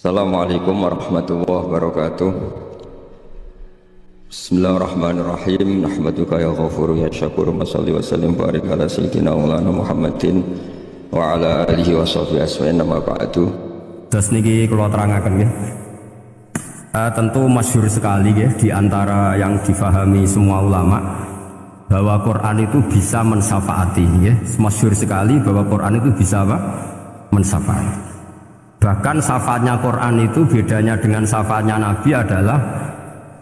Assalamualaikum warahmatullahi wabarakatuh. Bismillahirrahmanirrahim. Nahmaduka ya ghafuru ya syakuru. Mashalli wa sallim barik ala sayyidina maulana Muhammadin wa ala alihi wa sahbihi asma'in nama ba'du. Terus niki kula terangaken nggih. Tentu masyhur sekali ya di antara yang difahami semua ulama bahwa Quran itu bisa mensyafaati ya. Masyhur sekali bahwa Quran itu bisa apa? Mensyafaati. Bahkan syafaatnya Quran itu bedanya dengan syafaatnya Nabi adalah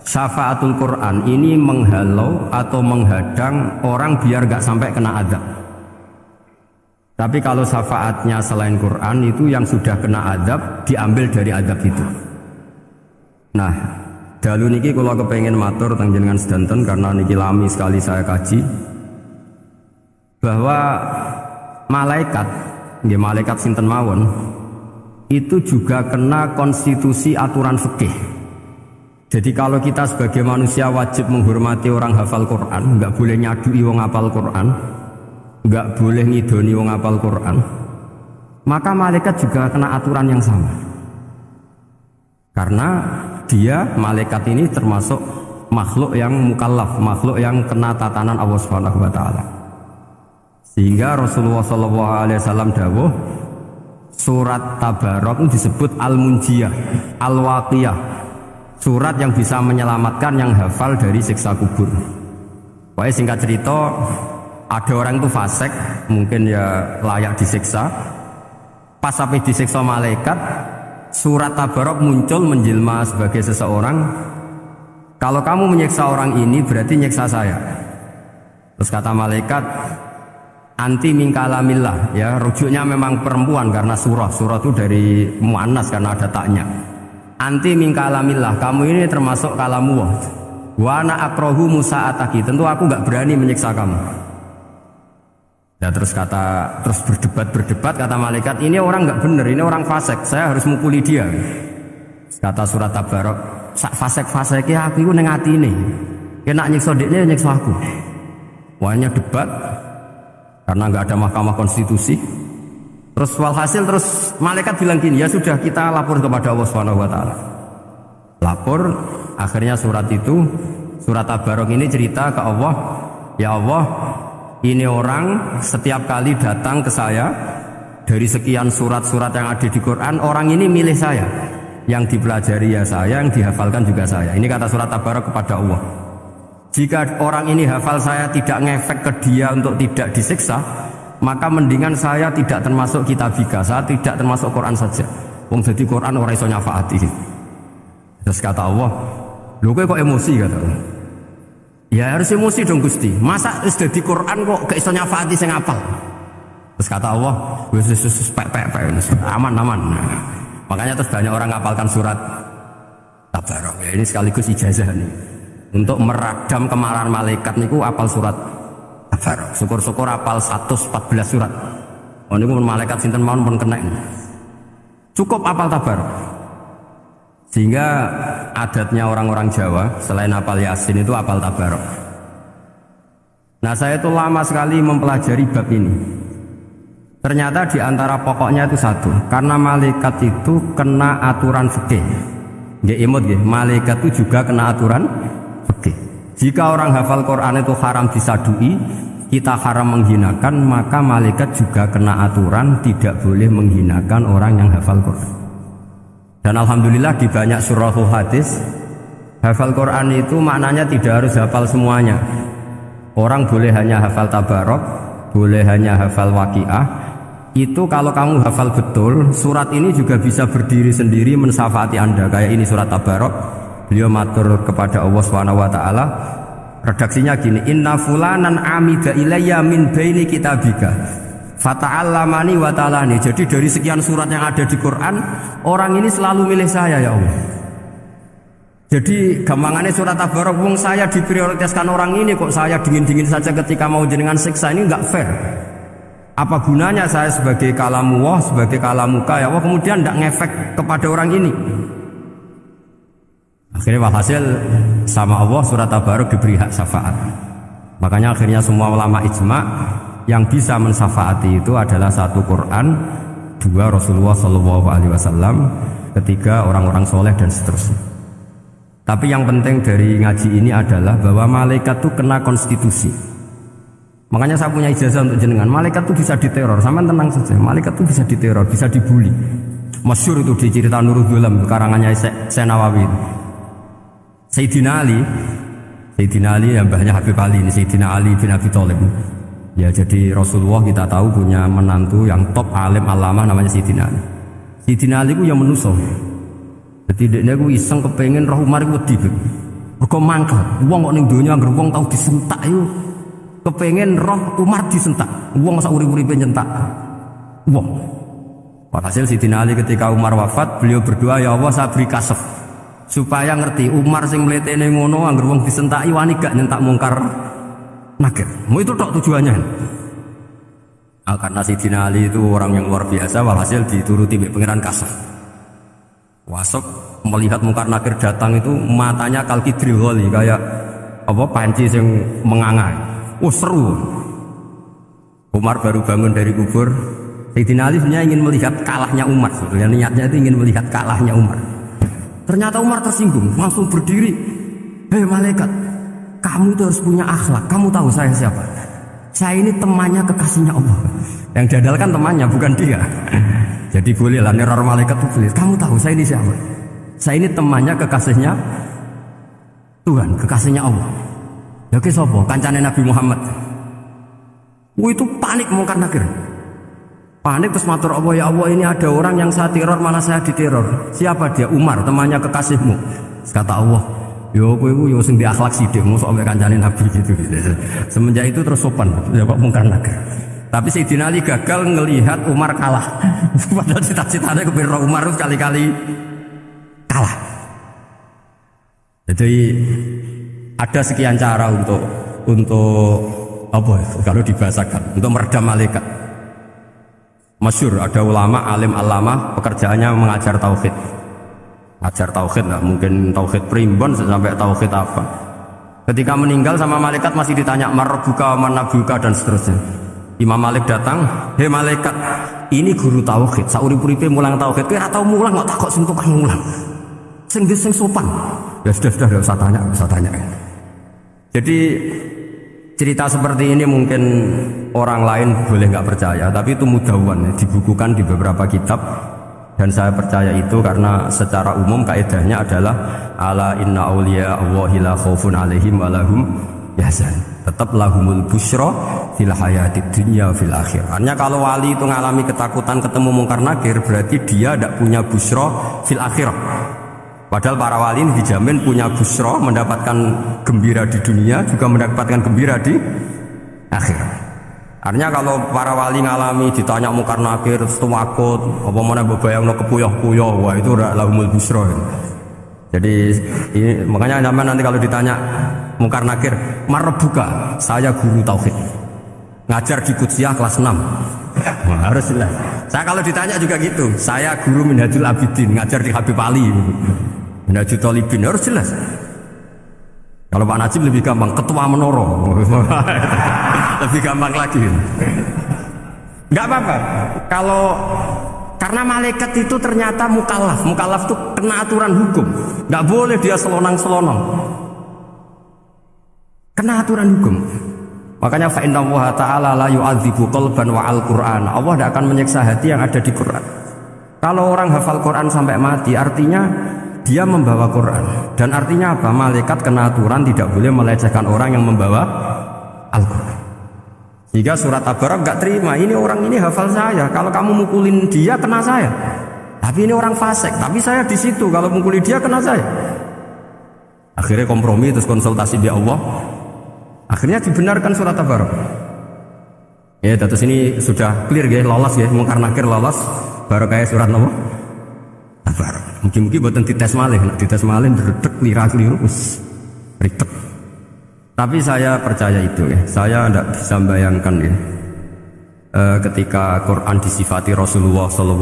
syafaatul Quran ini menghalau atau menghadang orang biar gak sampai kena azab. Tapi kalau syafaatnya selain Quran itu yang sudah kena azab diambil dari azab itu. Nah, dalu niki kalau kepengen matur teng jenengan sedanten karena niki lami sekali saya kaji bahwa malaikat, nggih malaikat sinten mawon itu juga kena konstitusi aturan fikih. Jadi kalau kita sebagai manusia wajib menghormati orang hafal Quran, nggak boleh nyadui wong hafal Quran, nggak boleh ngidoni wong hafal Quran, maka malaikat juga kena aturan yang sama. Karena dia malaikat ini termasuk makhluk yang mukallaf, makhluk yang kena tatanan Allah Subhanahu wa taala. Sehingga Rasulullah SAW dawuh surat Tabarok disebut Al-Munjiyah, Al-Waqiyah, surat yang bisa menyelamatkan yang hafal dari siksa kubur. Pokoknya singkat cerita, ada orang itu fasik, mungkin ya layak disiksa. Pas sampai disiksa malaikat, surat Tabarok muncul menjelma sebagai seseorang. Kalau kamu menyiksa orang ini berarti nyiksa saya. Terus kata malaikat, anti min kalamillah, ya rujuknya memang perempuan karena surah itu dari muannas karena ada taknya. Anti min kalamillah, kamu ini termasuk kalamullah. Wa ana akrahu musa'ataki, tentu aku nggak berani menyiksa kamu. Ya terus berdebat kata malaikat, ini orang nggak benar, ini orang fasik, saya harus mukuli dia. Kata surat Tabarok, sak fasik-fasiknya aku itu neng hati ini, kena nyiksa dia nyiksa aku. Wahnya debat karena nggak ada mahkamah konstitusi. Terus walhasil terus malaikat bilang gini, ya sudah kita lapor kepada Allah Subhanahu wa taala. Lapor, akhirnya surat Tabarok ini cerita ke Allah, ya Allah, ini orang setiap kali datang ke saya dari sekian surat-surat yang ada di Quran, orang ini milih saya. Yang dipelajari ya saya, yang dihafalkan juga saya. Ini kata surat Tabarok kepada Allah. Jika orang ini hafal saya tidak ngefek ke dia untuk tidak disiksa, maka mendingan saya tidak termasuk kitabika, saya tidak termasuk Quran saja. Wong jadi Quran orang iso nyafaati. Terus kata Allah, lho kok emosi kata Allah. Ya harus emosi dong Gusti. Masa wis dadi Quran kok gak iso nyafaati sing apal. Terus kata Allah, wis aman. Nah, makanya terus banyak orang ngapalkan surat Tabarok. Ya, ini sekaligus ijazah nih. Untuk meradam kemarahan malaikat niku apal surat Tabarok. Syukur-syukur apal 114 surat. Oh niku malaikat sinten mawon pun kena. Cukup apal Tabarok. Sehingga adatnya orang-orang Jawa selain apal Yasin itu apal Tabarok. Nah, saya itu lama sekali mempelajari bab ini. Ternyata di antara pokoknya itu satu, karena malaikat itu kena aturan fikih. Nggih imut nggih, malaikat itu juga kena aturan fikih. Jika orang hafal Quran itu haram disadui, kita haram menghinakan, maka malaikat juga kena aturan tidak boleh menghinakan orang yang hafal Quran. Dan alhamdulillah di banyak surahul hadis, hafal Quran itu maknanya tidak harus hafal semuanya. Orang boleh hanya hafal Tabarok, boleh hanya hafal Waqiah. Itu kalau kamu hafal betul, surat ini juga bisa berdiri sendiri mensyafaati Anda. Kayak ini surat Tabarok. Beliau matur kepada Allah Subhanahu wa taala, redaksinya gini, inna fulanan amida ilayya min baini kitabika fata'allamani wa ta'alani. Jadi dari sekian surat yang ada di Quran, orang ini selalu milih saya ya Allah. Jadi gampangannya surat Tabarok, wong saya diprioritaskan orang ini kok saya dingin-dingin saja ketika mau jenengan siksa, ini enggak fair. Apa gunanya saya sebagai kalamullah, sebagai kalamuka ya Allah, kemudian enggak ngefek kepada orang ini. Akhirnya walhasil sama Allah surat Tabarok diberi hak syafaat. Makanya akhirnya semua ulama ijma yang bisa mensyafaati itu adalah satu Quran, dua Rasulullah SAW, ketiga orang-orang soleh dan seterusnya. Tapi yang penting dari ngaji ini adalah bahwa malaikat itu kena konstitusi. Makanya saya punya ijazah untuk jenengan. Malaikat itu bisa diteror, sama tenang saja. Malaikat itu bisa diteror, bisa dibully. Masyhur itu di cerita Nurul Ghulam karangannya Senawawi. Sayyidina Ali yang mbahnya Habib Ali ini, Sayyidina Ali bin Abi Thalib. Ya, jadi Rasulullah kita tahu punya menantu yang top alim alama namanya Sayyidina Ali. Sayyidina Ali itu yang menuso. Jadi dia ku iseng kepengen roh Umar ku wedi. Mergo mangkat. Wong kok ning donya anggere wong tau disentak yo. Kepengen roh Umar disentak. Wong sak urip-uripe nyentak. Wong. Walhasil Sayyidina Ali ketika Umar wafat, beliau berdoa, ya Allah saya beri kasef supaya ngerti Umar sing mletene ngono anggere wong disentaki wani gak nyentak mungkar nakir. Mau itu tok tujuannya. Karena Sayyidina Ali itu orang yang luar biasa, walhasil dituruti pangeran kasef. Wasok melihat mungkar nakir datang itu matanya kalkidril wali kayak apa panci yang mengangai. Seru. Umar baru bangun dari kubur. Sayyidina Ali sebenarnya ingin melihat kalahnya Umar. Sebetulnya niatnya itu ingin melihat kalahnya Umar. Ternyata Umar tersinggung, langsung berdiri. Hei malaikat, kamu itu harus punya akhlak. Kamu tahu saya siapa? Saya ini temannya kekasihnya Allah. Yang diandalkan temannya bukan dia. Jadi bolehlah neror malaikat itu boleh. Kamu tahu saya ini siapa? Saya ini temannya kekasihnya Tuhan, kekasihnya Allah. Ya ke sapa? Kancane Nabi Muhammad. Itu panik mungkar nakir. Panik terus matur Allah, ya Allah ini ada orang yang saya teror malah saya diteror. Siapa dia? Umar, temannya kekasihmu. Kata Allah, yo kowe iku yo sing di akhlak sithik mosok ambek kancane Nabi gitu. Semenjak itu terus sopan jawab mungkar nakir. Tapi Sayyidina Ali gagal ngelihat Umar kalah. Padahal cita-citanya kepira Umar sekali-kali kalah. Jadi ada sekian cara untuk apa kalau dibahasakan untuk meredam malaikat. Masyhur ada ulama alim alama pekerjaannya mengajar tauhid. Ajar tauhid lah, mungkin tauhid primbon sampai tauhid apa. Ketika meninggal sama malaikat masih ditanya marbuka manabuka dan seterusnya. Imam Malik datang, hei malaikat, ini guru tauhid, saurip-uripe mulang tauhid, kowe ora tau mulang kok takok sing tukang mulang. Sing sopan. Ya sudah enggak usah tanya. Jadi cerita seperti ini mungkin orang lain boleh nggak percaya, tapi itu mudawwan, dibukukan di beberapa kitab, dan saya percaya itu karena secara umum kaidahnya adalah ala inna auliya Allahi la khaufun alaihim wa lahum yahzan. Tetap lahumul busyra fil hayatid dunya fil akhir. Artinya kalau wali itu mengalami ketakutan ketemu mungkar nakir, berarti dia tidak punya busyra fil akhirah. Padahal para wali ini dijamin punya busyra, mendapatkan gembira di dunia, juga mendapatkan gembira di akhir. Artinya kalau para wali ngalami ditanya mungkar nakir, takut, apa mana bebayangno kepuyah-puyah, wah itu lahumul busyra. Jadi ini, makanya zaman nanti kalau ditanya mungkar nakir, marbuka, saya guru tauhid, ngajar di Qudsiyah kelas 6. Wah, harus jelas. Saya kalau ditanya juga gitu, saya guru Minhajul Abidin, ngajar di Habib Ali, Minhajul Thalibin, harus jelas. Kalau Pak Najib lebih gampang, ketua menoro. Lebih gampang lagi. Enggak apa-apa. Kalau karena malaikat itu ternyata mukallaf. Mukallaf itu kena aturan hukum. Enggak boleh dia selonang-selonang. Kena aturan hukum. Makanya fa inna Allah ta'ala la yu'adzibu qalban wa al-Qur'an. Allah tidak akan menyiksa hati yang ada di Quran. Kalau orang hafal Quran sampai mati, artinya dia membawa Quran. Dan artinya apa? Malaikat kena aturan tidak boleh melecehkan orang yang membawa Al-Quran. Jika surat Tabarak nggak terima, ini orang ini hafal saya. Kalau kamu mukulin dia, kena saya. Tapi ini orang fasik. Tapi saya di situ. Kalau mukulin dia, kena saya. Akhirnya kompromi, terus konsultasi di Allah. Akhirnya dibenarkan surat Tabarak. Ya, terus ini sudah clear ya, lolos ya, mungkar nakir lolos. Baru kayak surat apa? Tabarak. Mungkin buatan dites malih, dites malih, redek, lira-liru, redek. Tapi saya percaya itu ya, saya tidak bisa membayangkan ya, ketika Quran disifati Rasulullah SAW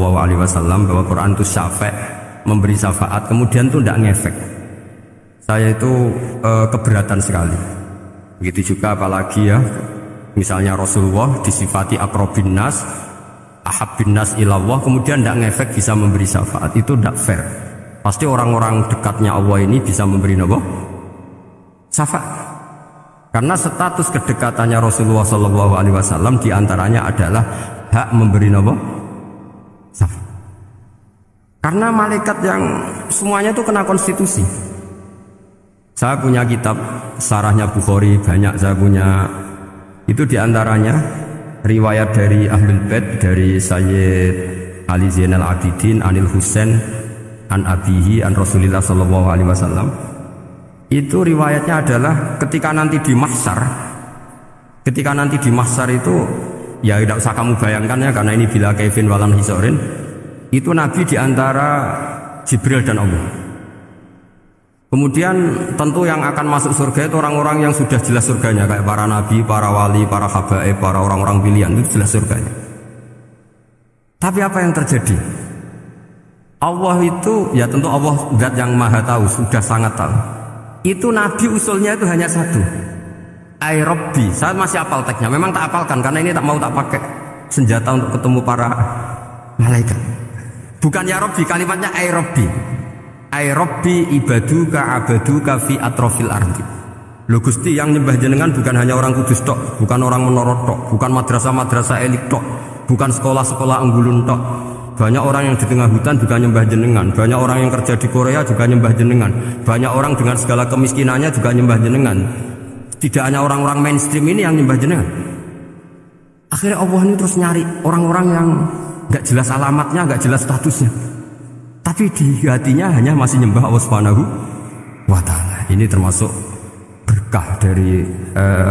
bahwa Quran itu syafa', memberi syafaat, kemudian itu tidak ngefek. Saya itu keberatan sekali. Begitu juga apalagi ya, misalnya Rasulullah disifati akrobin nas, ahabbin nas ilallah kemudian tidak ngefek bisa memberi syafaat, itu tidak fair. Pasti orang-orang dekatnya Allah ini bisa memberi apa? Syafaat. Karena status kedekatannya Rasulullah SAW diantaranya adalah hak memberi apa? Syafaat. Karena malaikat yang semuanya itu kena konstitusi. Saya punya kitab sarahnya Bukhari banyak, saya punya itu diantaranya riwayat dari Ahlul Bait dari Sayyid Ali Zainal Abidin Anil Husain an abihi an Rasulillah sallallahu alaihi wasallam. Itu riwayatnya adalah ketika nanti di mahsyar itu ya tidak usah kamu bayangkan ya, karena ini bila Kevin walan hisorin, itu Nabi diantara Jibril dan Allah. Kemudian tentu yang akan masuk surga itu orang-orang yang sudah jelas surganya, kayak para nabi, para wali, para habaib, para orang-orang pilihan, itu jelas surganya. Tapi apa yang terjadi? Allah itu, ya tentu Allah zat yang maha tahu, sudah sangat tahu. Itu Nabi usulnya itu hanya satu, Ay Rabbi. Saya masih hafal teksnya, memang tak hafalkan karena ini tak mau tak pakai senjata untuk ketemu para malaikat. Bukan ya Rabbi, kalimatnya Ay Rabbi. Ay Rabbi ibaduka abaduka fi atrofil ardi. Loh Gusti, yang nyembah jenengan bukan hanya orang kudus tok, bukan orang menorot tok, bukan madrasah-madrasah elit tok, bukan sekolah-sekolah anggulun tok. Banyak orang yang di tengah hutan juga nyembah jenengan, banyak orang yang kerja di Korea juga nyembah jenengan, banyak orang dengan segala kemiskinannya juga nyembah jenengan. Tidak hanya orang-orang mainstream ini yang nyembah jenengan. Akhirnya Allah ini terus nyari orang-orang yang gak jelas alamatnya, gak jelas statusnya, tapi di hatinya hanya masih nyembah Allah Subhanahu wa ta'ala. Ini termasuk berkah dari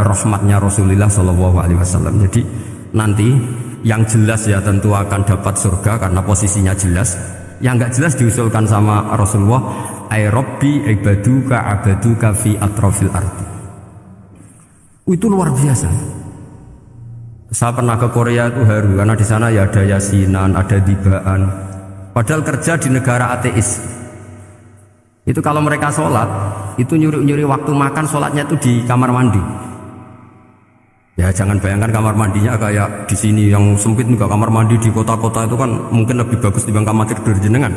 rahmatnya Rasulullah SAW. Jadi nanti yang jelas ya tentu akan dapat surga karena posisinya jelas. Yang enggak jelas diusulkan sama Rasulullah, Ay Rabbi ibaduka abaduka fi atrofil ardi. Itu luar biasa. Saya pernah ke Korea itu haru karena di sana ya ada yasinan, ada dibaan. Padahal kerja di negara ateis. Itu kalau mereka sholat, itu nyuri-nyuri waktu makan sholatnya itu di kamar mandi. Ya jangan bayangkan kamar mandinya kayak di sini yang sempit, juga kamar mandi di kota-kota itu kan mungkin lebih bagus dibanding kamar tidur jenengan.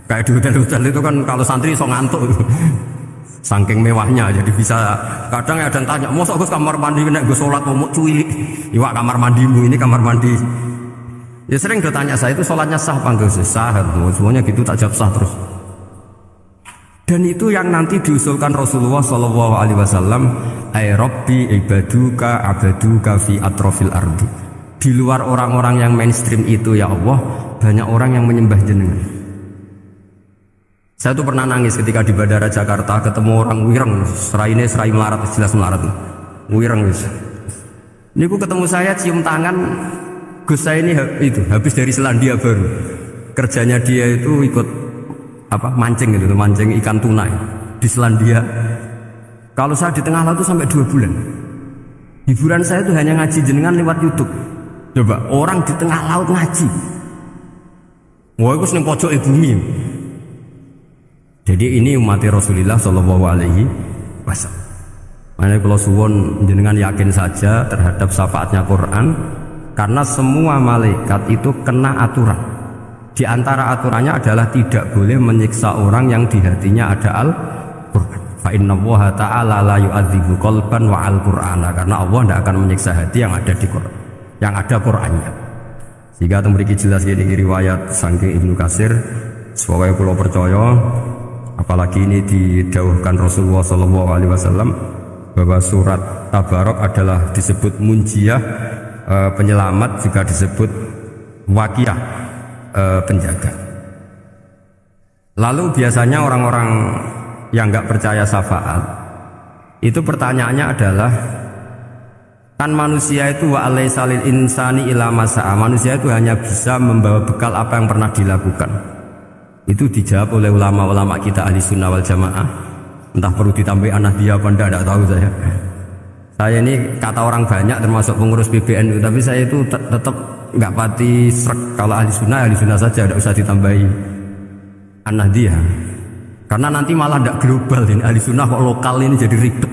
Kayak di hotel-hotel itu kan kalau santri so ngantuk. Saking mewahnya, jadi bisa kadang ada yang tanya, mosok Gus kamar mandi nek gue sholat mau cuy, iwak kamar mandimu ini kamar mandi. Ya sering ditanya saya itu sholatnya sah apa enggak sah, semuanya gitu tak jawab sah terus. Dan itu yang nanti diusulkan Rasulullah SAW, Ay Rabbi ibaduka abaduka fi atrofil ardi. Di luar orang-orang yang mainstream itu ya Allah, banyak orang yang menyembah jenengan. Saya tuh pernah nangis ketika di Bandara Jakarta ketemu orang wireng, serai melarat, jelas melarat, wireng. Ini aku ketemu saya cium tangan, Gus saya ini itu habis dari Selandia Baru. Kerjanya dia itu ikut mancing gitu, mancing ikan tuna di Selandia. Kalau saya di tengah laut itu sampai 2 bulan. Hiburan saya itu hanya ngaji jenengan lewat YouTube. Coba orang di tengah laut ngaji. Wah, itu seneng pojok bumi. Jadi ini umat Rasulullah Shallallahu Alaihi Wasallam. Makanya kalau suwon jenengan yakin saja terhadap syafaatnya Quran, karena semua malaikat itu kena aturan. Di antara aturannya adalah tidak boleh menyiksa orang yang di hatinya ada Al-Quran. Fa inna Allaha ta'ala la yu'adzibu qalban wa al-Qur'ana, karena Allah tidak akan menyiksa hati yang ada di Quran, yang ada Qurannya. Sehingga memiliki jelas ini riwayat saking Ibnu Katsir, supaya kalau percaya, apalagi ini didawuhkan Rasulullah SAW bahwa surat Tabarok adalah disebut munjiyah, penyelamat, juga disebut waqiah, penjaga. Lalu biasanya orang-orang yang nggak percaya syafaat itu pertanyaannya adalah, kan manusia itu wa alaisalil insani ila masa'a, manusia itu hanya bisa membawa bekal apa yang pernah dilakukan. Itu dijawab oleh ulama-ulama kita ahli sunnah wal jamaah. Entah perlu ditambahi anak dia apa tidak tahu saya. Saya ini kata orang banyak termasuk pengurus PBNU, tapi saya itu tetap nggak pati srek. Kalau ahli sunnah saja, tidak usah ditambahi anak dia, karena nanti malah tidak global ini. Ahli sunnah kok lokal ini jadi ribet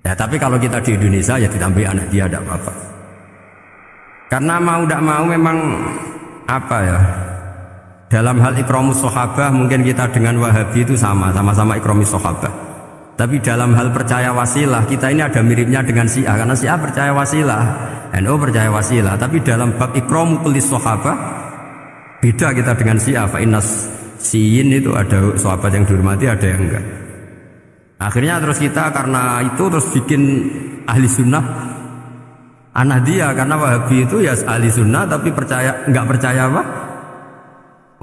ya. Tapi kalau kita di Indonesia ya ditambahi anak dia, tidak apa-apa. Karena mau tidak mau memang apa ya, dalam hal ikramus sahabah mungkin kita dengan Wahabi itu sama-sama ikramus sahabah. Tapi dalam hal percaya wasilah kita ini ada miripnya dengan Syiah, karena Syiah percaya wasilah, NU percaya wasilah. Tapi dalam bab ikramu kulis sahabah beda kita dengan Syiah. Fa innas Syiin itu ada sahabat yang dihormati, ada yang enggak. Akhirnya terus kita karena itu terus bikin ahli sunnah An-Nahdiyah, karena Wahabi itu ya ahli sunnah tapi enggak percaya apa?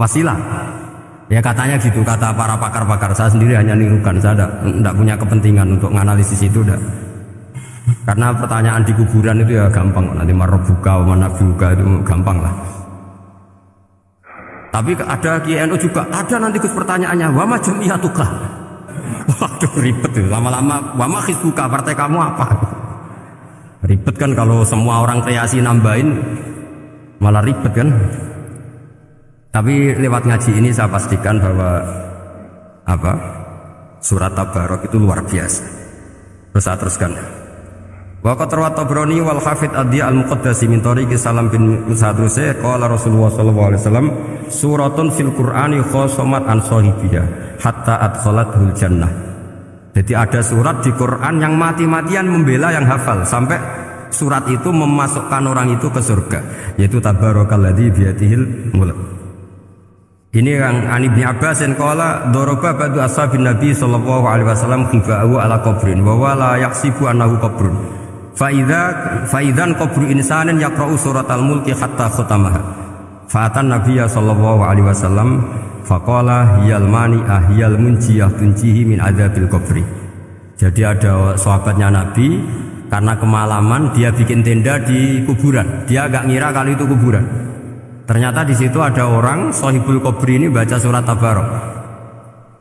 Wasilah. Ya katanya gitu, kata para pakar-pakar. Saya sendiri hanya nirukan, saya tidak punya kepentingan untuk menganalisis itu dah. Karena pertanyaan di kuburan itu ya gampang, nanti marbuka manabuka itu gampang lah. Tapi ada KNU juga ada nanti pertanyaannya, wama jamiatuka. Waduh ribet tuh, lama-lama wama hizbuka, partai kamu apa? Ribet kan kalau semua orang kreasi nambahin, malah ribet kan. Tapi lewat ngaji ini saya pastikan bahwa surat Tabarok itu luar biasa. Terus saya teruskan. Wa qad rawat Tabrani wal Hafidz Adi al-Muqaddasi min tariqi Salam bin Musadruse qala Rasulullah sallallahu alaihi wasallam suratun fil Qur'ani khosomat an sahibiha hatta adkhalatul jannah. Jadi ada surat di Quran yang mati-matian membela yang hafal sampai surat itu memasukkan orang itu ke surga, yaitu Tabarakalladzi biyadihil mulk. Ini yang Ani bin Abbas yang qala daraba ba'du ashabin Nabi sallallahu alaihi wasallam khiba'u ala qabrin wa wala yahsibu annahu qabrun. Fa idzan qabru insanin yaqra'u suratal mulki hatta khatamaha. Fa atan Nabiyya sallallahu alaihi wasallam faqala hiyal mani'ah hiyal munjiyah tunjihi min adzabil qabri. Jadi ada sahabatnya Nabi karena kemalaman dia bikin tenda di kuburan. Dia agak ngira kalau itu kuburan. Ternyata di situ ada orang Sohibul Qabri ini baca surat Tabarok.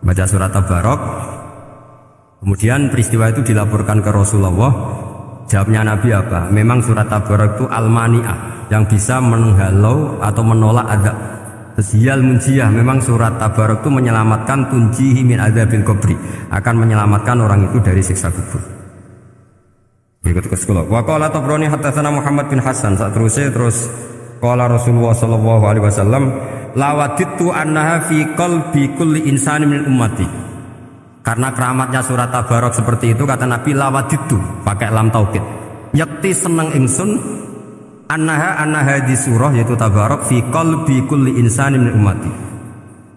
Baca surat Tabarok. Kemudian peristiwa itu dilaporkan ke Rasulullah. Jawabnya Nabi apa? Memang surat Tabarok itu al-mani'ah, yang bisa menghalau atau menolak adab. Hiyal munjiyah, memang surat Tabarok itu menyelamatkan tunjihi min adzabil qabri, akan menyelamatkan orang itu dari siksa kubur. Ikut ke sekolah. Wa qala Tabrani hadatsana Muhammad bin Hasan. Saat terus qala Rasulullah sallallahu alaihi wasallam lawadittu annaha fi qalbi kulli insani min ummati. Karena keramatnya surat Tabarok seperti itu, kata Nabi lawadittu pakai lam taukid. Yakti seneng ingsun annaha di surah yaitu Tabarok fi qalbi kulli insani min ummati.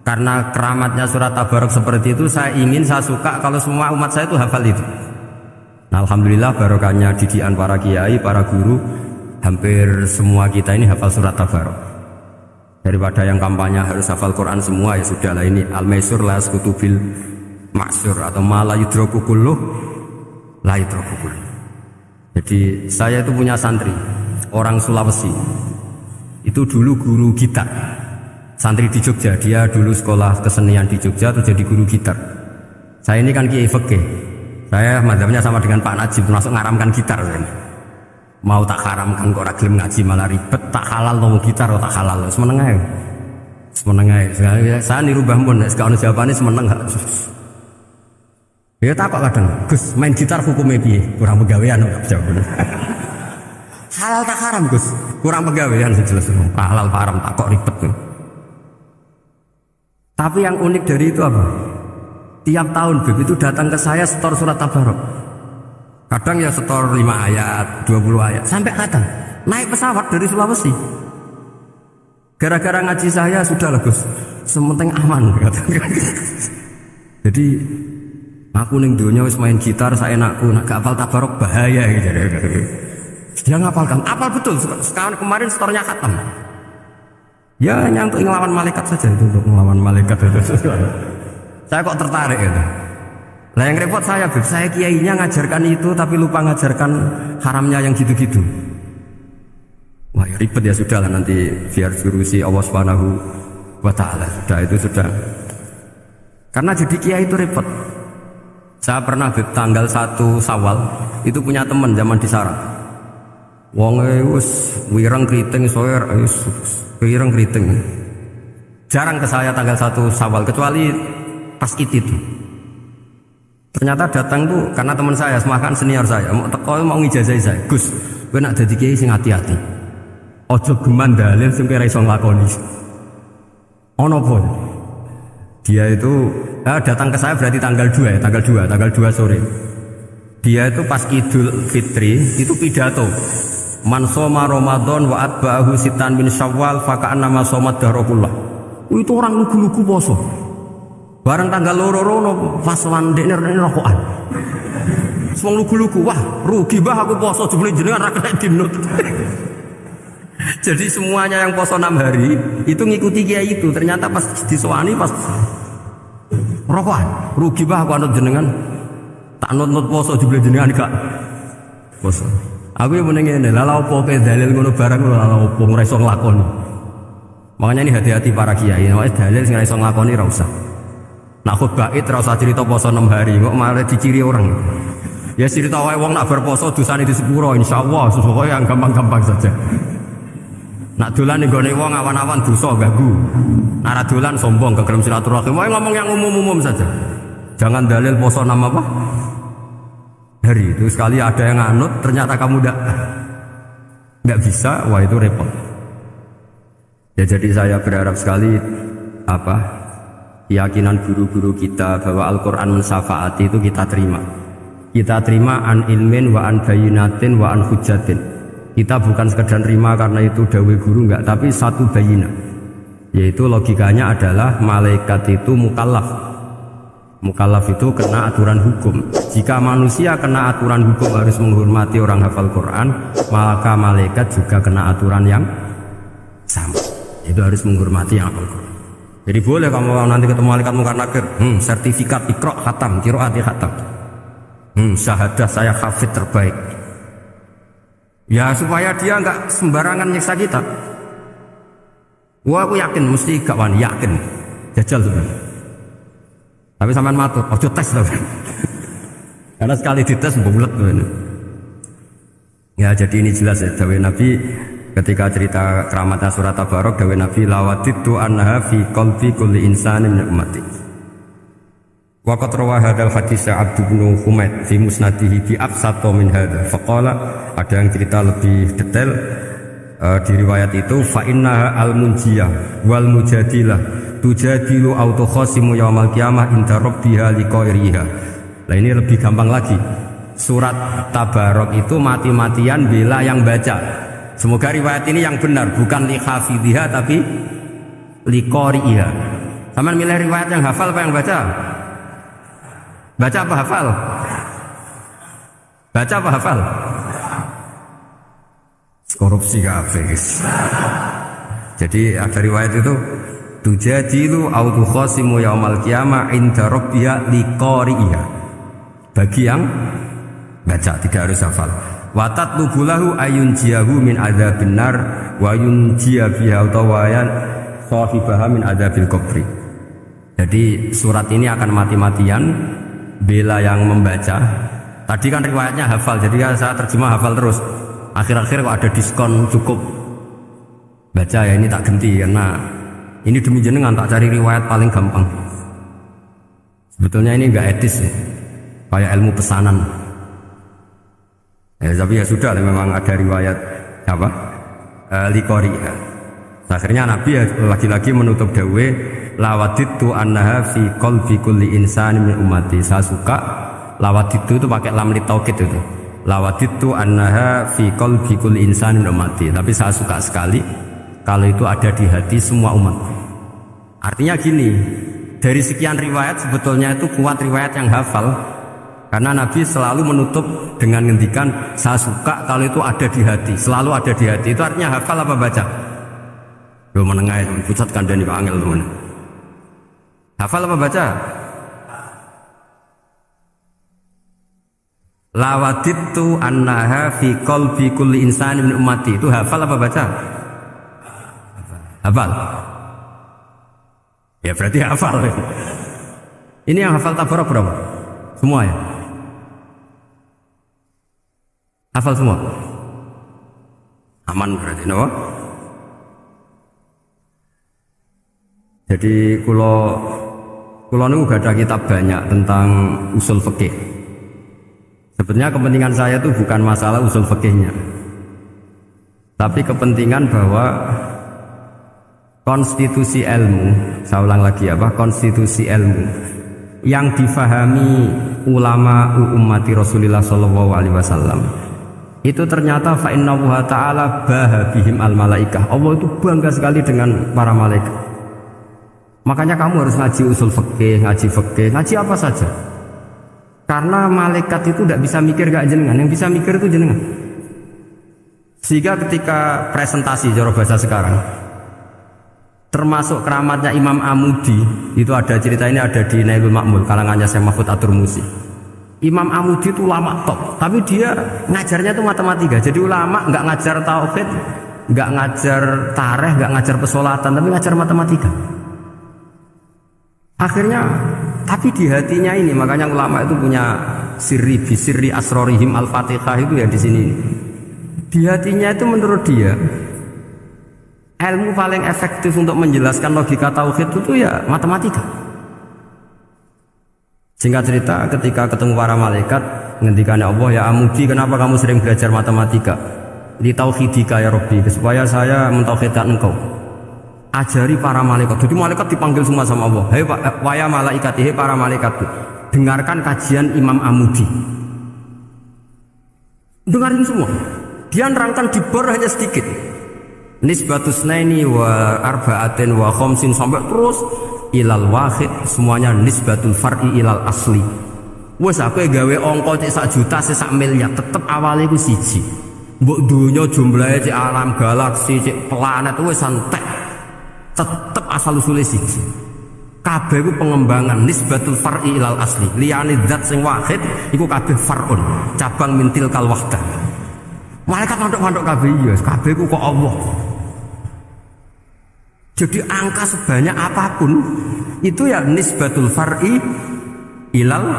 Karena keramatnya surat Tabarok seperti itu, saya suka kalau semua umat saya itu hafal itu. Nah, alhamdulillah barokahnya didikan para kiai, para guru, hampir semua kita ini hafal surat Tabarok. Daripada yang kampanye harus hafal Quran semua, ya sudahlah, ini al-maisur la yasqutubil maksur atau mala yudroku kulluh la yudroku kulluh. Jadi saya itu punya santri orang Sulawesi, itu dulu guru gitar, santri di Jogja. Dia dulu sekolah kesenian di Jogja terus jadi guru gitar. Saya ini kan kiai fikih, saya madzhabnya sama dengan Pak Najib, termasuk ngaramkan gitar kan. Mau tak haramkan kok ora gelem ngaji malah ribet, tak halal ngomong gitar kok tak halal. Semeneng ae. Saya niru Mbah Mun, nek ono jawabane semeneng gak. Ya takok kadang, Gus, main gitar hukumnya piye? Kurang pegawean kok jawabane. Halal tak haram, Gus? Kurang pegawean jelas. Halal haram tak kok ribet. Tapi yang unik dari itu apa? Tiap tahun Beb itu datang ke saya setor surat Tabarok. Kadang ya setor 5 ayat, 20 ayat, sampai kadang naik pesawat dari Sulawesi. Gara-gara ngaji saya sudahlah Gus, sementing aman. Jadi aku ning donya wis main gitar saenakku, nek gak hafal Tabarok bahaya gitu. Dia ngapalkan, apal betul. Sekarang kemarin setornya khatam. Ya hanya untuk ngelawan malaikat saja itu, untuk ngelawan malaikat itu. Saya kok tertarik gitu. Nah yang repot saya, Beb, saya kiainya ngajarkan itu tapi lupa ngajarkan haramnya yang gitu-gitu. Wah ya ribet ya, sudahlah nanti biar diurusi Allah Subhanahu wa ta'ala. Sudah itu sudah. Karena jadi kiai itu repot. Saya pernah Beb, tanggal 1 Syawal itu punya teman zaman di Sarang. Wonge wis wireng kriting soer, wis wireng kriting. Jarang ke saya tanggal 1 Syawal kecuali pas itu. Ternyata datang tuh karena teman saya, semakan senior saya, mau teko mau ngijazah saya. Gus, kowe nak dadi kiai sing hati-hati. Ojo geman dalil sing kira iso nglakoni. Ono apa? Dia itu datang ke saya berarti tanggal 2 ya, tanggal 2 sore. Dia itu pas Idul Fitri itu pidato. Man shoma Ramadan wa atba'ahu sitan min Syawal fa ka'annama shoma dahrakullah. Itu orang lugu-lugu poso. Bareng tanggal loro pas landekne rokokan. Wong lugu-lugu, wah rugi bah aku poso jebule jenengan ra kena dinut. Jadi semuanya yang poso 6 hari itu ngikuti kiai itu. Ternyata pas disowani pas rokokan, rugi bah aku anut jenengan. Tak nut poso jebule jenengan gak poso. Aku yang meneng ngene, lha opo ke dalil ngono barang lha opo ora iso nglakoni. Makanya ini hati-hati para kiai, nek dalil sing ora iso nglakoni ra usah. Nak khutbah id ora usah cerita poso 6 hari, kok malah diciri orang. Ya cerita wae wong nak berposo dosane di sepuro insyaallah, sesuatu yang gampang-gampang saja. Nak dolan ning gone wong awan-awan dosa ganggu. Nak dolan sombong kegelem silaturahim, wae ngomong yang umum-umum saja. Jangan dalil poso 6 apa? Hari itu sekali ada yang anut ternyata kamu enggak bisa, wah itu repot. Ya jadi saya berharap sekali keyakinan guru-guru kita bahwa Al-Quran mensyafaati itu kita terima. Kita terima an ilmin wa an bayinatin wa an hujatin. Kita bukan sekedar terima karena itu dawai guru enggak, tapi satu bayina. Yaitu logikanya adalah malaikat itu mukallaf. Mukallaf itu kena aturan hukum. Jika manusia kena aturan hukum harus menghormati orang hafal Quran, maka malaikat juga kena aturan yang sama. Itu harus menghormati yang hafal Quran. Jadi boleh kamu nanti ketemu malaikat mungkar nakir, sertifikat Iqra khatam, qiraati khatam. Syahadah saya hafid terbaik. Ya supaya dia enggak sembarangan nyiksa kita. Wah aku yakin mesti gak wani, yakin. Jajal sebenarnya. Tapi sampean matur, ojo tes loh. Karena sekali dites bulet tuh. Ya jadi ini jelas ya dawuh Nabi ketika cerita keramatnya surat Tabarok, dawuh Nabi lawatitu anha fi qalbi kulli insanin min ummati. Wa qad rawa hadzal hadits Abd bin Humaid fi musnadihi bi absata min hadza. Faqala ada yang cerita lebih detail di riwayat itu fa innaha al-munjiyah wal mujadilah tujadilu autokhosimu yaumal qiyamah inda rabbiha liqairiha. Nah ini lebih gampang lagi. Surat Tabarok itu mati-matian bela yang baca. Semoga riwayat ini yang benar, bukan li hafidhiha tapi liqairiha. Sama milih riwayat yang hafal apa yang baca? Baca apa hafal? Baca apa hafal? Korupsi kafis. Jadi ada riwayat itu tujadilu au tukhasimu yaumal qiyamah inda rabbiha liqari'iha. Bagi yang baca tidak harus hafal. Wa tatlubu lahu ayunjiyahu min adzabin nar wa yunjiya biha tawayan sahibaha min adzabil qabri. Jadi surat ini akan mati-matian bela yang membaca. Tadi kan riwayatnya hafal, jadi saya terjemah hafal terus. Akhir-akhir kok ada diskon cukup baca ya, ini tak ganti karena ini demi jenengan tak cari riwayat paling gampang. Sebetulnya ini enggak etis ya, kayak ilmu pesanan. Ya, tapi ya sudah, memang ada riwayat apa? Liqori. Akhirnya Nabi ya lagi-lagi menutup dawe lawaditu annaha fi qalbi kulli insani min ummati. Saya suka lawaditu itu pakai lam li taukid itu. Lawaditu annaha fi qalbi kulli insani min ummati. Tapi saya suka sekali kalau itu ada di hati semua umat. Artinya gini, dari sekian riwayat sebetulnya itu kuat riwayat yang hafal, karena Nabi selalu menutup dengan ngendikan saya suka kalau itu ada di hati, selalu ada di hati. Itu artinya hafal apa baca? Yo menengah itu pusat kandani Pak Angel teman. Hafal apa baca? Lawaditu annaha fi qalbi kulli insani min ummati. Itu hafal apa baca? Hafal. Ya berarti hafal. Ini yang hafal Tabarok berapa? Semua ya? Hafal semua? Aman berarti, no? Jadi kulo niku gak ada kitab banyak tentang usul fikih. Sebenarnya kepentingan saya itu bukan masalah usul fikihnya. Tapi kepentingan bahwa konstitusi ilmu, saya ulang lagi konstitusi ilmu yang difahami ulama ummati Rasulullah sallallahu alaihi wasallam itu ternyata fa innahu ta'ala bahabihim al malaikah. Allah itu bangga sekali dengan para malaikat. Makanya kamu harus ngaji usul fikih, ngaji apa saja. Karena malaikat itu tidak bisa mikir gak jenengan, yang bisa mikir itu jenengan. Sehingga ketika presentasi cara bahasa sekarang, termasuk keramatnya Imam Amudi, itu ada cerita ini ada di Nailul Ma'mul kalangannya Syekh Mahfud At-Turmusi. Imam Amudi itu ulama top, tapi dia ngajarnya itu matematika. Jadi ulama nggak ngajar tauhid, nggak ngajar tarikh, nggak ngajar pesolatan, tapi ngajar matematika. Akhirnya, tapi di hatinya ini, makanya ulama itu punya sirri asrorihim al-fatihah itu ya di sini. Di hatinya itu menurut dia ilmu paling efektif untuk menjelaskan logika tauhid itu ya matematika. Singkat cerita, ketika ketemu para malaikat, ngendikannya Allah, ya Amudi, kenapa kamu sering belajar matematika? Di tauhidika ya Rabbi, supaya saya mentauhidkan engkau. Ajari para malaikat. Jadi malaikat dipanggil semua sama Allah. Hei waya malaikat, hei para malaikatku, dengarkan kajian Imam Amudi. Dengarin semua. Dia nerangkan di bor hanya sedikit. Nisbatus naini wa arba'atin wa khamsin sampai terus ilal wahid, semuanya nisbatul far'i ilal asli. Wes aku gawe angka cek 1 juta cek 1 miliar tetep awalnya ku siji. Mbok dunya jumlahe cek alam galaksi cek planet wes santek. Tetep asal usule siji. Kabeh ku pengembangan nisbatul far'i ilal asli. Liyane zat sing wahid iku kabeh far'un, cabang mintil kal wahdah. Malaikat manduk-manduk kabeh ya, kabeh ku kok Allah. Jadi angka sebanyak apapun itu ya nisbatul far'i ilal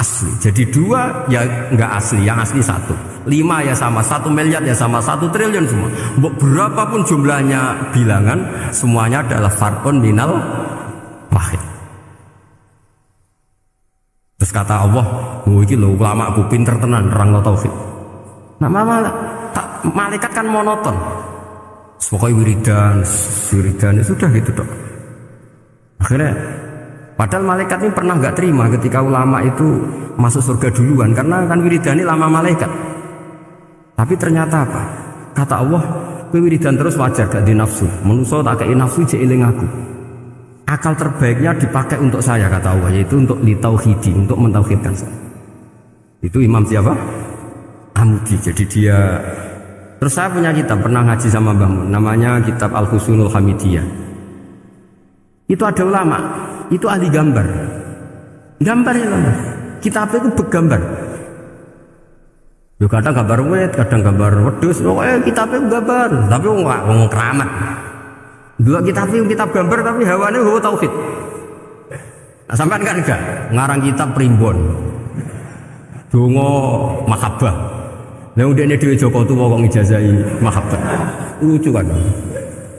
asli. Jadi 2 ya enggak asli, yang asli 1. 5 ya sama, 1 miliar ya sama, 1 triliun semua. Berapapun jumlahnya bilangan, semuanya adalah far'un minal wahid. Terus kata Allah, oh iki lho ulama aku pinter tenan nerangno tauhid. Nah malaikat kan monoton. Pokoknya wiridan ya sudah gitu dok. Akhirnya padahal malaikat ini pernah nggak terima ketika ulama itu masuk surga duluan, karena kan wiridan ini lama malaikat. Tapi ternyata apa? Kata Allah, wiridan terus wajar gak di nafsu. Manusia tak kei nafsu jeeling aku. Akal terbaiknya dipakai untuk saya, kata Allah, yaitu untuk litauhidi, untuk mentauhidkan saya. Itu imam siapa? Amudi. Jadi dia. Terus saya punya kitab, pernah ngaji sama Mbah Mun, namanya kitab Al-Husunul Hamidiyah. Itu ada ulama, itu ahli gambar. Gambar ya gambar. Kitab itu bergambar. Yo kadang gambar wet, kadang gambar wedhus, pokoknya kitabnya gambar. Tapi wong keramat. Dua kitab gambar tapi hawane hawa tauhid. Nah, sampean kan enggak ngarang kitab primbon. Donga mahabbah. Lah ndekne dhewe Joko tuwa kok ngijazahi mahabbah. Lucu kan.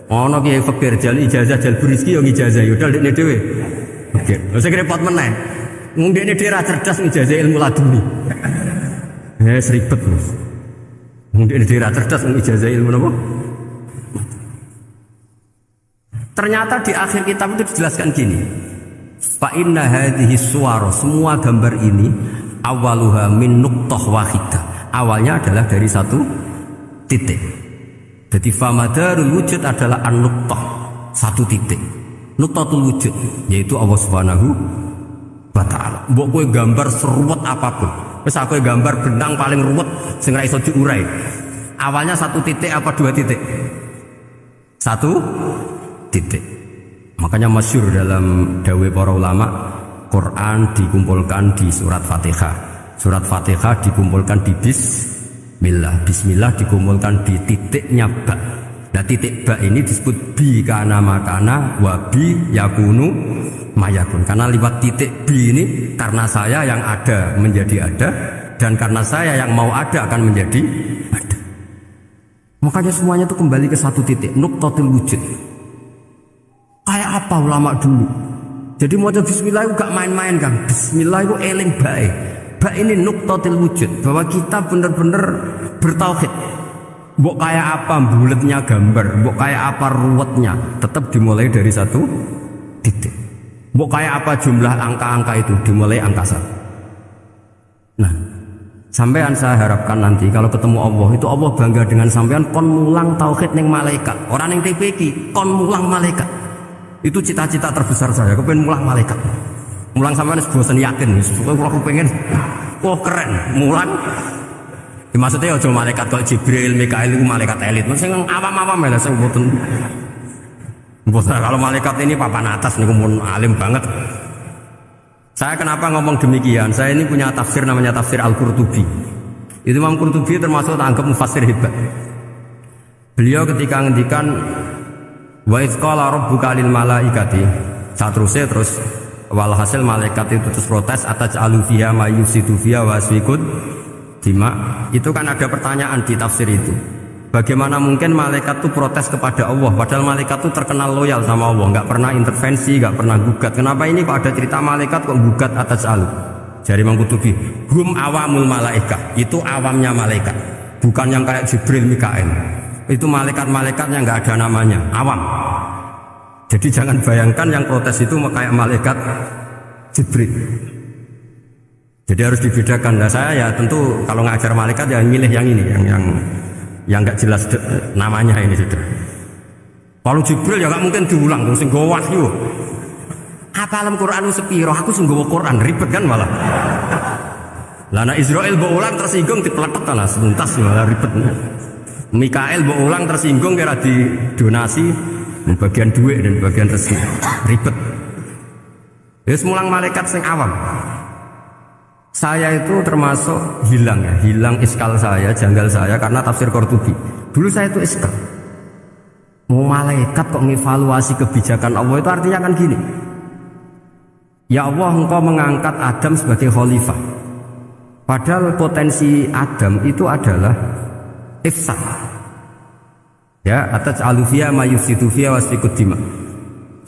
Ana kiai fakir jali ijazah jal rezeki yo ngijazahi udah ndekne dhewe. Oke, sing repot meneh. Wong ndekne dhewe ra cerdas ngijazahi ilmu laduni. Seribet Mas. Wong ndekne dhewe ra cerdas ngijazahi ilmu napa? Ternyata di akhir kitab itu dijelaskan gini. Fa inna hadhihi suwara, semua gambar ini awaluha min nuqtah wahidah. Awalnya adalah dari 1 titik. Jadi famadarul wujud adalah an-nuqtah, 1 titik. Nuqtatul wujud yaitu Allah Subhanahu wa taala. Mbok kowe gambar seruwet apapun. Wis aku gambar benang paling ruwet sing ra iso diurai. Awalnya 1 titik apa 2 titik? 1 titik. Makanya masyhur dalam dawuh para ulama, Quran dikumpulkan di surat Fatihah. Surat Fatihah dikumpulkan di Bismillah. Bismillah dikumpulkan di titiknya ba. Nah titik ba ini disebut bi kana makana wa bi yakunu mayakun. Karena lewat titik bi ini, karena saya yang ada menjadi ada, dan karena saya yang mau ada akan menjadi ada. Makanya semuanya itu kembali ke 1 titik, nuqtatul wujud. Kayak apa ulama dulu? Jadi mau bismillah itu gak main-main kan. Bismillah itu eling baik. Ba ini nuqtatil wujud, bahwa kita benar-benar bertauhid. Mbok kayak apa bulatnya gambar, mbok kayak apa ruwetnya, tetap dimulai dari satu titik. Mbok kayak apa jumlah angka-angka itu, dimulai angka satu. Nah, sampean saya harapkan nanti kalau ketemu Allah itu Allah bangga dengan sampean kon mulang tauhid ning malaikat, orang ning TPQ kon mulang malaikat. Itu cita-cita terbesar saya, kepengen mulang malaikat. Mulang sampean bosen yakin, pokoknya kalau kepengen, oh keren, mulang. Maksudnya ojo malaikat kok Jibril, Mikail itu malaikat elit. Maksudnya awam-awam ya, saya mboten. Kalau malaikat ini papan atas nih, pun alim banget. Saya kenapa ngomong demikian? Saya ini punya tafsir namanya tafsir Al-Qurtubi. Itu Imam Qurtubi termasuk anggap mufassir hebat. Beliau ketika ngendikan wa idz qala rabbuka lil malaikati, saterusnya terus walhasil malaikat itu terus protes ataj'alu fiha ma yusidu fiha wa asfikud dima. Itu kan ada pertanyaan di tafsir itu. Bagaimana mungkin malaikat itu protes kepada Allah, padahal malaikat itu terkenal loyal sama Allah, nggak pernah intervensi, nggak pernah gugat. Kenapa ini kok ada cerita malaikat kok gugat atas alu? Jadi Imam Qurtubi, hum awamul malaikah, itu awamnya malaikat, bukan yang kayak Jibril, Mikail. Itu malaikat-malaikat yang nggak ada namanya, awam. Jadi jangan bayangkan yang protes itu kayak malaikat Jibril. Jadi harus dibedakan. Nah, saya ya tentu kalau ngajar malaikat ya milih yang ini, yang nggak jelas namanya ini sudah. Kalau Jibril ya nggak mungkin diulang, terus sing gawa wahyu. Apa alam Quran sepiro? Aku sing gawa Quran ribet kan malah. Lana Israel bawa ulang tersinggung dipeletet lah setuntas malah ribet. Mikael bawa ulang tersinggung kira di donasi bagian duit dan bagian resi ribet. Ya semulang malaikat sing awam. Saya itu termasuk hilang ya, hilang iskal saya, janggal saya karena tafsir Qurtubi. Dulu saya itu iskal. Mau malaikat kok ngevaluasi kebijakan Allah itu artinya kan gini. Ya Allah, engkau mengangkat Adam sebagai khalifah. Padahal potensi Adam itu adalah ifsad. Ya, atas alufia mayusidu fiha wasfikud dima.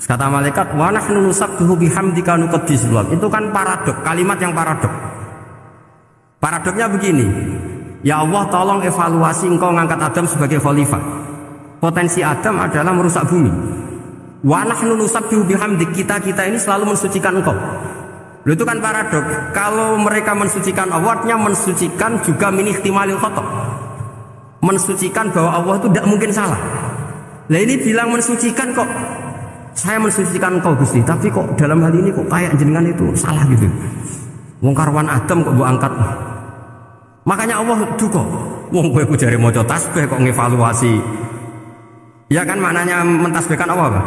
Kata malaikat, wa nahnu nusabbihu bihamdika nuqaddis lak. Itu kan paradok, kalimat yang paradok. Paradoknya begini, ya Allah tolong evaluasi engkau ngangkat Adam sebagai khalifah. Potensi Adam adalah merusak bumi. Wa nahnu nusabbihu bihamdik, kita ini selalu mensucikan engkau. Loh, itu kan paradok. Kalau mereka mensucikan Allah, artinya mensucikan juga min ihtimalil khata'. Mensucikan bahwa Allah itu tidak mungkin salah. Lah ini bilang mensucikan kok saya mensucikan engkau Gusti, tapi kok dalam hal ini kok kayak jenengan itu salah gitu. Wong karwan Adam kok mbok angkat. Makanya Allah duka. Wong kowe ku jare maca tasbih kok ngevaluasi. Ya kan maknanya mentasbihkan Allah apa?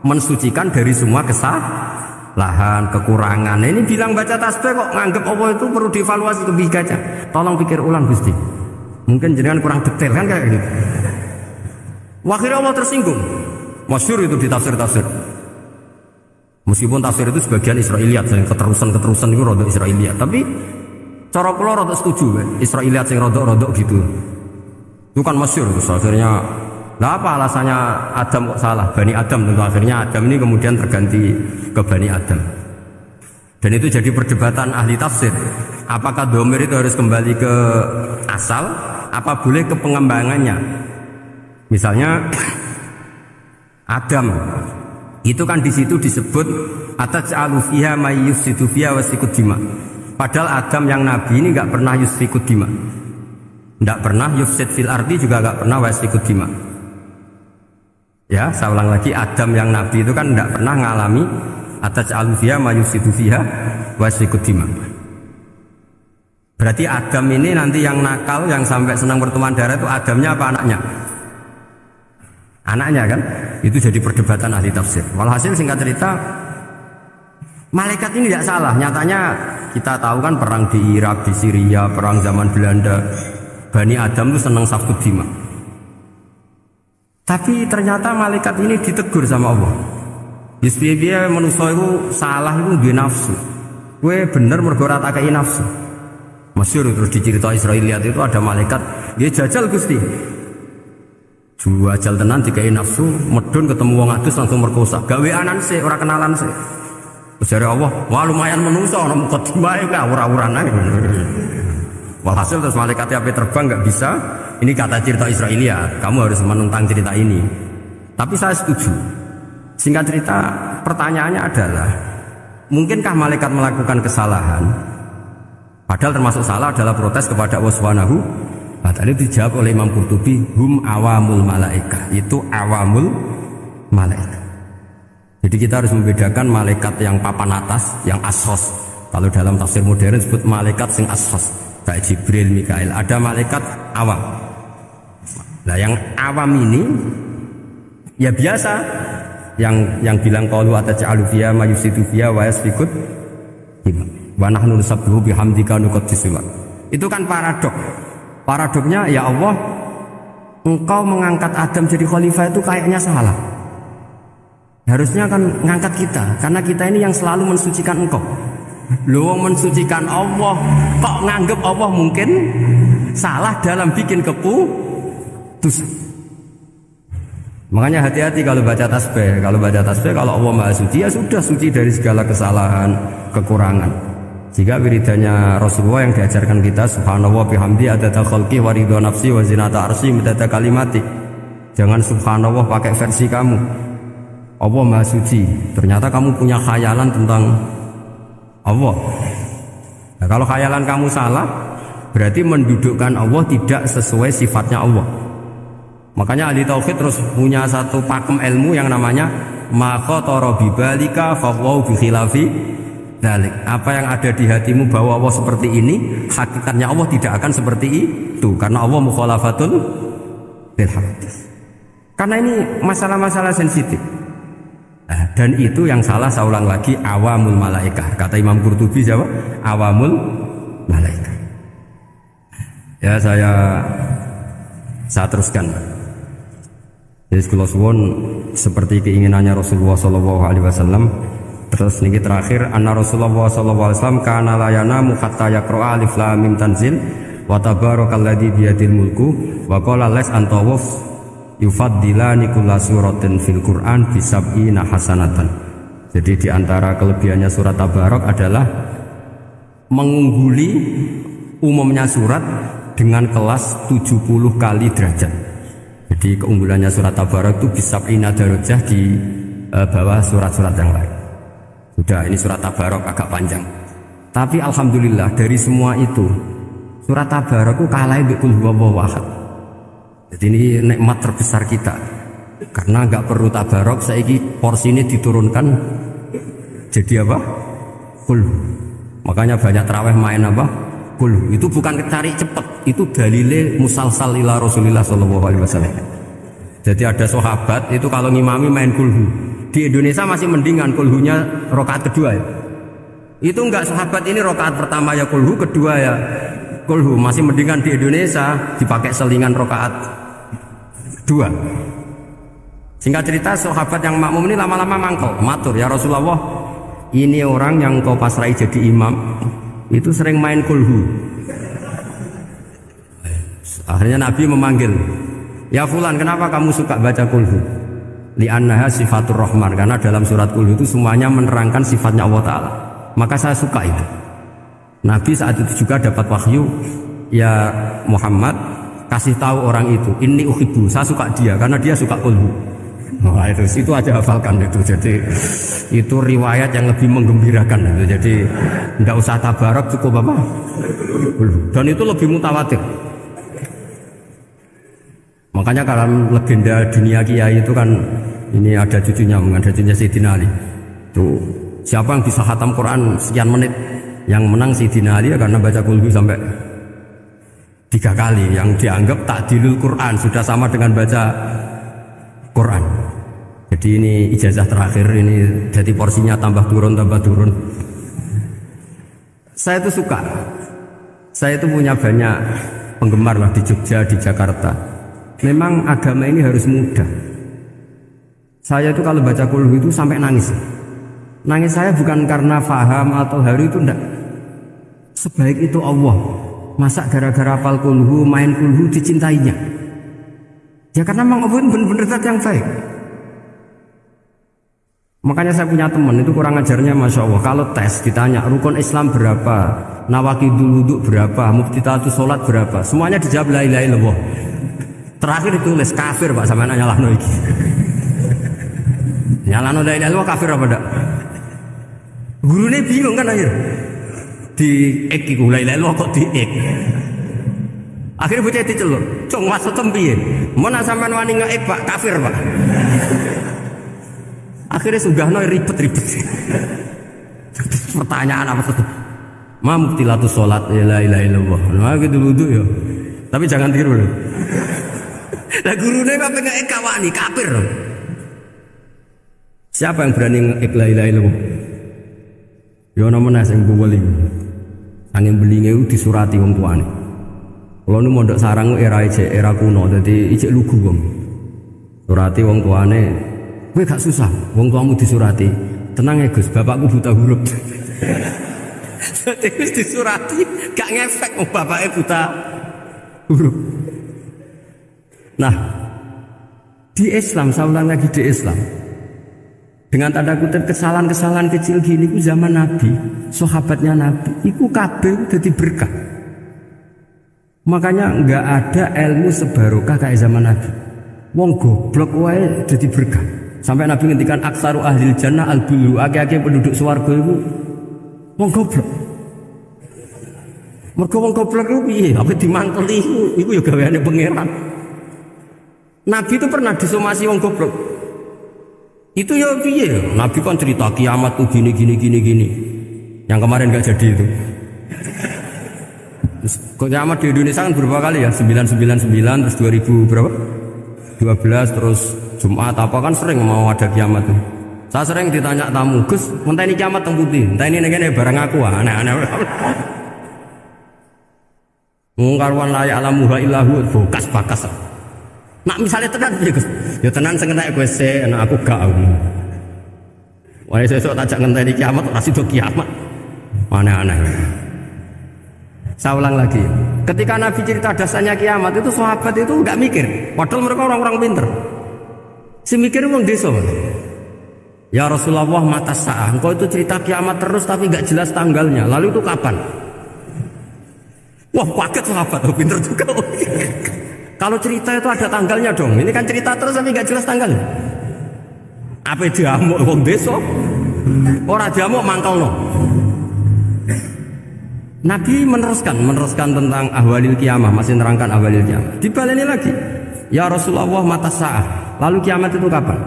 Mensucikan dari semua kesalahan, kekurangan. Nah, ini bilang baca tasbih kok nganggep Allah itu perlu dievaluasi kebijakan. Tolong pikir ulang Gusti. Mungkin jenengan kurang detail kan kayak gitu. Akhirnya Allah tersinggung. Masyhur itu di tafsir-tafsir. Meskipun tafsir itu sebagian Israiliyat, keterusan itu rodok Israiliyat, tapi cara kula rodok setuju Israiliyat sing rodok-rodok gitu. Itu kan masyhur terus akhirnya. Nah, apa alasannya Adam kok salah? Bani Adam tentu akhirnya Adam ini kemudian terganti ke Bani Adam. Dan itu jadi perdebatan ahli tafsir. Apakah domir itu harus kembali ke asal? Apa boleh ke pengembangannya? Misalnya Adam itu kan di situ disebut ataj'alu fiha may yufsidu fiha wasfikud dima. Padahal Adam yang nabi ini nggak pernah yusfikud dima. Nggak pernah yufsid fil ardi, juga nggak pernah wasfikud dima. Ya, saya ulang lagi, Adam yang nabi itu kan nggak pernah ngalami ataj'alu fiha may yufsidu fiha wasfikud dima. Berarti Adam ini nanti yang nakal, yang sampai senang berteman darah itu Adamnya apa anaknya? Anaknya kan? Itu jadi perdebatan ahli tafsir. Walhasil singkat cerita, malaikat ini tidak salah. Nyatanya kita tahu kan perang di Irak, di Syria, perang zaman Belanda, Bani Adam itu senang safkud dima. Tapi ternyata malaikat ini ditegur sama Allah. Bisbiyah manusia itu salah itu dia nafsu. Gue bener mergo ora tak kei nafsu. Masyhur terus dicerita Israiliyat itu ada malaikat dia jajal Gusti. Jajal tenan dikai nafsu, medun ketemu wong adus langsung merkosa. Gawe anan sih, ora kenalan sih. Terus jare Allah, wah lumayan menungso ana mukadimah ka ora-uran ae. Walhasil terus malaikat ape terbang enggak bisa Ini kata cerita Israiliyat, kamu harus menentang cerita ini. Tapi saya setuju. Singkat cerita, pertanyaannya adalah, mungkinkah malaikat melakukan kesalahan? Padahal termasuk salah adalah protes kepada Allah Subhanahu wa ta'ala. Itu dijawab oleh Imam Qurtubi, hum awamul malaikah. Itu awamul malaikat. Jadi kita harus membedakan malaikat yang papan atas, yang ashos. Kalau dalam tafsir modern disebut malaikat sing ashos, kayak Jibril, Mikail. Ada malaikat awam. Nah, yang awam ini ya biasa, yang bilang qalu ataj'alu fiha ma yusidu fiha wa yasfikut wa nahnu nusabbihu bihamdika nuqaddisu lak. Itu kan paradok. Paradoknya, ya Allah, engkau mengangkat Adam jadi khalifah itu kayaknya salah. Harusnya kan ngangkat kita, karena kita ini yang selalu mensucikan engkau. Loh, mensucikan Allah, kok nganggep Allah mungkin salah dalam bikin keputusan. Makanya hati-hati kalau baca tasbih. Kalau baca tasbih, kalau Allah Maha Suci, ya sudah suci dari segala kesalahan, kekurangan. Jika wiridanya Rasulullah yang diajarkan kita, subhanallah bihamdi adada khalqi wa ridha nafsi wa zinata arsy midada kalimati. Jangan subhanallah pakai versi kamu. Allah Maha Suci, ternyata kamu punya khayalan tentang Allah. Nah, kalau khayalan kamu salah, berarti mendudukkan Allah tidak sesuai sifatnya Allah. Makanya ahli tauhid terus punya satu pakem ilmu yang namanya ma khatara bibalika fa huwa bi khilafi dzalik. Apa yang ada di hatimu bahwa Allah seperti ini, hakikatnya Allah tidak akan seperti itu, karena Allah mukhalafatul bil hadis. Karena ini masalah-masalah sensitif. Nah, dan itu yang salah, saya ulang lagi, awamul malaikah. Kata Imam Qurtubi siapa? Awamul malaikah. Ya, saya teruskan. Jadi kalau suwon seperti keinginannya Rasulullah SAW. Terus niki terakhir, anna Rasulullah SAW kana la yanamu hatta yaqra'a alif lam mim tanzil wa tabarakalladzi biyadil mulku wa qala las antawaf yufaddilani kulla suratin fil Qur'an bisab'ina hasanatan. Jadi di antara kelebihannya surat Tabarok adalah mengungguli umumnya surat dengan kelas 70 kali derajat. Jadi keunggulannya surat Tabarok itu bisab'ina darajah di bawah surat-surat yang lain. Sudah, ini surat Tabarok agak panjang. Tapi alhamdulillah dari semua itu surat Tabarok itu kalah dengan qul huwallahu ahad. Jadi ini nikmat terbesar kita, karena nggak perlu Tabarok, saiki porsi ini diturunkan jadi apa? Qul. Makanya banyak tarawih main apa? Qul. Itu bukan cari cepet, itu dalile musalsal ila Rasulillah SAW. Jadi ada sahabat itu kalau ngimami main kulhu. Di Indonesia masih mendingan kulhunya rokaat kedua ya. Itu enggak, sahabat ini rokaat pertama ya kulhu, kedua ya kulhu. Masih mendingan di Indonesia dipakai selingan rokaat dua. Singkat cerita, sahabat yang makmum ini lama-lama mangkel, matur, ya Rasulullah, ini orang yang kau pasrai jadi imam itu sering main kulhu. Akhirnya Nabi memanggil, ya fulan, kenapa kamu suka baca kulhu? Li'annaha sifatur rahman, karena dalam surat kulhu itu semuanya menerangkan sifatnya Allah Ta'ala. Maka saya suka itu. Nabi saat itu juga dapat wahyu, ya Muhammad, kasih tahu orang itu, inni uhibbu, saya suka dia karena dia suka kulhu. Nah, itu aja hafalkan itu. Jadi itu riwayat yang lebih menggembirakan itu. Jadi tidak usah Tabarok, cukup apa? Kulhu. Dan itu lebih mutawatir. Makanya kalau legenda dunia kiai itu kan, ini ada cucunya, ada cucunya Sayyidina Ali. Tuh, siapa yang bisa khatam Quran sekian menit? Yang menang Sayyidina Ali ya, karena baca kulhu sampai 3 kali. Yang dianggap takdilul Quran, sudah sama dengan baca Quran. Jadi ini ijazah terakhir, ini jadi porsinya tambah turun. Saya itu suka. Saya itu punya banyak penggemar lah di Jogja, di Jakarta. Memang agama ini harus mudah. Saya itu kalau baca kulhu itu sampai nangis. Nangis saya bukan karena faham atau haru, itu enggak. Sebaik itu Allah, masa gara-gara hafal kulhu, main kulhu dicintainya? Ya karena memang Allah benar-benar zat yang baik. Makanya saya punya teman itu kurang ajarnya, masya Allah. Kalau tes ditanya rukun Islam berapa, nawakidul wudu berapa, muftitahatus sholat berapa, semuanya dijawab la ilaha illallah. Terakhir ditulis kafir Pak sampean nyalahno iki. Nyalahno la ilaha illallah kafir apa ndak? Gurune bingung kan akhir. Di ek iku la ilaha illallah kok di ek. Akhirnya bocah diceluk, "Cung maksud piye? Mun sampean wani ngek Pak, kafir Pak." Akhirnya sugahno ribet-ribet. Pertanyaan apa tuh? Ma muktilatus salat la ilaha illallah. Nah gitu wudu ya. Tapi jangan tiru. Lah gurune kok pengen ngek wani kafir. Siapa yang berani ngek la ilaha illallah? Ya ana meneh sing buweli. Angin belinge disurati wong tuane. Kalau nu mondok sarang era kuno, jadi ijek lugu wong. Surati wong tuane, kowe gak susah, wong tuamu disurati. Tenang ya Gus, bapakku buta huruf. Jadi Gus disurati, gak ngefek wong bapaknya buta huruf. Nah, di Islam, saya ulang lagi di Islam. Dengan tanda kutip kesalahan-kesalahan kecil gini, itu zaman Nabi, sahabatnya Nabi, itu kabeh jadi berkah. Makanya enggak ada ilmu sebarokah kayak zaman Nabi. Wong goblok wae jadi berkah. Sampai Nabi ngendikan aksaru ahlil jannah al-bulu, akeh-akeh penduduk swarga itu wong goblok. Mergo wong goblok itu piye? Apa dimanteli iku ya gaweane pangeran. Nabi itu pernah disomasi wong goblok. Itu ya piye? Nabi kan cerita kiamat tuh gini. Yang kemarin enggak jadi itu. Kiamat di Indonesia kan berapa kali ya? 999 terus 2000 berapa? 12 terus Jumat apa kan sering mau ada kiamat tuh. Saya sering ditanya tamu, Gus, entah ini kiamat teng putih, entah ini barang aku aneh-aneh. Mungkarwan layak alamuha illahu bakas. Nak misalnya tenan ya Gus, ya tenan sing enak kowe se, enak aku gak. Wah sesuk tajak ngenteni kiamat ora sida kiamat. Aneh-aneh. Saya ulang lagi, ketika Nabi cerita dasarnya kiamat itu sahabat itu nggak mikir, padahal mereka orang-orang pinter. Si mikir wong desa. Ya Rasulullah mata sa'ah, engkau itu cerita kiamat terus tapi nggak jelas tanggalnya. Lalu itu kapan? Wah kaget sahabat, pinter juga. Kalau cerita itu ada tanggalnya dong. Ini kan cerita terus tapi nggak jelas tanggalnya. Apa diamuk wong desa? Orang diamuk mangkelno. Nabi meneruskan tentang ahwalil kiamah, masih nerangkan ahwalil kiamah. Dibaleni lagi, ya Rasulullah mata sa'ah, lalu kiamat itu kapan?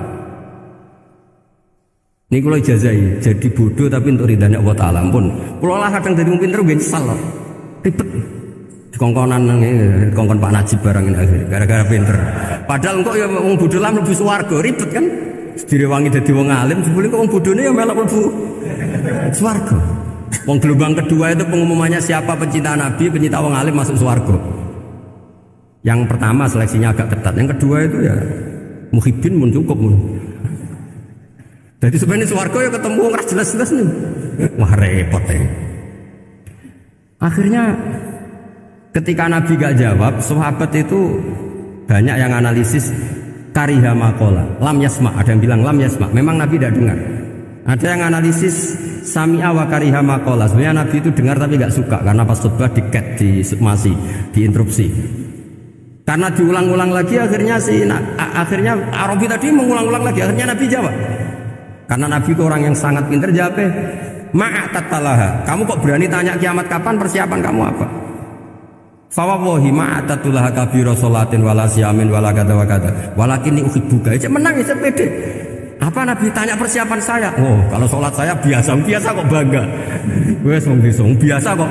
Ini kalau ijazai, jadi bodoh tapi untuk ridhanya Allah Ta'ala pun. Kalau lah kadang jadi mungkin terus gensal, ribet. Kongkon Pak Najib barang ini akhirnya, gara-gara pinter. Padahal kok ya wong bodoh lah mlebu swarga, ribet kan? Direwangi dadi wong alim, jebule kok wong bodone ya melok mlebu swarga. Wong gelombang kedua itu pengumumannya siapa pencinta Nabi, pencinta wong alim masuk swarga. Yang pertama seleksinya agak ketat, yang kedua itu ya muhibbin mun cukup mun. Jadi sebenarnya swarga ya ketemu wong ras jelas-jelas nih. Wah repot ya. Akhirnya ketika Nabi gak jawab, sahabat itu banyak yang analisis kariha maqala, lam yasma, ada yang bilang lam yasma, memang Nabi tidak dengar. Ada yang analisis sami'a wa kariha maqala, sebenarnya Nabi itu dengar tapi gak suka karena pas khutbah diket, masih diinterupsi. Karena diulang-ulang lagi akhirnya akhirnya Arabi tadi mengulang-ulang lagi, akhirnya Nabi jawab. Karena Nabi itu orang yang sangat pintar, jawabnya ma'atatalaha, kamu kok berani tanya kiamat kapan, persiapan kamu apa? Fawawahi ma'atatulaha kabira sholatin wala siyamin wala kata wa kata walakinni uhibbuka. Itu menang ya pede. Apa Nabi tanya persiapan saya? Oh kalau sholat saya biasa kok bangga. Wes wong biasa kok.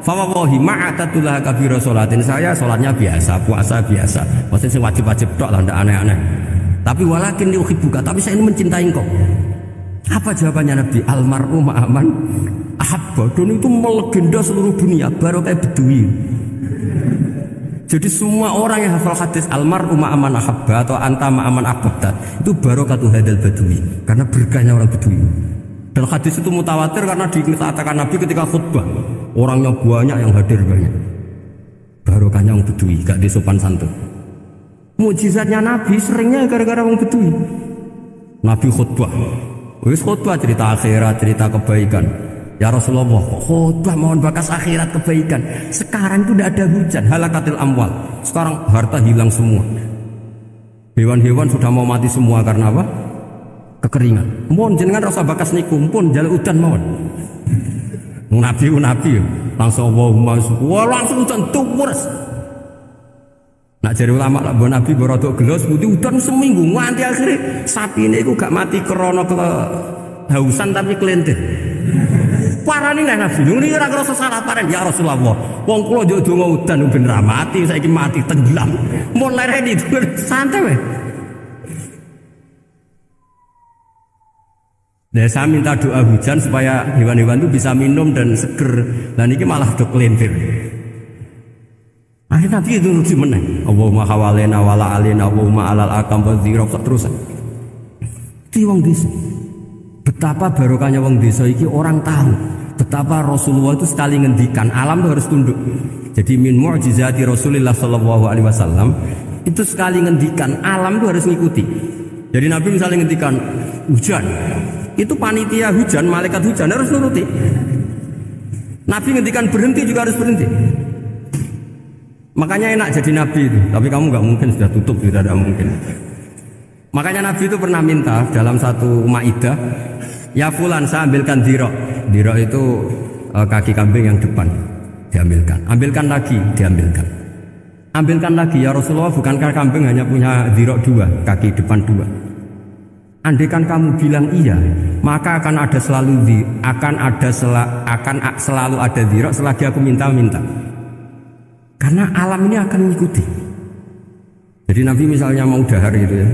Fawawahi ma'atatulaha kabira sholatin, saya sholatnya biasa, puasa biasa. Maksudnya sing wajib-wajib tok lah, ndak aneh-aneh. Tapi walakinni uhibbuka, tapi saya ini mencintai engkau. Apa jawabannya Nabi? Almar'u ma'aman ahabba. Dan itu melegenda seluruh dunia, baru kayak Bedui. Jadi semua orang yang hafal hadis almar'u ma'aman ahabba atau anta ma'aman ahbabta, itu barokatu hadal Badui, karena berkahnya orang Bedui. Dan hadis itu mutawatir karena dikatakan Nabi ketika khutbah, orangnya banyak yang hadir banyak. Barokahnya orang Bedui, gak disopan santun. Mukjizatnya Nabi seringnya gara-gara orang Bedui. Nabi khutbah, wis khutbah cerita akhirat, cerita kebaikan. Ya Rasulullah, khutbah mohon bakas akhirat kebaikan. Sekarang itu tidak ada hujan, halakatil amwal. Sekarang harta hilang semua. Hewan-hewan sudah mau mati semua karena apa? Kekeringan. Mohon jenengan rasa bakas niku pun jaluk udan mohon. Nabi langsung Allahumma wah langsung udan tuwurs. Nak jari ulama lah Nabi berodok gelos putih udan seminggu nganti akhirnya sapi ini gak mati krono kehausan tapi kelentir. Parani lah Nabi, ini ora krasa salah paran ya Rasulullah. Wong kula yo donga udan ben ra mati, saiki mati tenggelam. Mun lereni santai wae. Nah, saya minta doa hujan supaya hewan-hewan itu bisa minum dan seger. Dan ini malah do kelentir. Akhirnya Nabi itu nuju meneh. Allahumma hawalena wala alena Allahumma alal akam wa dzirab terusan. Di wong desa. Betapa barokahnya wong desa iki orang tahu betapa Rasulullah itu sekali ngendikan alam itu harus tunduk. Jadi min mu'jizati Rasulullah sallallahu alaihi wasallam itu sekali ngendikan alam itu harus ngikuti. Jadi Nabi misalnya ngendikan hujan, itu panitia hujan, malaikat hujan harus nuruti. Nabi ngendikan berhenti juga harus berhenti. Makanya enak jadi Nabi itu. Tapi kamu nggak mungkin sudah tutup, tidak ada mungkin. Makanya Nabi itu pernah minta dalam satu maidah, ya fulan saya ambilkan dirok. Dirok itu kaki kambing yang depan diambilkan. Ambilkan lagi, diambilkan. Ambilkan lagi ya Rasulullah, bukankah kambing hanya punya dirok dua, kaki depan dua? Andaikan kamu bilang iya, maka akan selalu ada dirok selagi aku minta. Karena alam ini akan mengikuti. Jadi Nabi misalnya mau dahar gitu ya,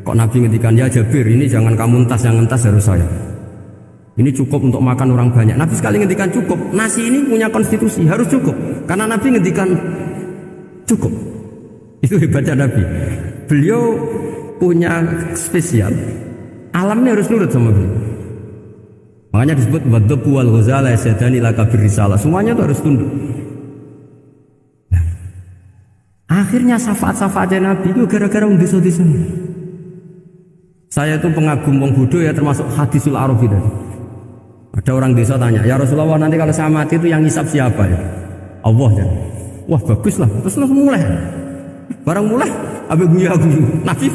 kok Nabi ngendikan ya Jabir ini jangan kamu entas, yang entas harus saya. Ini cukup untuk makan orang banyak. Nabi sekali ngendikan cukup. Nasi ini punya konstitusi harus cukup. Karena Nabi ngendikan cukup. Itu hebatnya Nabi. Beliau punya spesial. Alamnya harus nurut sama beliau. Makanya disebut wadhabu wal ghazala yasadani la kabir risalah. Semuanya itu harus tunduk. Nah, akhirnya syafaat-syafaatnya Nabi itu gara-gara wong desa-desa. Saya itu pengagum wong bodoh ya, termasuk hadisul arabi tadi. Ada orang desa tanya, ya Rasulullah nanti kalau saya mati itu yang hisab siapa ya? Allah ya. Wah bagus lah, terus langsung mulai. Barang mulai, abe guya Nabi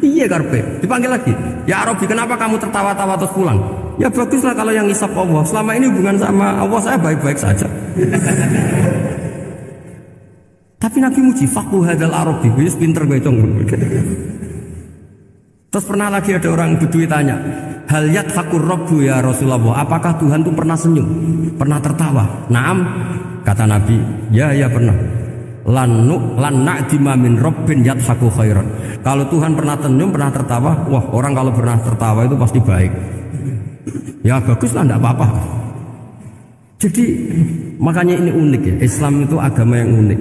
iya karpe, dipanggil lagi. Ya Arabi kenapa kamu tertawa-tawa terus pulang? Ya bagus lah kalau yang hisab Allah. Selama ini hubungan sama Allah saya baik-baik saja. Tapi Nabi muji fakuh hadal Arabi, wis pinter gue itu. Terus pernah lagi ada orang Bedui tanya, hal yadhakur rabbu ya Rasulullah, apakah Tuhan itu pernah senyum, pernah tertawa? Naam, kata Nabi, ya pernah. Lan na'dima min rabbin yadhaku khairan. Kalau Tuhan pernah senyum, pernah tertawa, wah orang kalau pernah tertawa itu pasti baik. Ya bagus lah, enggak apa-apa. Jadi makanya ini unik ya, Islam itu agama yang unik.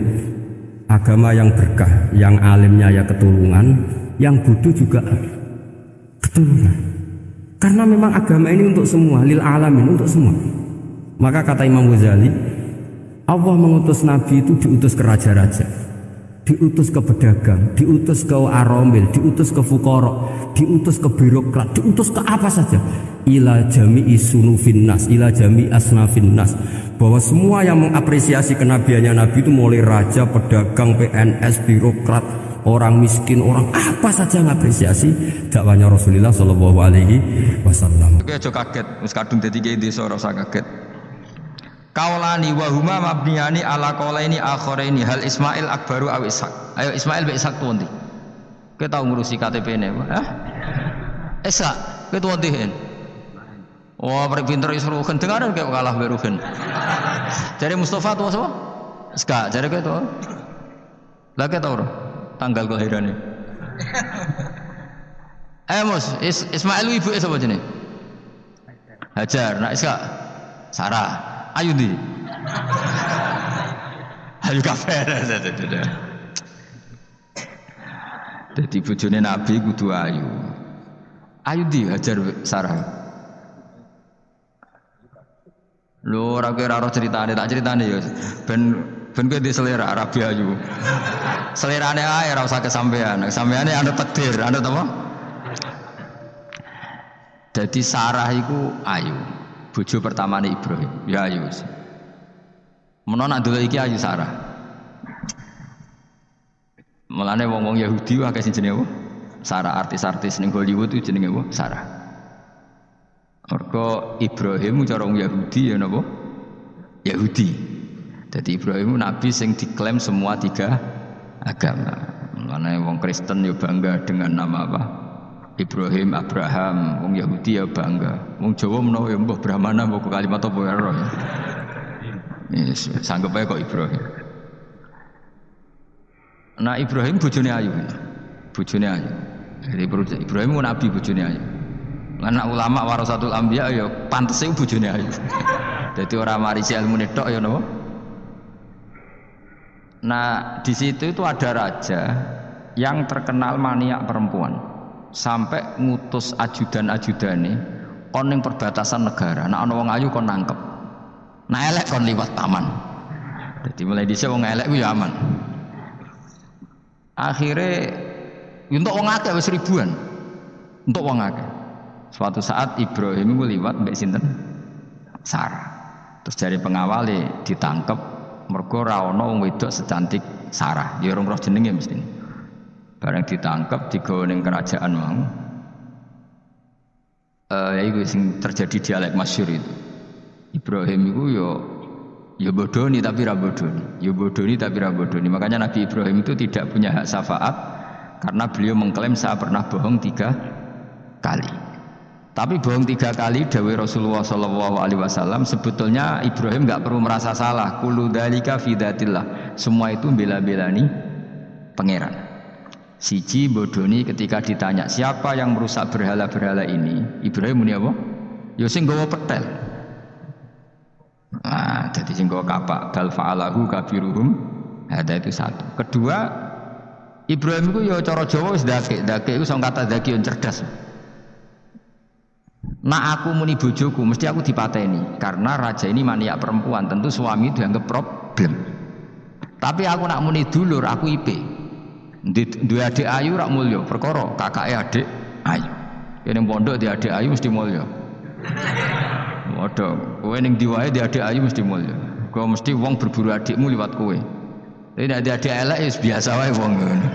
Agama yang berkah, yang alimnya ya ketulungan, yang bodoh juga ketulungan. Karena memang agama ini untuk semua, lil alamin, untuk semua. Maka kata Imam Ghazali, Allah mengutus Nabi itu diutus ke raja-raja, diutus ke pedagang, diutus ke aromil, diutus ke fuqara, diutus ke birokrat, diutus ke apa saja. Ila jami'i sunufin nas, ila jami'i asnafin nas. Bahwa semua yang mengapresiasi kenabiannya Nabi itu mulai raja, pedagang, PNS, birokrat, orang miskin, orang apa saja mengapresiasi dakwahnya Rasulullah Shallallahu Alaihi Wasallam. Oke, aja kaget, wis kadung dadi kiai desa ora usah kaget. Kaulani wa huma mabniyani ala qaulaini akharaini hal Ismail akbaru aw Ishaq. Ayo Ismail be Ishaq tuh ndi? Kowe tau ngurusi KTP-ne, Hah? Ishaq, kowe tuh ndi hen? Wah, pinter iso rugen dengaran kayak kalah be rugen. Jare Mustafa tuh sapa? Ska, jare kowe tuh. Lah kowe tau ora? Tanggal kelahirannya. Mus, Ismail ibu sapa jenenge? Hajar. Nak Ishaq? Sarah. Ayu di. Ayu kafe. Jadi bojone Nabi kudu ayu. Ayu di Hajar Sarah. Lho ora kira ora ceritane, tak ceritane ya. Ben kowe di selera Arabi ayu. Selerane ae ora usah kesampean. Kesampeane anu takdir, anu apa? Jadi Sarah iku ayu. bojo pertamane Ibrahim. Ya ayo. Menawa nak delok iki ayu Sarah. Mulane wong-wong Yahudi akeh sing jenenge apa? Sarah, artis-artis ning Hollywood itu jenenge apa? Sarah. Mergo Ibrahim cara wong Yahudi ya napa? Yahudi. Jadi Ibrahim nabi sing diklaim semua 3 agama. Mulane wong Kristen ya bangga dengan nama apa? Ibrahim, Abraham, wong Yahudi ya bangga. Wong Jawa menawa ya mbah Brahmana mbah kalimat apa ya roh. Yes, sanggup ae kok Ibrahim. Nah Ibrahim bojone ayu. Bojone ayu. Jadi Ibrahim ku nabi bojone ayu. Lan ulama warasatul anbiya ya pantese bojone ayu. Dadi ora marisi ilmune tok ya napa? Nah di situ itu ada raja yang terkenal maniak perempuan. Sampai ngutus ajudan-ajudane kon ning perbatasan negara. Nek ana wong ayu kon nangkep. Nek elek kon liwat taman. Jadi mulai dhisik wong elek ku ya aman. Akhire untuk wong akeh wis ribuan. Untuk wong akeh. Suatu saat Ibrahim ku liwat mbek sinten? Sarah. Terus dari pengawale ditangkep mergo ra ana wong wedok secantik Sarah. Ya ora roh jenenge mesti. Barang ditangkap digawa ning kerajaan mau. Ya iku sing terjadi dialek masyhur itu. Ibrahim iku ya bodoni tapi ra bodoni. Ya bodoni tapi ra bodoni. Makanya Nabi Ibrahim itu tidak punya hak syafaat karena beliau mengklaim saya pernah bohong 3 kali. Tapi bohong 3 kali dawuh Rasulullah SAW sebetulnya Ibrahim enggak perlu merasa salah. Kullu dzalika fi dzatillah. Semua itu bela-belani pangeran. Siji bodoni ketika ditanya siapa yang merusak berhala-berhala ini, Ibrahim muni apa? Ya sing nggawa petel. Nah, jadi sing nggawa kapak bal fa'alahu kabiruhum. Ada itu satu. Kedua, Ibrahim itu ya cara Jawa wis dake itu sing kata daki yang cerdas. Nah aku muni bojoku mesti aku dipateni karena raja ini maniak perempuan, tentu suami dianggap problem. Tapi aku nak muni dulur aku IP. Dua adik ayu rak mulya perkara kakake adik ayu. Yen pondok di adik ayu mesti mulya. Waduh, kowe ning ndi wae di adik ayu mesti mulya. Kowe mesti wong berburu adikmu liwat kowe. Tapi nek adik elek wis biasa wae wong ngono.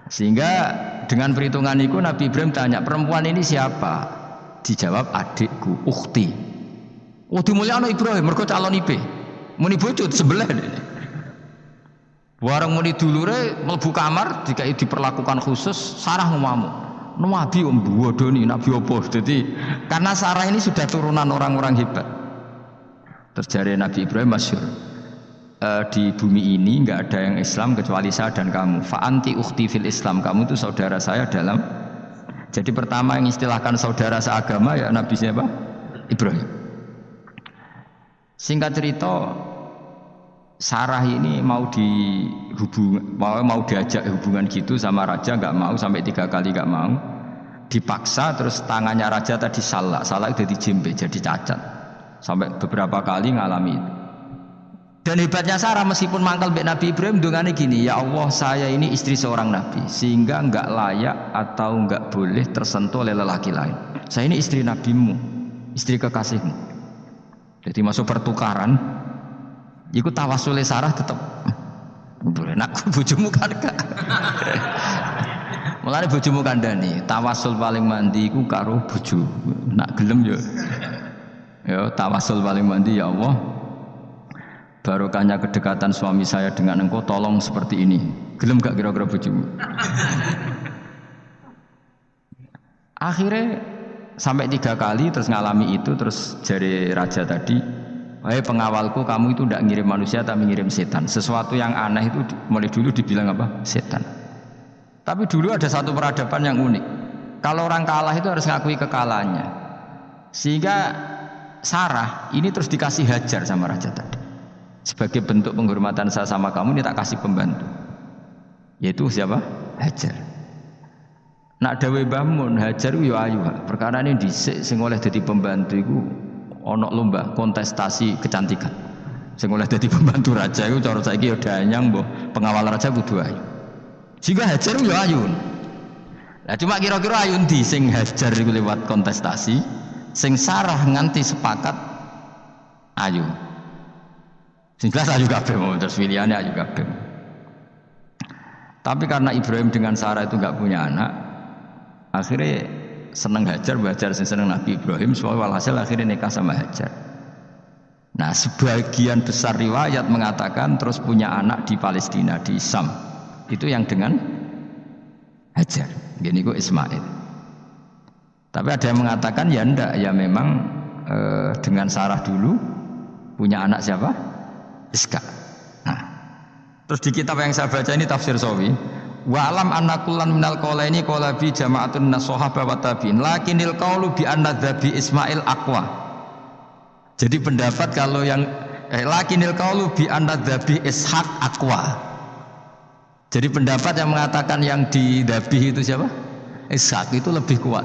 Sehingga dengan perhitungan itu Nabi Ibrahim tanya, perempuan ini siapa? Dijawab adikku, ukhti. Oh dimulyakno Ibrahim mergo calon IP. Muni bojo sebelah dene. Warang muni dulure mlebu kamar dikai diperlakukan khusus Sarah ngamuk. Nabi bodoni nabi apa? Jadi karena Sarah ini sudah turunan orang-orang hebat. Terjadi Nabi Ibrahim masyhur. Di bumi ini enggak ada yang Islam kecuali saya dan kamu. Fa anti ukhti fil Islam. Kamu itu saudara saya dalam. Jadi pertama yang istilahkan saudara seagama ya Nabi siapa? Ibrahim. Singkat cerita Sarah ini mau diajak hubungan gitu sama raja, nggak mau sampai 3 kali nggak mau, dipaksa terus tangannya raja tadi salah itu jadi jembe jadi cacat sampai beberapa kali ngalami itu. Dan hebatnya Sarah meskipun mangkal mbek Nabi Ibrahim dongane gini, ya Allah saya ini istri seorang nabi sehingga nggak layak atau nggak boleh tersentuh oleh lelaki lain. Saya ini istri nabimu, istri kekasihmu. Jadi masuk pertukaran. Iku tawassul Sarah tetep enak bojomu kan gak. Mulane bojomu kandhani, tawassul paling mandi iku karo bojo. Nak gelem yo. Ya tawassul paling mandi ya Allah. Barokahnya kedekatan suami saya dengan engkau tolong seperti ini. Gelem gak kira-kira bojomu? Akhirnya sampai 3 kali terus ngalami itu terus jari raja tadi. Wahai pengawalku, kamu itu tidak ngirim manusia tapi ngirim setan. Sesuatu yang aneh itu mulai dulu dibilang apa? Setan. Tapi dulu ada satu peradaban yang unik. Kalau orang kalah itu harus ngakui kekalahannya. Sehingga Sarah ini terus dikasih Hajar sama raja tadi. Sebagai bentuk penghormatan saya sama kamu ini tak kasih pembantu. Yaitu siapa? Hajar. Nak dawe bangun Hajar yo ayu. Perkara ini dhisik sing oleh dadi pembantu iku ono lomba kontestasi kecantikan. Sing oleh dadi pembantu raja iku cara saiki ya danyang mbah pengawal raja kudu ayu. Jika Hajar ya ayu. Lah cuma kira-kira ayu ndi sing Hajar iku lewat kontestasi Sing Sarah nganti sepakat ayu. Sing jelas ayu kabeh terus pilihannya ayu kabeh. Tapi karena Ibrahim dengan Sarah itu nggak punya anak, akhirnya seneng Hajar, Hajar seneng Nabi Ibrahim, soal walhasil akhirnya nikah sama Hajar. Nah, sebagian besar riwayat mengatakan terus punya anak di Palestina, di Sam. Itu yang dengan Hajar. Gini kok Ismail. Tapi ada yang mengatakan ya enggak, ya memang dengan Sarah dulu punya anak siapa? Iska. Nah, terus di kitab yang saya baca ini tafsir Sawi. Wa alam anna kullan minal qaulaini qala bi jama'atun nas-sahabah wa tabi'in lakinil qaulu bi anna dzabi Ismail aqwa. Jadi pendapat kalau yang lakinil qaulu bi anna dzabi Ishaq aqwa. Jadi pendapat yang mengatakan yang didabih itu siapa? Ishaq itu lebih kuat.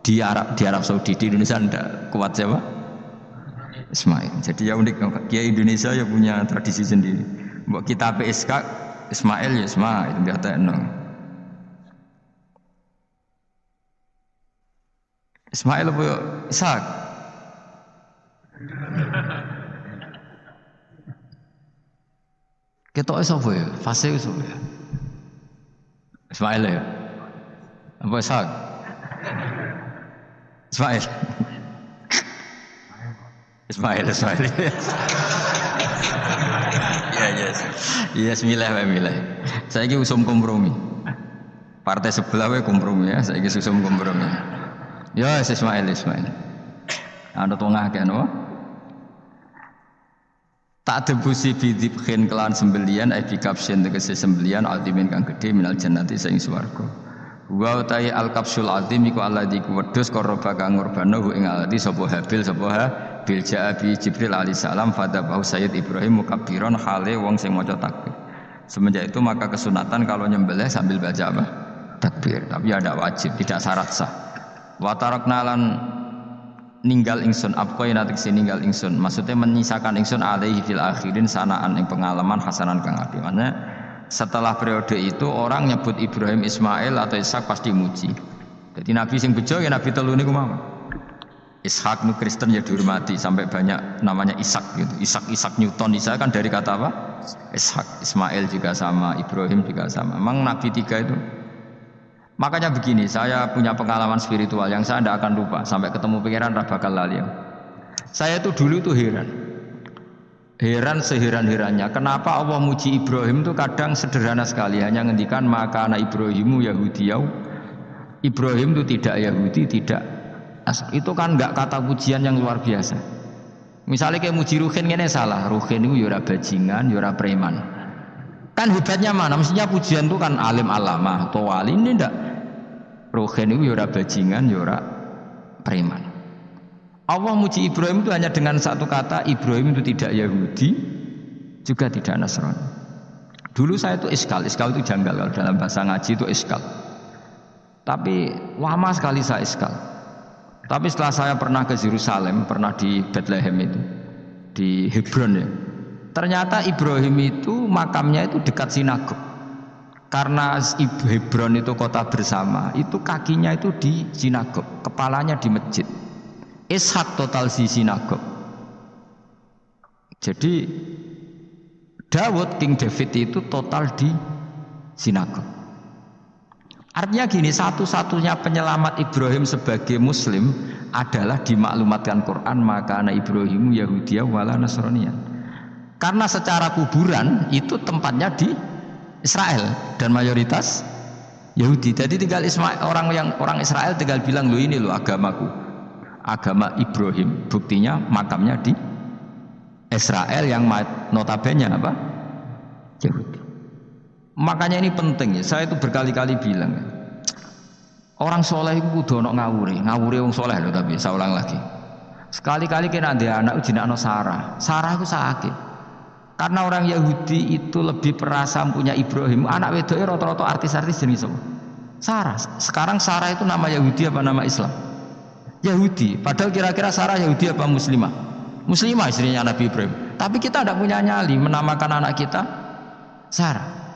Di Arab Saudi, di Indonesia enggak kuat siapa? Ismail. Jadi ya unik, Kiai Indonesia ya punya tradisi sendiri. Mbok kitab Ishaq Ismail ya Ismail biasa no. Ismail apa ya Ishak? Ketok sapa ya? Fase sapa ya? Ismail ya? Apa Ishak? Ismail. Ismail. Yes, milih. Saya ini usum kompromi. Partai sebelah we kompromi ya. Saya ini usum kompromi. Ya, Ismail. Ada tengah kan? Tak debusi bidibkhin kelan sembelian, bikapsin tegesi sembelian, altimin kang gede minal jannati saing swarga. Wa utai al kapsul altim iku alladzi kuwedhus koroba kang ngurbanahu ing alladzi sapa Habil bil ja'abi Jibril alaihi salam fadabahu Sayyid Ibrahim mukabbiran hale wong sing maca takbir. Semenjak itu maka kesunatan kalau nyembelih sambil baca apa? Takbir. Tapi ada wajib, tidak syarat sah. Wa tarakna lan ninggal ingsun abqaina tegese ninggal ingsun. Maksudnya menyisakan ingsun alaihi fil akhirin sanaan ing pengalaman hasanan kang apik. Maknanya setelah periode itu orang nyebut Ibrahim Ismail atau Ishak pasti muji. Jadi Nabi sing bejo ya Nabi telu niku mawon. Ishak nu Kristen ya dihormati sampai banyak namanya Ishak gitu. Ishak Newton Ishak kan dari kata apa? Ishak. Ismail juga sama, Ibrahim juga sama. Memang Nabi tiga itu. Makanya begini, saya punya pengalaman spiritual yang saya tidak akan lupa sampai ketemu pikiran bakal lali. Saya itu dulu itu heran seheran-herannya kenapa Allah muji Ibrahim itu kadang sederhana sekali, hanya ngendikan maka anak Ibrahimu Yahudiyau. Ibrahim itu tidak Yahudi, tidak. Itu kan enggak kata pujian yang luar biasa. Misalnya kayak muji Ruhin ini salah. Ruhin itu yura bajingan, yura preman. Kan hebatnya mana? Mestinya pujian itu kan alim alama atau wali, ini enggak. Ruhin itu yura bajingan, yura preman. Allah muji Ibrahim itu hanya dengan satu kata, Ibrahim itu tidak Yahudi, juga tidak Nasrani. Dulu saya itu iskal itu janggal, kalau dalam bahasa ngaji itu iskal. Tapi lama sekali saya iskal. Tapi setelah saya pernah ke Yerusalem, pernah di Bethlehem itu, di Hebron ya. Ternyata Ibrahim itu makamnya itu dekat sinagog. Karena Hebron itu kota bersama, itu kakinya itu di sinagog, kepalanya di masjid. Ishak total di sinagog. Jadi King David itu total di sinagog. Artinya gini, satu-satunya penyelamat Ibrahim sebagai Muslim adalah dimaklumatkan Quran maka anak Ibrahimu Yahudiyah wala Nasraniyah. Karena secara kuburan itu tempatnya di Israel dan mayoritas Yahudi. Jadi tinggal orang Israel tinggal bilang lo ini lo agamaku, agama Ibrahim. Buktinya makamnya di Israel yang notabene apa? Yahudi. Makanya ini penting ya. Saya itu berkali-kali bilang orang soleh itu kudu ono ngawure wong soleh loh. Tapi saya ulang lagi, sekali-kali kena ada anak jinakno Sarah itu sakit karena orang Yahudi itu lebih perasa punya Ibrahim. Anak wedoknya rata-rata artis-artis jenis apa? Sarah. Sekarang Sarah itu nama Yahudi apa nama Islam? Yahudi. Padahal kira-kira Sarah Yahudi apa Muslimah? Muslimah istrinya Nabi Ibrahim. Tapi kita tidak punya nyali menamakan anak kita Sarah.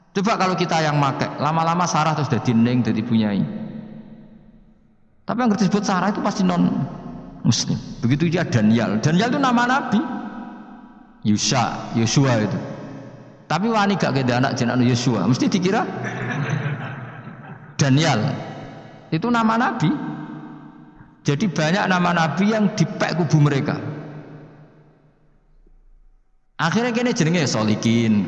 Coba kalau kita yang make, lama-lama Sarah terus jadi neng, jadi punyai. Tapi yang disebut Sarah itu pasti non Muslim. Begitu juga Daniel. Daniel itu nama Nabi. Yosua itu. Tapi wani gak keda anak jenenge Yosua, mesti dikira Daniel. Itu nama Nabi. Jadi banyak nama Nabi yang dipek kubu mereka. Akhirnya kene jenenge Solikin.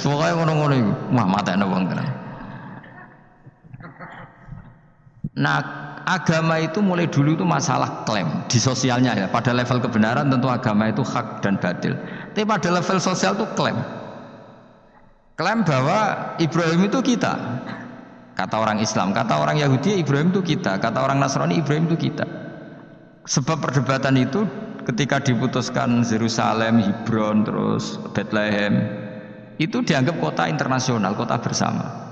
Pokoke ngono-ngono iku. Wah, matane wong tenan. Nah, agama itu mulai dulu itu masalah klaim di sosialnya ya. Pada level kebenaran tentu agama itu hak dan batil. Tapi pada level sosial itu klaim. Klaim bahwa Ibrahim itu kita. Kata orang Islam, kata orang Yahudi Ibrahim itu kita, kata orang Nasrani Ibrahim itu kita. Sebab perdebatan itu ketika diputuskan Yerusalem, Hebron, terus Bethlehem, itu dianggap kota internasional, kota bersama.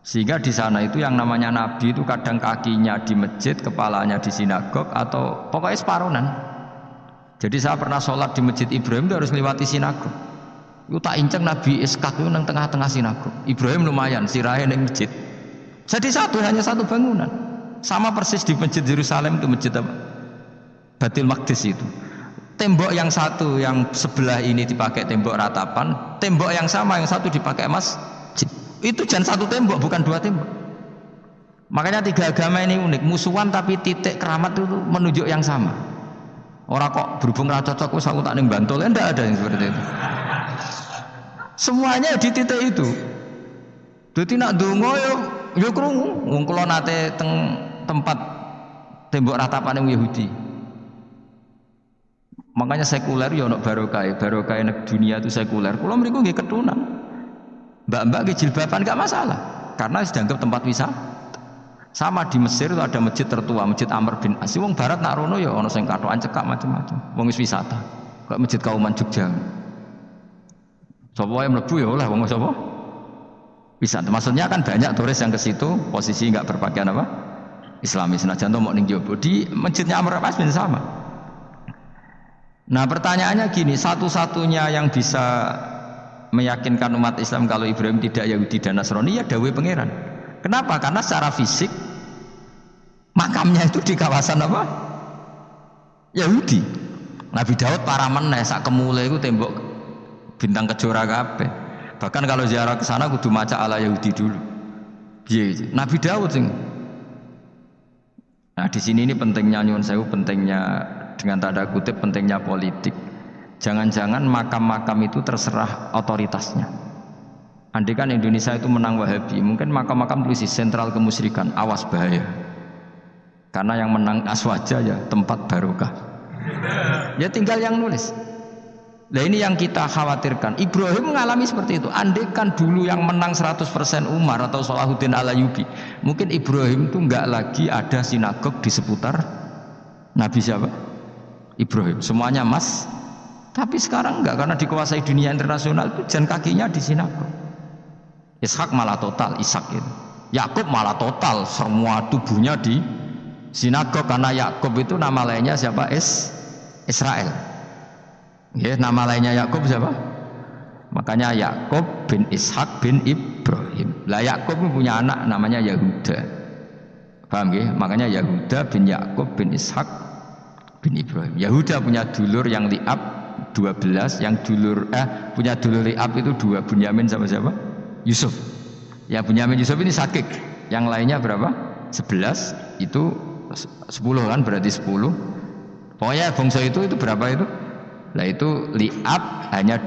Sehingga di sana itu yang namanya Nabi itu kadang kakinya di masjid, kepalanya di sinagog, atau pokoknya separuhan. Jadi saya pernah sholat di masjid Ibrahim itu harus melewati sinagog. Itu tak inceng Nabi Ishak itu nang tengah-tengah sinagog. Ibrahim lumayan, sirahe nang masjid. Jadi hanya satu bangunan. Sama persis di masjid Yerusalem itu masjid apa? Baitul Maqdis itu. Tembok yang satu yang sebelah ini dipakai tembok ratapan, tembok yang sama yang satu dipakai masjid. Itu jangan satu tembok, bukan dua tembok. Makanya tiga agama ini unik, musuhan tapi titik keramat itu menunjuk yang sama. Orang kok berhubung ra cocok wis aku tak ning Bantul, enggak ada yang seperti itu. Semuanya di titik itu. Dadi nak ndonga yo krungu, wong kula nate teng tempat tembok ratapan yang Yahudi. Makanya sekuler ya ono barokah nek dunia itu sekuler. Kula mriku nggih ketunan. Mbak-mbak jilbaban gak masalah karena dianggap tempat wisata. Sama di Mesir itu ada masjid tertua, Masjid Amr bin As. Wong barat nak rono ya ono sing katokan cekak macam-macam. Wong wis wisata. Kayak Masjid Kauman Jogja. Sapa wae mlebu ya oleh wong sapa? Wisata. Maksudnya kan banyak turis yang ke situ posisi enggak berpakaian apa? Islamis. Senajan to mok ning jowo di Masjidnya Amr bin As bin sama. Nah, pertanyaannya gini, satu-satunya yang bisa meyakinkan umat Islam kalau Ibrahim tidak Yahudi dan Nasrani ya dawuh pangeran. Kenapa? Karena secara fisik makamnya itu di kawasan apa? Yahudi. Nabi Daud para meneh sak kemule iku tembok bintang kejora kabeh. Bahkan kalau ziarah ke sana kudu maca ala Yahudi dulu. Piye? Nabi Daud sing. Nah, di sini ini pentingnya nyuwun sewu, pentingnya dengan tanda kutip pentingnya politik. Jangan-jangan makam-makam itu terserah otoritasnya. Andai kan Indonesia itu menang Wahabi, mungkin makam-makam tulis sentral kemusyrikan, awas bahaya. Karena yang menang Aswaja ya tempat barokah. Ya tinggal yang nulis. Nah ini yang kita khawatirkan. Ibrahim mengalami seperti itu. Andai kan dulu yang menang 100% Umar atau Salahuddin Al-Ayyubi, mungkin Ibrahim itu enggak lagi ada sinagog di seputar Nabi siapa? Ibrahim. Semuanya mas. Tapi sekarang enggak, karena dikuasai dunia internasional itu jalan kakinya di sinagog. Ishak malah total, Ishak itu. Yakub malah total, semua tubuhnya di sinagog karena Yakub itu nama lainnya siapa? Israel. Ya, nama lainnya Yakub siapa? Makanya Yakub bin Ishak bin Ibrahim. Lah Yakub punya anak namanya Yahuda. Paham ya? Makanya Yahuda bin Yakub bin Ishak bin Ibrahim. Yahuda punya dulur yang li'ab 12, yang dulur punya dulur li'ab itu 2, Bunyamin sama siapa? Yusuf. Ya Bunyamin Yusuf ini sakik. Yang lainnya berapa? 11, itu 10 kan, berarti 10. Pokoknya bangsa itu berapa itu? Lah itu li'ab hanya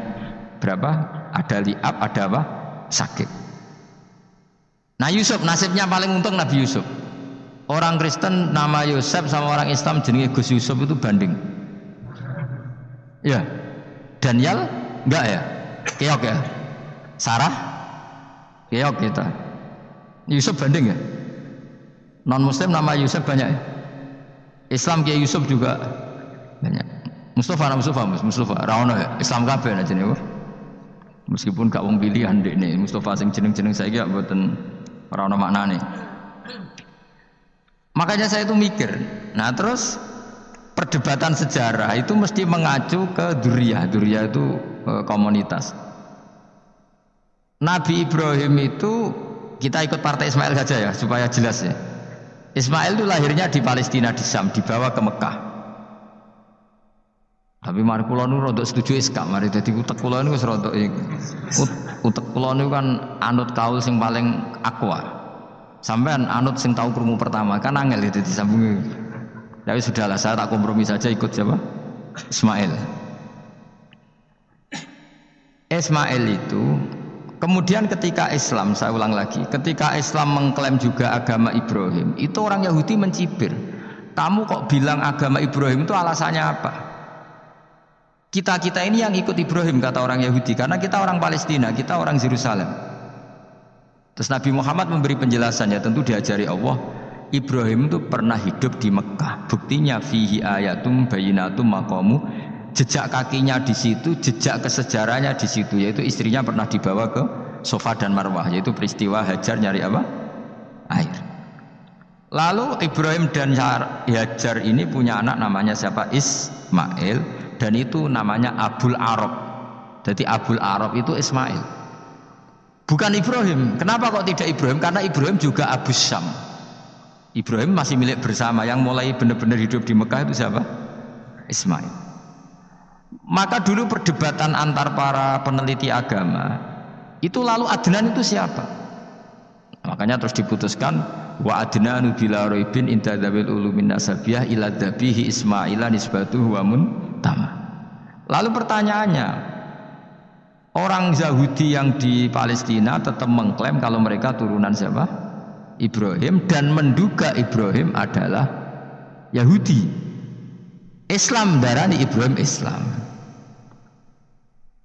berapa? Ada li'ab, ada apa? Sakik. Nah Yusuf nasibnya paling untung Nabi Yusuf. Orang Kristen nama Yusuf sama orang Islam jenenge Gus Yusuf itu banding. Ya. Daniel enggak ya? Keok ya? Sarah? Keok kita. Yusuf banding ya? Non muslim nama Yusuf banyak ya? Islam Kiai Yusuf juga banyak. Mustafa Raono ya? Islam kabeh aja nih. Meskipun gak wong pilihan dek nih, Mustafa sing jeneng-jeneng saya gak mboten ora ono maknane. Makanya saya itu mikir. Nah terus perdebatan sejarah itu mesti mengacu ke Duriyah itu komunitas. Nabi Ibrahim itu kita ikut partai Ismail saja ya supaya jelas ya. Ismail itu lahirnya di Palestina di Syam, dibawa ke Mekah. Tapi mari kula nu rodok setuju iskak, mari dadi utek kula niku wis rodok utek kula niku kan anut kaul sing paling akwa. Sampean anut sing tahu krungu pertama, kan angel itu disambungi. Tapi sudahlah, saya tak kompromi saja ikut siapa? Ismail. Ismail itu kemudian ketika Islam, saya ulang lagi, ketika Islam mengklaim juga agama Ibrahim, itu orang Yahudi mencibir. Kamu kok bilang agama Ibrahim itu alasannya apa? Kita ini yang ikut Ibrahim, kata orang Yahudi, karena kita orang Palestina, kita orang Yerusalem. Terus Nabi Muhammad memberi penjelasannya, tentu diajari Allah, Ibrahim itu pernah hidup di Mekah. Buktinya fihi ayatum bayinatum maqamu, jejak kakinya di situ, jejak kesejarahnya di situ, yaitu istrinya pernah dibawa ke Safa dan Marwah, yaitu peristiwa Hajar nyari apa? Air. Lalu Ibrahim dan Hajar ini punya anak namanya siapa? Ismail. Dan itu namanya Abul Arab. Jadi Abul Arab itu Ismail, bukan Ibrahim. Kenapa kok tidak Ibrahim? Karena Ibrahim juga Abu Syam. Ibrahim masih milik bersama. Yang mulai benar-benar hidup di Mekah itu siapa? Ismail. Maka dulu perdebatan antar para peneliti agama itu, lalu Adnan itu siapa? Makanya terus diputuskan wa adnanu bila raibin inda dzawil ulumin nasabiyah ila dzabihi Ismaila nisbatuhu wa muntama. Lalu pertanyaannya, orang Yahudi yang di Palestina tetap mengklaim kalau mereka turunan siapa? Ibrahim, dan menduga Ibrahim adalah Yahudi. Islam darani Ibrahim Islam.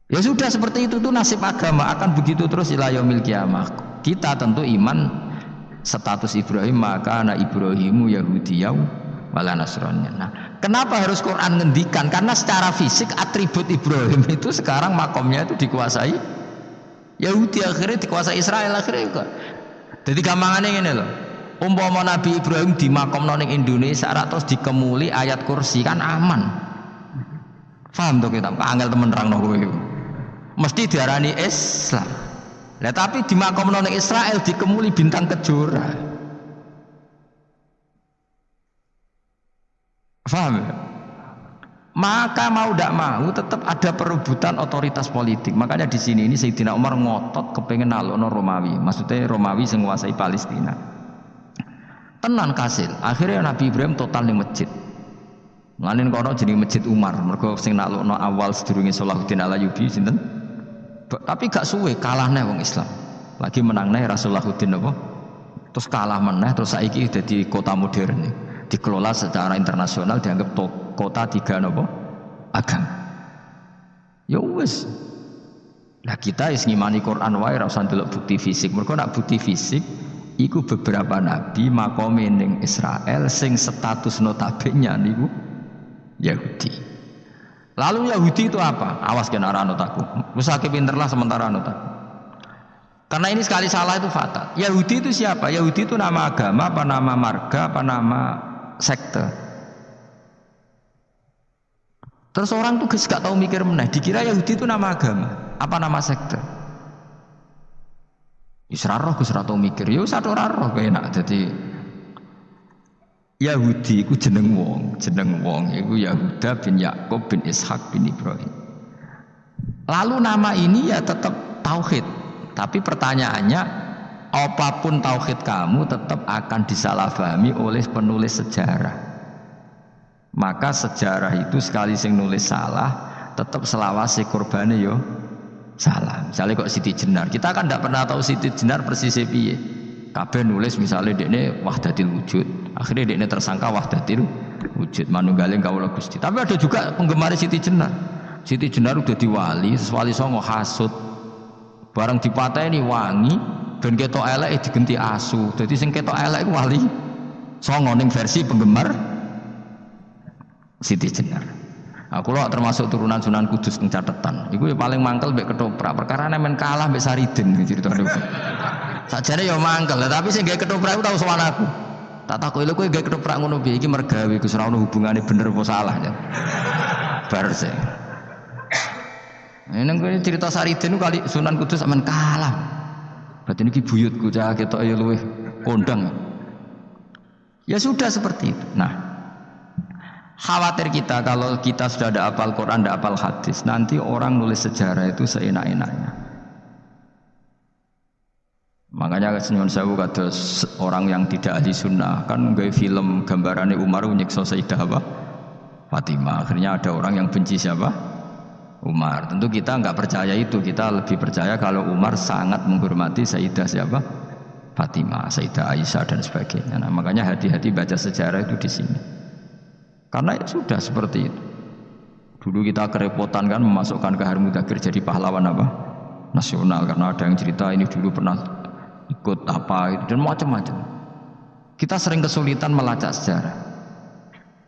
Ya sudah, seperti itu tuh nasib agama, akan begitu terus ila yaumil qiyamah. Kita tentu iman status Ibrahim, maka anak Ibrahimu Yahudiyau wala Nasrani. Nah, kenapa harus Quran ngendikan? Karena secara fisik atribut Ibrahim itu sekarang makomnya itu dikuasai Yahudi, akhirnya dikuasai Israel akhirnya juga. Jadi gampangannya ini loh, umpama Nabi Ibrahim di makom ning Indonesia terus dikemuli ayat kursi, kan aman. Paham tuh kita? Angel temen nerangno kowe iku. Mesti diarani Islam. Nah, tapi di makom ning Israel dikemuli bintang kejora. Paham ya? Maka mau tidak mau tetap ada perebutan otoritas politik. Makanya di sini ini Sayyidina Umar ngotot kepengen nalokno Romawi, maksudnya Romawi sing nguasai Palestina. Tenan kasil. Akhirnya Nabi Ibrahim total ning masjid. Nganin kono jenenge Masjid Umar, mergo sing nalokno awal sedurunge Salahuddin Alayubi sinten? Tapi gak suwe kalahne wong Islam. Lagi menang nih Rasulullahuddin apa? Terus kalah meneh, terus saiki dadi kota modern. Dikelola secara internasional, dianggap kota tiga nopo agama. Ya wis. Nah kita is ngimani Quran wae ora usah ndelok bukti fisik. Mergo nak bukti fisik iku beberapa nabi makome ning Israel sing status notabene niku Yahudi. Lalu Yahudi itu apa? Awas kena anut aku. Wis akeh pinterlah sementara anut aku. Karena ini sekali salah itu fatal. Yahudi itu siapa? Yahudi itu nama agama, apa nama marga, apa nama sekte. Terus orang tuh gak tahu mikir meneh, dikira Yahudi itu nama agama, apa nama sekte. Israroh Gus ora tau mikir, yo satu roh enak. Jadi Yahudi iku jeneng wong iku Yahuda bin Yakub bin Ishak bin Ibrahim. Lalu nama ini ya tetap tauhid, tapi pertanyaannya, apapun tauhid kamu tetap akan disalahpahami oleh penulis sejarah. Maka sejarah itu sekali sing nulis salah, tetap selawase korbane yo salah. Misalnya kok Siti Jenar, kita kan tidak pernah tahu Siti Jenar persisnya piye. Kabeh nulis misalnya dekne wahdatil wujud, akhirnya dekne tersangka wahdatil wujud manunggaling kawula Gusti. Tapi ada juga penggemar Siti Jenar. Siti Jenar udah diwali, wali songo hasud. Barang dipateni wangi, ben ketok elek digenti asu. Jadi sing ketok elek wali songo ning versi penggemar Siti Jenar. Aku loh termasuk turunan Sunan Kudus yang catatan. Iku paling mangkel mbek ketoprak. Perkara men kalah mbek Saridin cerita niku. Sajane ya mangkel, tapi sing gawe ketoprak iku tau sowan aku. Tak takoki lho kowe gawe ketoprak ngono piye iki mergawe Gus ora ono hubungane bener apa salah ya. Bar sih. Nang kowe cerita Saridin kali Sunan Kudus men kalah. Berarti ini buyutku cah ketok ya luweh kondang. Ya sudah seperti itu. Nah, khawatir kita kalau kita sudah ada hafal Quran, ada hafal hadis, nanti orang nulis sejarah itu seenak-enaknya. Makanya nyuwun sewu kados orang yang tidak ahli sunnah kan nggawe film gambarane Umar nyiksa Sayyidah apa? Fatimah. Akhirnya ada orang yang benci siapa? Umar. Tentu kita enggak percaya itu. Kita lebih percaya kalau Umar sangat menghormati Sayyidah siapa? Fatimah, Sayyidah Aisyah dan sebagainya. Nah, makanya hati-hati baca sejarah itu di sini. Karena ya sudah seperti itu. Dulu kita kerepotan kan memasukkan Kahar Mudzakkir jadi pahlawan apa? Nasional karena ada yang cerita ini dulu pernah ikut apa itu dan macam-macam. Kita sering kesulitan melacak sejarah.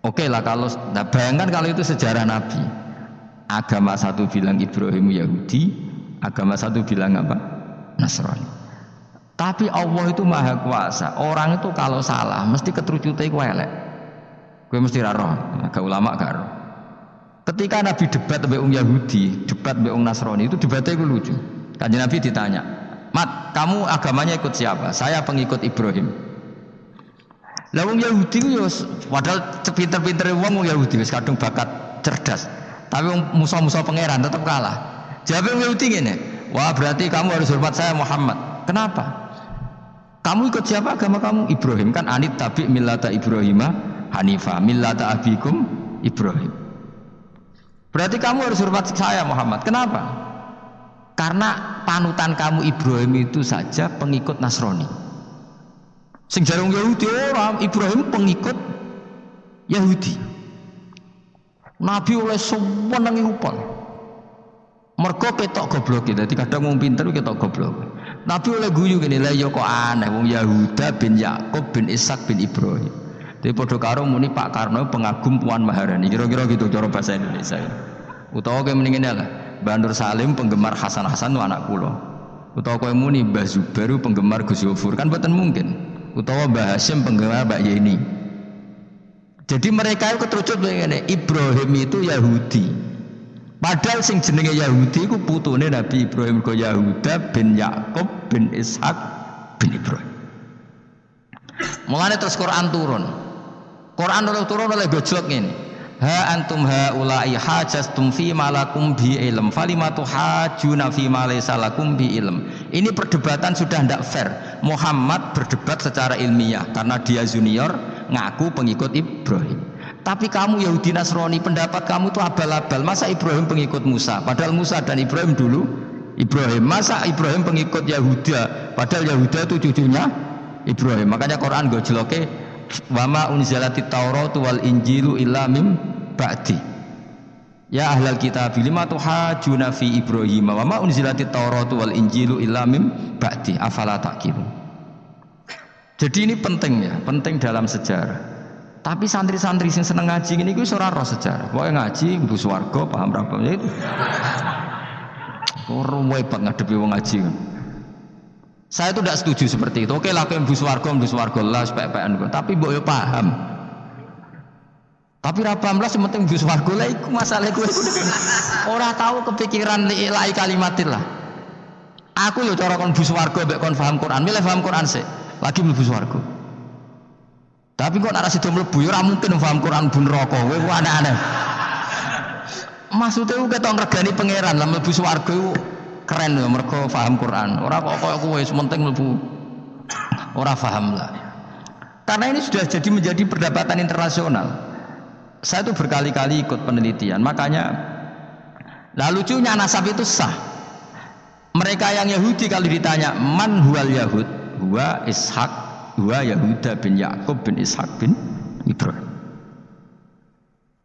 Oke lah kalau nah bayangkan kalau itu sejarah Nabi. Agama satu bilang Ibrahim Yahudi, agama satu bilang apa? Nasrani. Tapi Allah itu maha kuasa. Orang itu kalau salah mesti keterucute iku elek. Kowe mesti ra roh, agak ulama gak roh. Ketika Nabi debat mbek Yahudi, debat mbek Nasrani itu debatnya itu lucu. Kanjeng Nabi ditanya, "Mat, kamu agamanya ikut siapa?" "Saya pengikut Ibrahim." Lah wong Yahudi ku yo padahal pinter-pintere wong Yahudi wis kadung bakat cerdas. Tapi musuh-musuh pangeran tetap kalah. Jawab Yahudi ngene, "Wah, berarti kamu harus hormat saya Muhammad." "Kenapa?" "Kamu ikut siapa agama kamu?" "Ibrahim." "Kan anit tabi millata Ibrahima hanifa millata abikum Ibrahim." "Berarti kamu harus hormat saya Muhammad." "Kenapa?" "Karena panutan kamu Ibrahim itu saja pengikut Nasrani." Sing jarung Yahudi orang Ibrahim pengikut Yahudi. Nabi oleh sewenengi upal. Mergo ketok goblok gitu. Jadi kadang wong pinter ketok goblok. Nabi oleh guyu gini lah ya kok aneh wong Yahuda bin Yakub bin Ishak bin Ibrahim. Jadi padha karo muni Pak Karno pengagum Puan Maharani. Kira-kira gitu cara bahasa Indonesia. Utawa kayak mending ini lah. Mbah Nur Salim penggemar Hasan Hasan itu anak kula. Utawa kayak muni Mbah Zubair penggemar Gus Yofur kan boten mungkin. Utawa Mbah Hasyim penggemar Mbak Yeni. Jadi mereka itu keterucut begini, Ibrahim itu Yahudi. Padahal sing jenenge Yahudi itu putune Nabi Ibrahim ko Yahuda bin Yakub bin Ishak bin Ibrahim. Mulane terus Quran turun. Quran turun oleh gojlok ini. Ha antum haula'i hajastum fi malakum bi ilm falimatu hajuna fi ma laysa lakum bi ilm. Ini perdebatan sudah tidak fair. Muhammad berdebat secara ilmiah karena dia junior ngaku pengikut Ibrahim. Tapi kamu Yahudi Nasrani pendapat kamu itu abal-abal. Masa Ibrahim pengikut Musa? Padahal Musa dan Ibrahim dulu Ibrahim. Masa Ibrahim pengikut Yahuda? Padahal Yahuda itu cucunya Ibrahim. Makanya Quran gojloke wama unzilatit Tauratu wal Injilu illa mim ba'di. Ya ahlal kitab lima tuhajuna fi Ibrahim wama unzilatit Tauratu wal Injilu illa mim ba'di afala taqilun. Jadi ini penting ya, penting dalam sejarah. Tapi santri-santri yang seneng ngaji ini gue ora roh sejarah. Pokoke ngaji mlebu swarga paham ra ya itu. Ora hebat ngadepi wong ngaji. Saya itu tidak setuju seperti itu. Oke lah kowe mlebu swarga lah sepek-pekan. Tapi mbok yo paham. Tapi ra paham lah sing penting mlebu swarga lah iku masalah kowe. Ora tahu kepikiran lai kalimatillah. Aku lho cara kon mlebu swarga mbek kon paham Quran, milih paham Quran sik. Lagi mlebu swarga. Tapi kok nek sida mlebu ya ora mungkin paham Quran bun neraka. Kowe ku aneh-aneh. Maksude ku ketok ngregani pangeran lah mlebu swarga iku keren lho mergo paham Quran. Ora kok koyo kowe sementing mlebu ora paham lah. Karena ini sudah jadi menjadi perdebatan internasional. Saya itu berkali-kali ikut penelitian. Makanya lah lucunya nasab itu sah. Mereka yang Yahudi kalau ditanya man huwal Yahud huwa Ishak huwa Yahuda bin Yakub bin Ishak bin Ibrahim.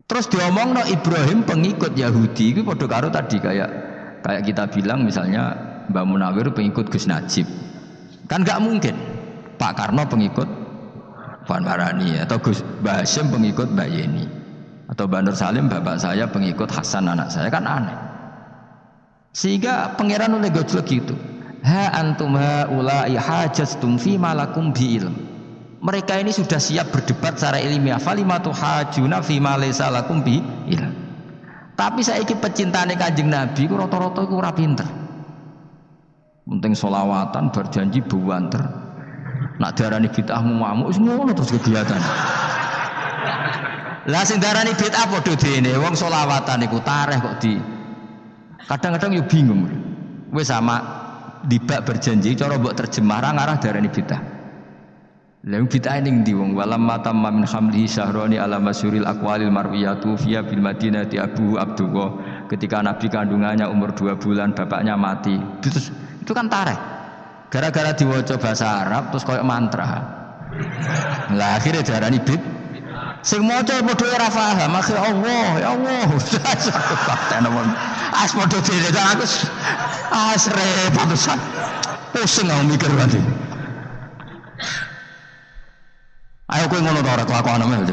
Terus diomong no Ibrahim pengikut Yahudi itu padha karo tadi kayak kita bilang misalnya Mbak Munawir pengikut Gus Najib. Kan nggak mungkin Pak Karno pengikut Puan Maharani atau Gus Mbah Hasyim pengikut Mbak Yeni atau Mbak Nur Salim bapak saya pengikut Hasan anak saya, kan aneh. Sehingga pangeran oleh gojlok gitu. Ha antum haula'i hajastum fi malakum bi ilm. Mereka ini sudah siap berdebat secara ilmiah. Falimatu hajuna fi ma laysa lakum bi ilm. Tapi saiki pecintane Kanjeng Nabi ku rata-rata iku ora pinter. Penting solawatan berjanji buanter. Nak darani bid'ah ngamuk wis ngono terus kegiatan. Lah sing darani bid'ah padha dene wong solawatan iku tareh kok di. Kadang-kadang yo bingung. Wis sama dibak berjanji cara mbok terjemah ra ngarah darani bid'ah. Lah bid'ah ning ndi wong walam matam min hamlihi syahrani ala masyuril aqwalil marwiyatu fiya bil madinati Abu Abdullah. Ketika Nabi kandungannya umur 2 bulan bapaknya mati. Itu kan tareh. Gara-gara diwaca bahasa Arab terus koyo mantra. Lah akhirnya diarani bid. Sing maca padha ora paham, akhire Allah, ya Allah. As padha dhewe aku repot terusan. Pusing aku mikir nanti. Ayo kowe ngono ta ora kelakuanmu.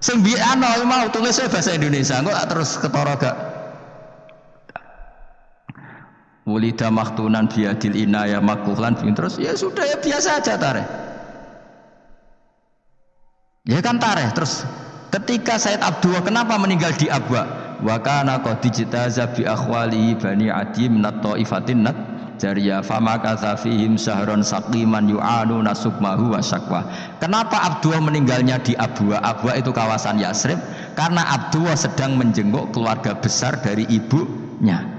Sing biyen ana mau tulis bahasa Indonesia, engko tak terus ketara gak. Wulida maktunan biadil inaya makuhlan terus ya sudah ya biasa aja tareh. Ya kan tareh terus ketika Said Abdullah kenapa meninggal di Abwa? Wa kana qad dijtaza bi akhwalihi bani Adi min at-taifatin jariyah fama kadza fihim sahron saqiman yu'anu nasukmahu wa syakwa. Kenapa Abdullah meninggalnya di Abwa? Abwa itu kawasan Yasrib karena Abdullah sedang menjenguk keluarga besar dari ibunya.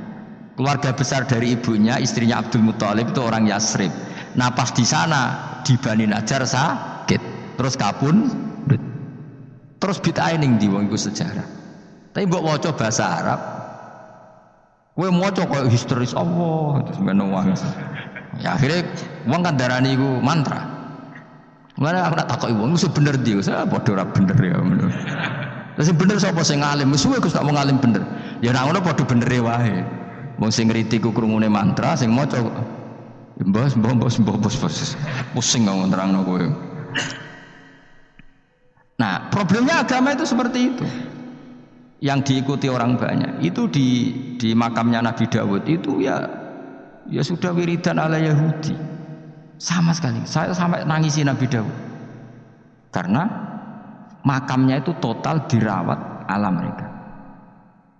Keluarga besar dari ibunya, istrinya Abdul Muthalib itu orang Yasrib. Nah pas di sana di Bani Najjar sakit, terus kabun, terus bid'ah ning ndi wong iku sejarah. Tapi mbok waca bahasa Arab, kowe maca koyo histeris Allah, terus menowang. Ya akhirnya wong kan darani iku mantra. Mulane aku tak takoki wong mesti bener ndi, saya padha ora bener ya. Terus bener sapa sing alim, suwe Gus tak wong alim bener. Ya nek ngono padha benere wae. Wong sing ngerti ku krungune mantra, sing maca mbos pusing ngomong terangno kowe. Nah, problemnya agama itu seperti itu. Yang diikuti orang banyak. Itu di makamnya Nabi Dawud itu ya sudah wiridan ala Yahudi. Sama sekali. Saya sampai nangisi Nabi Dawud. Karena makamnya itu total dirawat ala mereka.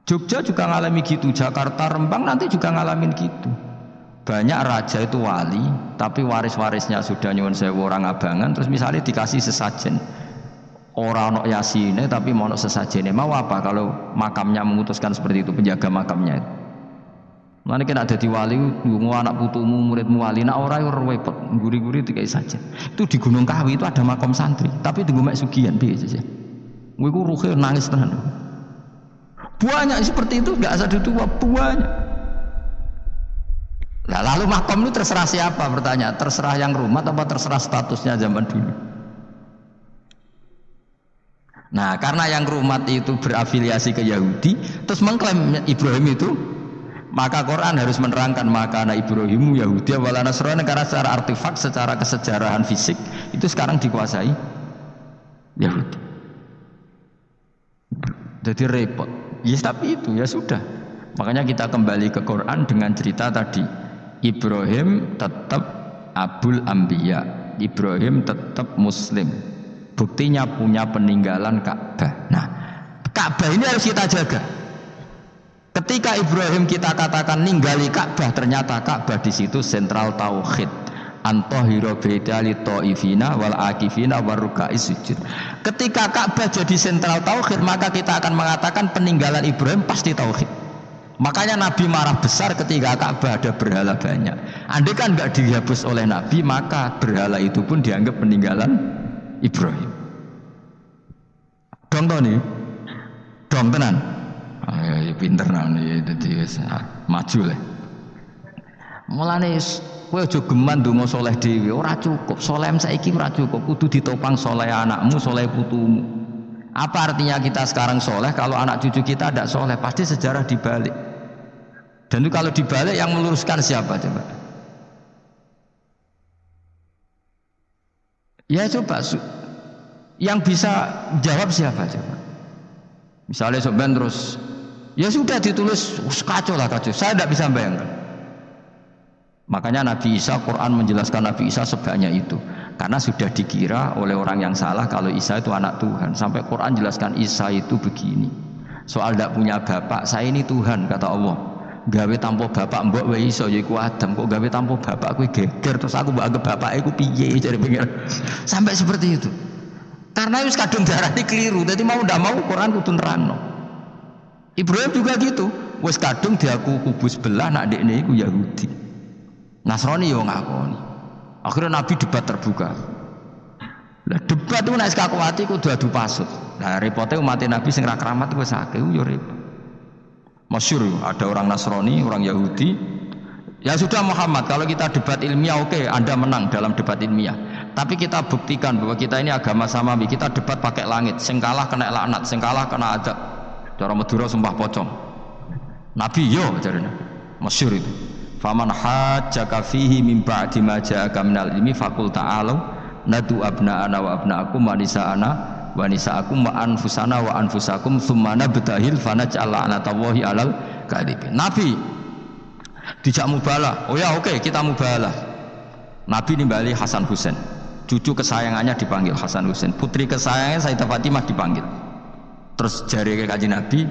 Jogja juga ngalami gitu, Jakarta, Rembang nanti juga ngalamin gitu. Banyak raja itu wali, tapi waris-warisnya sudah nyuwun sewu orang abangan, terus misalnya dikasih sesajen. Orang ono yasine tapi mau sesajene. Mau apa kalau makamnya memutuskan seperti itu, penjaga makamnya itu. Mulane kena dadi wali, nggo anak putumu, muridmu wali, nek ora yo repot, guri-guri dikai sajen. Itu di Gunung Kawi itu ada makam santri, tapi tunggu mek sugihan piye sih. Kowe iku ruhe nangis tenan. Banyak seperti itu, nggak satu dua, banyak. Nah, lalu makom itu terserah siapa bertanya? Terserah yang rumah atau terserah statusnya zaman dulu? Nah, karena yang rumah itu berafiliasi ke Yahudi, terus mengklaim Ibrahim itu, maka Quran harus menerangkan maka anak Ibrahimu Yahudi wala Nasrani, karena secara artefak, secara kesejarahan fisik itu sekarang dikuasai Yahudi. Jadi repot. Yes, tapi itu ya sudah. Makanya kita kembali ke Quran dengan cerita tadi. Ibrahim tetap Abul Anbiya, Ibrahim tetap Muslim. Buktinya punya peninggalan Ka'bah. Nah, Ka'bah ini harus kita jaga. Ketika Ibrahim kita katakan ninggali Ka'bah, ternyata Ka'bah di situ sentral tauhid. Antahira baitali taifina wal akifina warukais sujud. Ketika Ka'bah jadi sentral tauhid, maka kita akan mengatakan peninggalan Ibrahim pasti tauhid. Makanya Nabi marah besar ketika Ka'bah ada berhala banyak. Andai kan nggak dihapus oleh Nabi, maka berhala itu pun dianggap peninggalan Ibrahim. Dong tau nih, dong tenan. Ya pinter nih, jadi maju lah. Mulane kowe aja geman ndonga saleh dhewe, ora cukup. Saleh saiki ora cukup, kudu ditopang saleh anakmu, saleh putumu. Apa artinya kita sekarang saleh kalau anak cucu kita tidak saleh? Pasti sejarah dibalik. Dan itu kalau dibalik yang meluruskan siapa coba? Ya coba yang bisa jawab siapa coba? Misalnya sobat terus ya sudah ditulis kacau lah kacau. Saya tidak bisa bayangkan. Makanya Nabi Isa, Quran menjelaskan Nabi Isa sebanyak itu. Karena sudah dikira oleh orang yang salah kalau Isa itu anak Tuhan. Sampai Quran jelaskan Isa itu begini. Soal tidak punya bapak, saya ini Tuhan kata Allah. gawe tanpa bapak mbok wae iso ya iku Adam, kok gawe tanpa bapak kuwi geger terus aku mbok anggap bapake ku piye jare pengen. Sampai seperti itu. Karena wis kadung darane keliru, dadi mau ndak mau Quran kudu nerangno. Ibrahim juga gitu, wis kadung diaku kubu sebelah nak dekne iku Yahudi. Nasrani yo ngakoni. Akhirnya Nabi debat terbuka. Lah debat itu nek kakuati kudu adu pasut. Nah repote umat Nabi sing ra keramat wis akeh yo repot. Masyhur ada orang Nasrani, orang Yahudi. Ya sudah Muhammad, kalau kita debat ilmiah oke, Anda menang dalam debat ilmiah. Tapi kita buktikan bahwa kita ini agama samawi. Kita debat pakai langit, sing kalah kena laknat, sing kalah kena adab. Cara Madura sumpah pocong. Nabi yo jarene. Masyhur itu. Faman hajjaka fihi min ba'di ma ja'aka minal ilmi faqul ta'alu nadu abna'ana wa abna'akum wa nisa'ana wa nisa'akum wa anfusana wa anfusakum tsumma nabtahil fanaj'al la'natallahi 'alal kadhibin. Nabi dijak mubalah. Oh ya oke, kita mubalah. Nabi nimbali Hasan Husain. Cucu kesayangannya dipanggil Hasan Husain. Putri kesayangannya Sayyidah Fatimah dipanggil. Terus jari ke Kanjeng Nabi,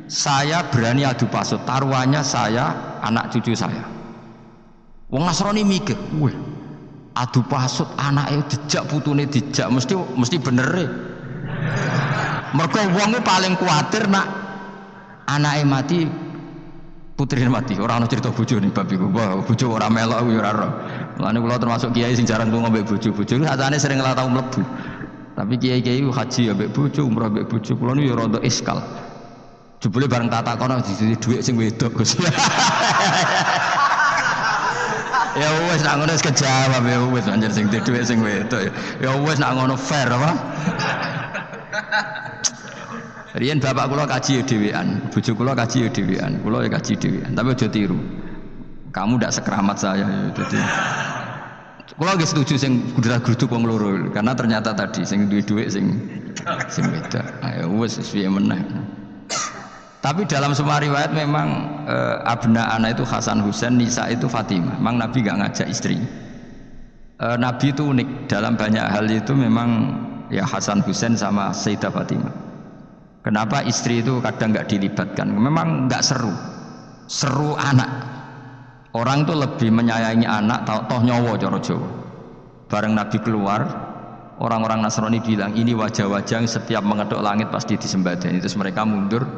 saya berani adu pasut, taruhannya saya, anak cucu saya. Wong Nasrani mikir, wih, adu pasut anaknya dijak, putune dijak, mesti bener e. Mergo wong paling kuatir nak anaknya mati, putrine mati. Ora ana cerita bojo ning bab iku. Wah, bojo ora melok aku ya ora ora. Mulane kula termasuk kiai sing jarang lunga mbek bojo. Bojo sakjane sering ora tau mlebu. Tapi kiai-kiai haji ya mbek bojo, umrah mbek bojo. Kula niku ya rada iskal. Jebule bareng tak takono dadi dhuwit sing wedok Gus. Ya wis nak ngono wis kejawab ya wis anjir sing dhuwit sing wedok. Ya wis nak ngono fair apa? Riyen bapak kula kaji ya dhewean, bojo kula kaji ya dhewean, kula ya kaji dhewean. Tapi aja tiru. Kamu ndak sekeramat saya ya. Jadi kula nggih setuju sing gudrak-gruduk wong loro karena ternyata tadi sing duwe dhuwit sing wedok. Ayo wis piye meneh. Tapi dalam semua riwayat memang abna ana itu Hasan Husain, Nisa itu Fatimah. Memang Nabi gak ngajak istri. Nabi itu unik dalam banyak hal itu memang ya Hasan Husain sama Sayyidah Fatimah. Kenapa istri itu kadang gak dilibatkan? Memang gak seru. Seru anak. Orang itu lebih menyayangi anak toh nyawa cara Jawa. Bareng Nabi keluar, orang-orang Nasrani bilang ini wajah-wajah yang setiap mengetuk langit pasti disembadani. Terus mereka mundur,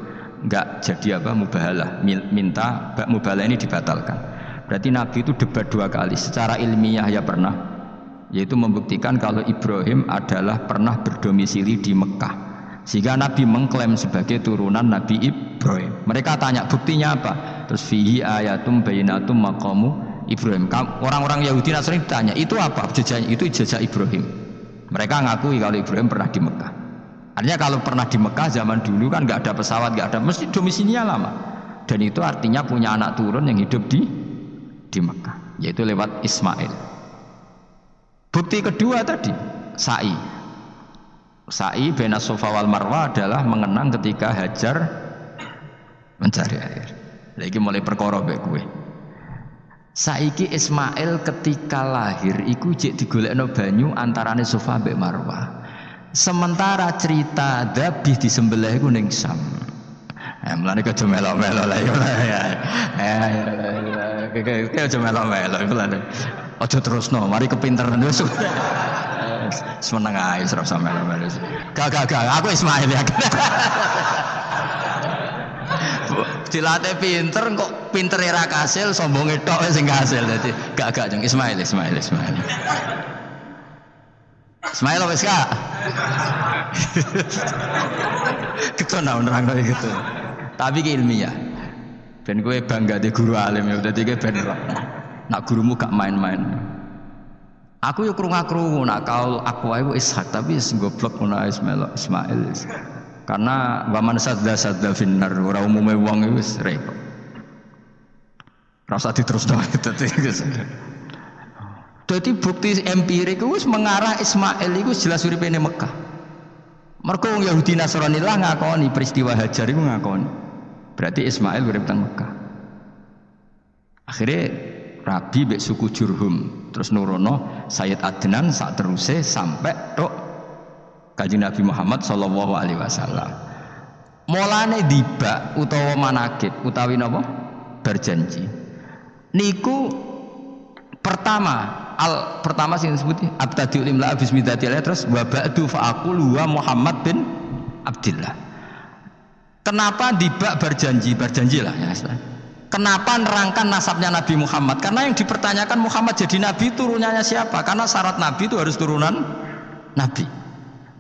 enggak jadi apa mubahalah, minta mubahalah ini dibatalkan. Berarti Nabi itu debat dua kali. Secara ilmiah ya pernah, yaitu membuktikan kalau Ibrahim adalah pernah berdomisili di Mekah, sehingga Nabi mengklaim sebagai turunan Nabi Ibrahim. Mereka tanya buktinya apa? Terus fihi ayatum bainatum maqamu Ibrahim. Orang-orang Yahudi Nasrani ditanya itu apa? Jejaknya itu jejak Ibrahim. Mereka ngakui kalau Ibrahim pernah di Mekah. Artinya kalau pernah di Mekah zaman dulu kan nggak ada pesawat, nggak ada, mesti domisilinya lama. Dan itu artinya punya anak turun yang hidup di Mekah, yaitu lewat Ismail. Bukti kedua tadi, sa'i. Sa'i baina Safa wal Marwah adalah mengenang ketika Hajar mencari air. Lagi mulai perkara mbek kowe. Saiki Ismail ketika lahir iku jek digolekno banyu antarane Safa mbek Marwah. Sementara cerita dzabih disembelih iku ning Sam. Mulane aja melok-melok lah ya. Aja melok-melok iku lho. Aja terusno, mari kepinteran wis. Semeneng ae ora usah melok-melok. Gak, aku Ismail ya. Dilatih pinter kok pintere ra kasil, sombonge tok sing kasil. Dadi gak jeng Ismail. Ismail wis Kak. Kita nerang gitu. Tapi ki ilmiah. Ben kowe bangga di guru alim ya dadi kowe ben nak gurumu gak main-main. Aku yo krungu-krungu nak kaul aku wae Ishak tapi wis goblok ngono Ismail. Karena waman sadda finnar ora umume wong wis repot. Ora usah diterusno dadi. Jadi bukti empirik itu mengarah Ismail itu jelas uripe ning Mekah. Mergo wong Yahudi Nasrani lah ngakoni peristiwa Hajar itu ngakoni. Berarti Ismail urip teng Mekah. Akhirnya Rabi mbek suku Jurhum terus nurono Sayyid Adnan sak teruse sampai tok Kanjeng Nabi Muhammad sallallahu alaihi wasallam. Mulane dibak utawa manakib utawi napa? berjanji. Niku pertama sing disebut abtadiul imla bismillahirrahmanirrahim terus wa ba'du fa aqulu wa Muhammad bin Abdillah. Kenapa dibak berjanjilah ya. Kenapa nerangkan nasabnya Nabi Muhammad? Karena yang dipertanyakan Muhammad jadi Nabi turunannya siapa? Karena syarat Nabi itu harus turunan Nabi.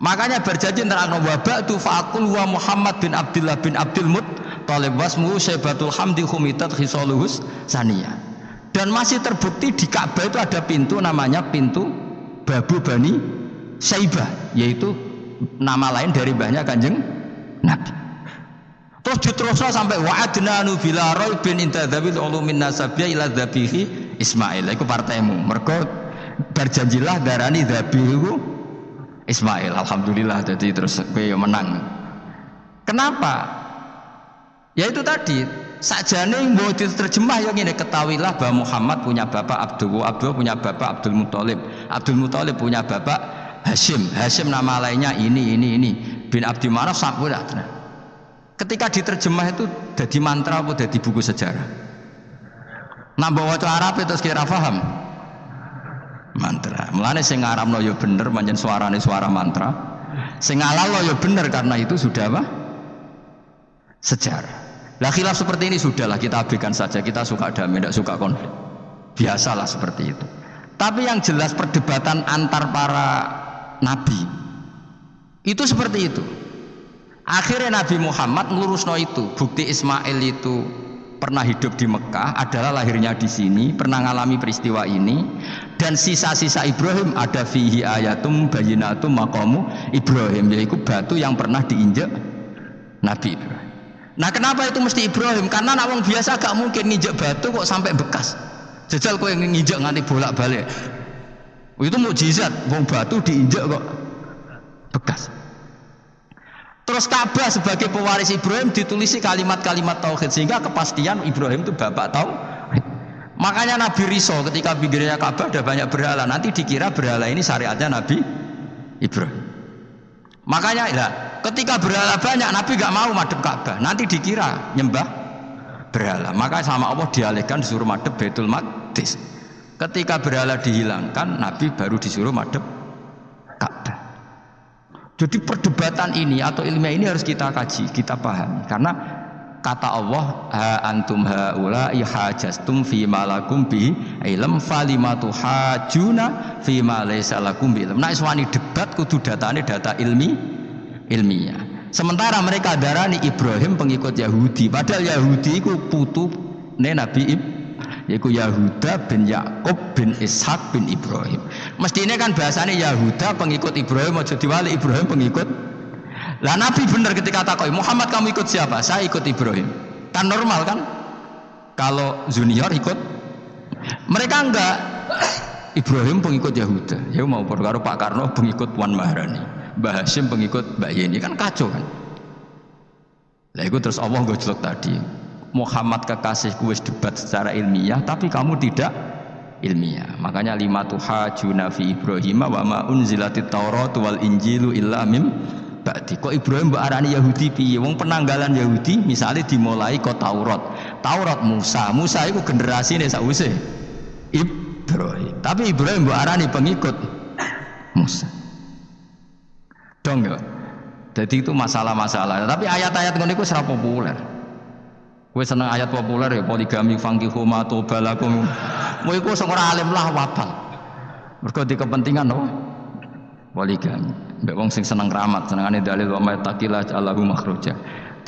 Makanya berjanji nerangkan wa ba'du fa aqulu wa Muhammad bin Abdillah bin Abdul Muttalib wasmuhu Syaibatul Hamdi khumitat khisaluhus saniyah. Dan masih terbukti di Ka'bah itu ada pintu namanya pintu Babu Bani Syaibah, yaitu nama lain dari mbahnya Kanjeng Nabi. Terus diterusno sampai wa'adnanu bila raibin intadzabil ulumin nasabiyya ila dzabihi Ismail. Iku partaimu. Mergo berjanjilah darani dzabihu Ismail. Alhamdulillah jadi terus kowe menang. Kenapa? Ya itu tadi, sakjane mbok diterjemah yang ini ketahuilah bahwa Muhammad punya bapak Abdullah punya bapak Abdul Muthalib punya bapak Hashim nama lainnya ini bin Abdi Manaf sampurna. Ketika diterjemah itu jadi mantra apa jadi buku sejarah? Nambah waca Arab itu kira paham? Mantra. Mulane sing ngaramno ya bener pancen suarane suara mantra. Sing ngalalo ya bener karena itu sudah apa? Sejarah. Lah khilaf seperti ini sudahlah kita abaikan saja, kita suka damai, tidak suka konflik. Biasalah seperti itu. Tapi yang jelas perdebatan antar para nabi itu seperti itu. Akhirnya Nabi Muhammad ngelurusno itu. Bukti Ismail itu pernah hidup di Mekah, adalah lahirnya di sini, pernah ngalami peristiwa ini, dan sisa-sisa Ibrahim ada fihi ayatum bayyinatum maqamu Ibrahim, yaitu batu yang pernah diinjak Nabi Ibrahim. Nah kenapa itu mesti Ibrahim? Karena nak wong biasa gak mungkin nginjek batu kok sampai bekas. Jajal kowe nginjek nganti bolak-balik. Itu mukjizat, wong batu diinjek kok bekas. Terus Ka'bah sebagai pewaris Ibrahim ditulisi kalimat-kalimat tauhid sehingga kepastian Ibrahim itu bapak tauhid. Makanya Nabi Riso ketika pinggirnya Ka'bah ada banyak berhala, nanti dikira berhala ini syariatnya Nabi Ibrahim. Makanya ya, ketika berhala banyak Nabi gak mau madhep Ka'bah, nanti dikira nyembah berhala. Maka sama Allah dialihkan disuruh madhep Baitul Maqdis. Ketika berhala dihilangkan, Nabi baru disuruh madhep Ka'bah. Jadi perdebatan ini atau ilmiah ini harus kita kaji, kita pahami. Karena kata Allah, ha antum haula ihajastum fi ma lakum bi ilm falimatu hajuna fi ma laysa lakum bi ilm. Nah iswani debat kudu datane data ilmiah. Sementara mereka darani Ibrahim pengikut Yahudi, padahal Yahudi iku putune Nabi Ibrahim, yaitu Yahuda bin Yakub bin Ishak bin Ibrahim. Mestinya kan bahasanya Yahuda pengikut Ibrahim, aja diwali Ibrahim pengikut. Lah Nabi benar ketika takoi Muhammad kamu ikut siapa? Saya ikut Ibrahim. Kan normal kan? Kalau junior ikut, mereka enggak. Ibrahim pengikut Yahuda. Ya mau perkara Pak Karno pengikut Puan Maharani, Mbah Hashim pengikut Mbak Yeni, kan kacau kan? Lah itu terus Allah gojlok tadi. Muhammad kekasihku wis debat secara ilmiah tapi kamu tidak ilmiah. Makanya lima tuhajuna fi Ibrahim wa ma unzilatit Taurat wal Injilu illa mim ba'di. Kok Ibrahim mbok arani Yahudi piye? Wong penanggalan Yahudi misalnya dimulai kok Taurat Musa itu generasine sakwise Ibrahim. Tapi Ibrahim mbok arani pengikut Musa. Dong ya. Jadi itu masalah-masalah. Tapi ayat-ayat ngono iku ora populer. Kowe seneng ayat populer ya poligami fangkihu ma tobalakum. Kowe iku sing ora alim lah wabal. Mergo di kepentingan apa? Poligami. Mbek wong sing seneng keramat, senengane dalil wa may taqila Allahu makhraja.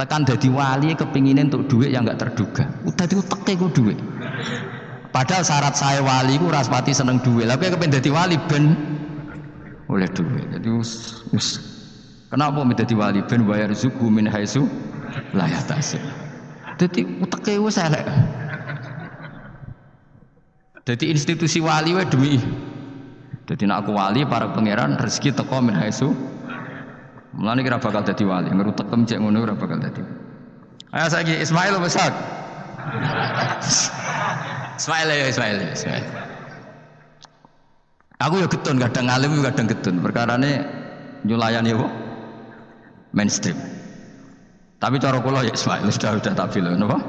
Tekan dadi wali kepingine untuk duit yang enggak terduga. Dadi uteke ku duit. Padahal syarat saya wali ku ora pati seneng duit. Lah kowe kepengin dadi wali ben oleh duit. Jadi wis kenapa dadi wali ben bayar zuku min haitsu la yahtasib. Jadi uteke wis elek. Jadi institusi wali wae demi. Jadi nek aku wali para pangeran rezeki teko min haitsu. Mulane kira bakal dadi wali, ngerutek cek ngono ora bakal dadi. Ayo saiki Ismail besar. Ismail. Aku ya getun kadang alim kadang getun. Perkarane nyulayani apa? Mainstream. Tapi cara kula ya Ismail sudah tak bilang napa?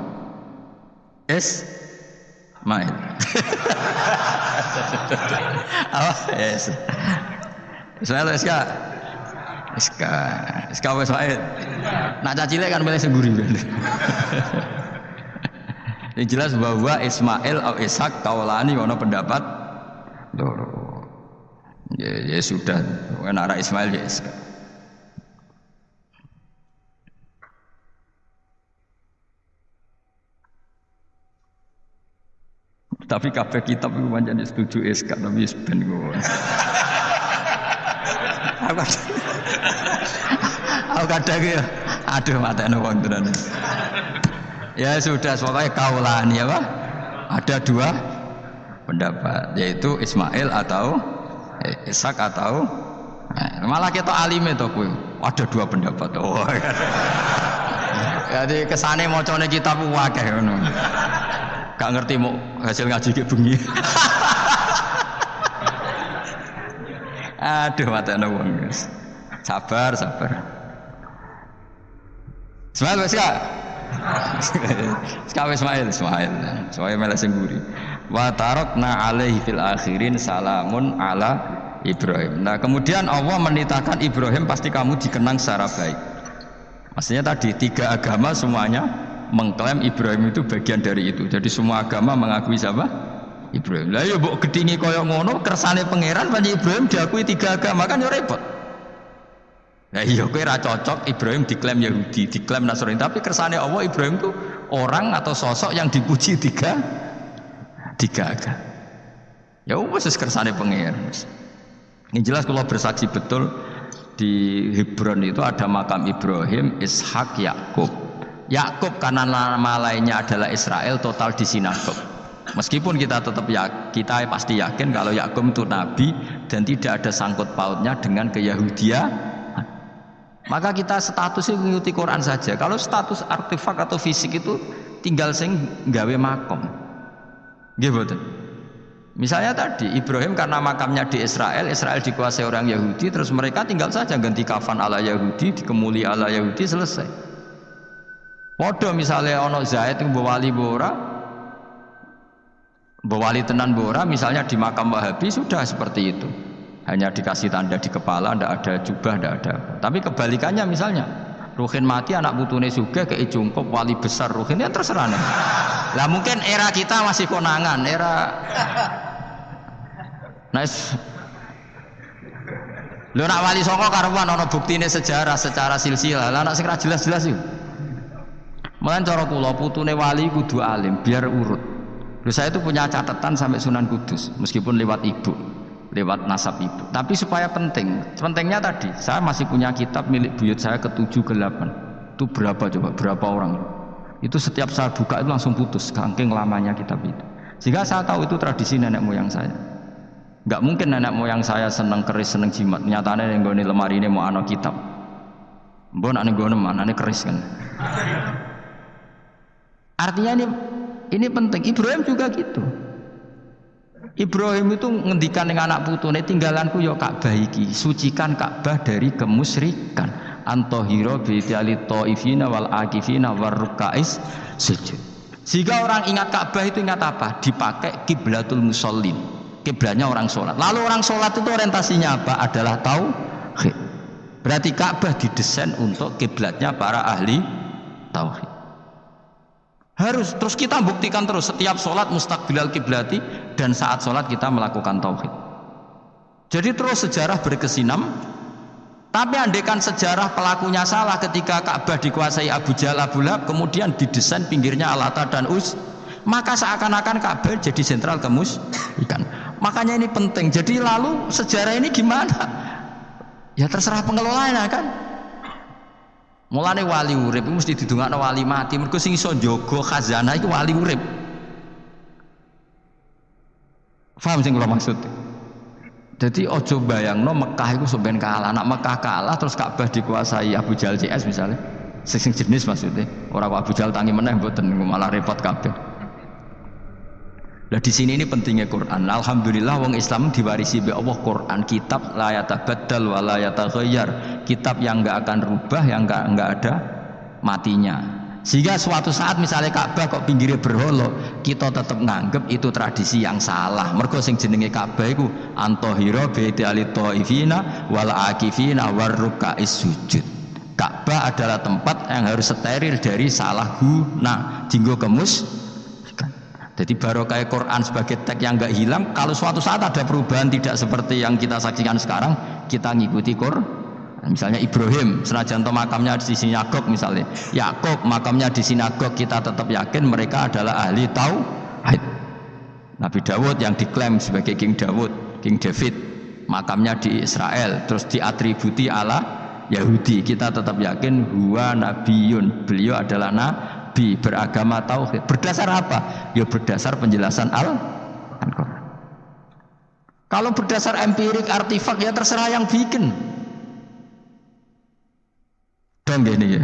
Ismail. Apa? Yes. Ismail Iska. Ismail. Nak cacile kan milih sengguri. Yang jelas bahwa Ismail atau Ishak kaulani ono pendapat loro. Ya sudah, anak Ismail ya Ishak. Tapi kabeh kitab itu pancen setuju Ishak tapi ben ngono. Aku kadang ya, aduh matane wong tenan. Ya sudah, pokoknya kaulani apa? Ada dua pendapat, yaitu Ismail atau Ishak atau malah kita alim itu kowe. Ada dua pendapat. Oh. Jadi kesane macane kitab akeh ngono. Gak ngerti mau hasil ngaji ke bengi. Aduh matane wong guys. Sabar. Ismail wis ya. Sekawe Ismail malah sengguri. Wa tarakna alaihi fil akhirin salamun ala Ibrahim. Nah, kemudian Allah menitahkan Ibrahim pasti kamu dikenang secara baik. Maksudnya tadi tiga agama semuanya mengklaim Ibrahim itu bagian dari itu. Jadi semua agama mengakui siapa? Ibrahim. Lah ya mbok gedhinge kaya ngono kersane pangeran panjenengan Ibrahim diakui tiga agama kan ya repot. Nah iya kowe ra cocok Ibrahim diklaim Yahudi, diklaim Nasrani, tapi kersane Allah Ibrahim itu orang atau sosok yang dipuji tiga agama. Ya wis kersane pangeran. Ini jelas kalau bersaksi betul di Hebron itu ada makam Ibrahim, Ishak, Yakub. Yakub karena nama lainnya adalah Israel total di sinagog. Meskipun kita tetap kita pasti yakin kalau Yakub itu nabi dan tidak ada sangkut pautnya dengan keyahudian. Maka kita statusnya mengikuti Quran saja. Kalau status artefak atau fisik itu tinggal sing gawe makom. Nggih mboten. Misalnya tadi Ibrahim karena makamnya di Israel dikuasai orang Yahudi, terus mereka tinggal saja ganti kafan ala Yahudi, dikemuli ala Yahudi, selesai. Podo misalnya ono Zaid yang bawali bora, bawali tenan bora, misalnya di makam Wahabi sudah seperti itu. Hanya dikasih tanda di kepala, ndak ada jubah, ndak ada. Tapi kebalikannya misalnya, Ruhin mati anak putune sugih kei jungkup wali besar Ruhin ya terserah nih. Lah mungkin era kita masih konangan, era nice. Lho nak wali songo karuan ana buktine sejarah secara silsilah. Lah nak sing ra jelas-jelas iku. Mulan cara kula putune wali kudu alim biar urut. Lho saya itu punya catatan sampai Sunan Kudus meskipun lewat ibu, lewat nasab ibu. Tapi supaya penting. Pentingnya tadi, saya masih punya kitab milik buyut saya ke-7 ke-8. Itu berapa coba? Berapa orang? Itu setiap saya buka itu langsung putus saking lamanya kitab itu. Sehingga saya tahu itu tradisi nenek moyang saya. Enggak mungkin nenek moyang saya seneng keris, seneng jimat. Nyatanya yang nggone lemari ini mau ana kitab. Mbok nek nggone manane keris kan. Artinya ini penting. Ibrahim juga gitu. Ibrahim itu ngendikan dengan anak putune tinggalanku ya Ka'bah iki, sucikan Ka'bah dari kemusyrikan. Antahira bi taifina wal akifina warrukais sujud. Jika orang ingat Ka'bah itu ingat apa? Dipakai kiblatul musallin. Kiblatnya orang sholat. Lalu orang sholat itu orientasinya apa? Adalah tauhid. Berarti Ka'bah didesain untuk kiblatnya para ahli tauhid. Harus terus kita buktikan terus setiap sholat mustaqbilal kiblati dan saat sholat kita melakukan tauhid. Jadi terus sejarah berkesinam. Tapi andaikan sejarah pelakunya salah ketika Ka'bah dikuasai Abu Jahal Abu Lahab kemudian didesain pinggirnya Al-Lata dan Uz, maka seakan-akan Ka'bah jadi sentral kemusyrikan. Makanya ini penting. Jadi lalu sejarah ini gimana? Ya terserah pengelolanya kan. Mulane wali urip mesti didongakno wali mati. Mergo sing iso njaga khazanah iku wali urip. Paham sing kula maksud? Jadi ojo bayangno Mekah iku sampeyan kalah. Nak Mekah kalah terus Ka'bah dikuasai Abu Jahal CS misalnya. Sing jenis maksudnya. Ora kok Abu Jahal tangi meneh mboten malah repot kabeh. Lah di sini ini pentingnya Quran. Alhamdulillah wong Islam diwarisi be Allah Quran, kitab la yatabaddal wa la yataghayyar. Kitab yang enggak akan rubah, yang enggak ada matinya. Sehingga suatu saat misalnya Ka'bah kok pinggirnya berhala, kita tetap nganggep itu tradisi yang salah. Mergo sing jenenge Ka'bah iku antahira baitali thaifina wal akifina warruka'is sujud. Ka'bah adalah tempat yang harus steril dari salah guna, dinggo kemus. Jadi barokah Quran sebagai teks yang enggak hilang. Kalau suatu saat ada perubahan tidak seperti yang kita saksikan sekarang, kita ngikuti Quran. Misalnya Ibrahim, senajan to makamnya di sinagog misalnya, Yakub makamnya di sinagog, kita tetap yakin mereka adalah ahli tauhid. Nabi Dawud yang diklaim sebagai King David, makamnya di Israel, terus diatributi ala Yahudi, kita tetap yakin huwa nabiyun, beliau adalah nabi beragama tauhid. Berdasar apa? Ya berdasar penjelasan Al-Qur'an. Kalau berdasar empirik artifak ya terserah yang bikin. Dan gini ya,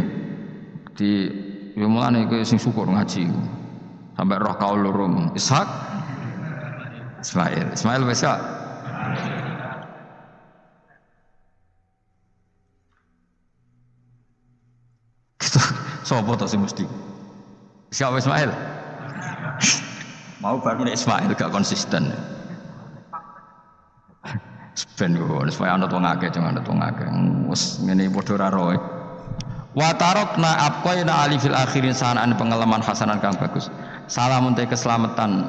di mulane kowe sing syukur ngaji sampai roh kaul lurum Ishak Ismail wis ya. Gitu. Sopo to sing mesti? Siapa Ismail? Mau bangun Ismail gak konsisten. Ben kok supaya ana wong akeh jangan ana wong akeh. Wis ngene padha ra roe. Wa tarakna abqaina ali fil akhirin sanaan pengalaman hasanan kang bagus. Salamun te keselamatan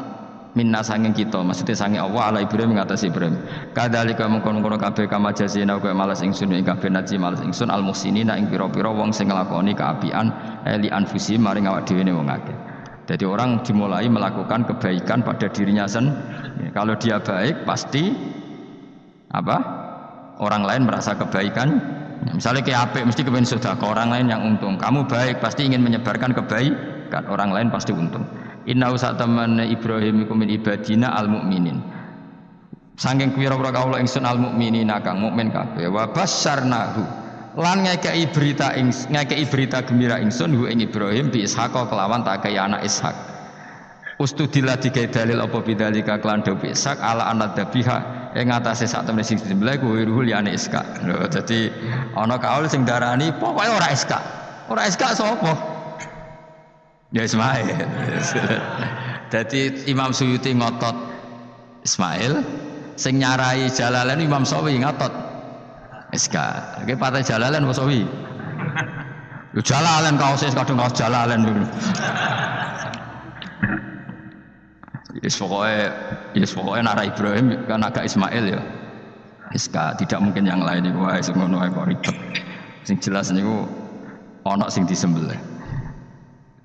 minna sanging kita, maksudnya sanging Allah ala Ibrahim ngatasi Ibrahim. Kadzalika mengkono-kono kabeh kama jazina kowe malas ingsun ing kabeh naji malas ingsun al muhsinina ing pira-pira wong sing nglakoni kaapian li anfusi maring awak dhewe wong akeh. Jadi orang dimulai melakukan kebaikan pada dirinya sendiri. Kalau dia baik pasti apa? Orang lain merasa kebaikan. Misalnya kayak apik mesti kepengen sedekah, orang lain yang untung. Kamu baik pasti ingin menyebarkan kebaikan, orang lain pasti untung. Inna usataman Ibrahim iku min ibadina al mukminin. Saking pira-pira kawula ingsun al mukminina kang mukmin kabeh. Wa basyarnahu. Lan ngekeki berita gembira ingsun hu ing Ibrahim bi Ishaq kelawan tak kaya anak Ishaq. Ustudillah dikai dalil apa bidzalika kelan dawu Ishaq ala anad dabiha ing atase sak temene sing disembelih kuwi ruhul yani Ishaq. Lho dadi ana kaul sing darani pokoke ora Ishaq. Ora Ishaq sapa? Ya Ismail. Dadi Imam Suyuti ngotot Ismail, sing nyarai Jalalain Imam Sawi ngotot Ishaq. Iki partai Jalalain apa Sawi? Yo Jalalain kaose kadung kaos Jalalain. Yes pokoknya Nara Ibrahim kan agak Ismail ya. Iska tidak mungkin yang lain itu wah sing ngono ae kok ribet. Sing jelas niku ana sing disembelih.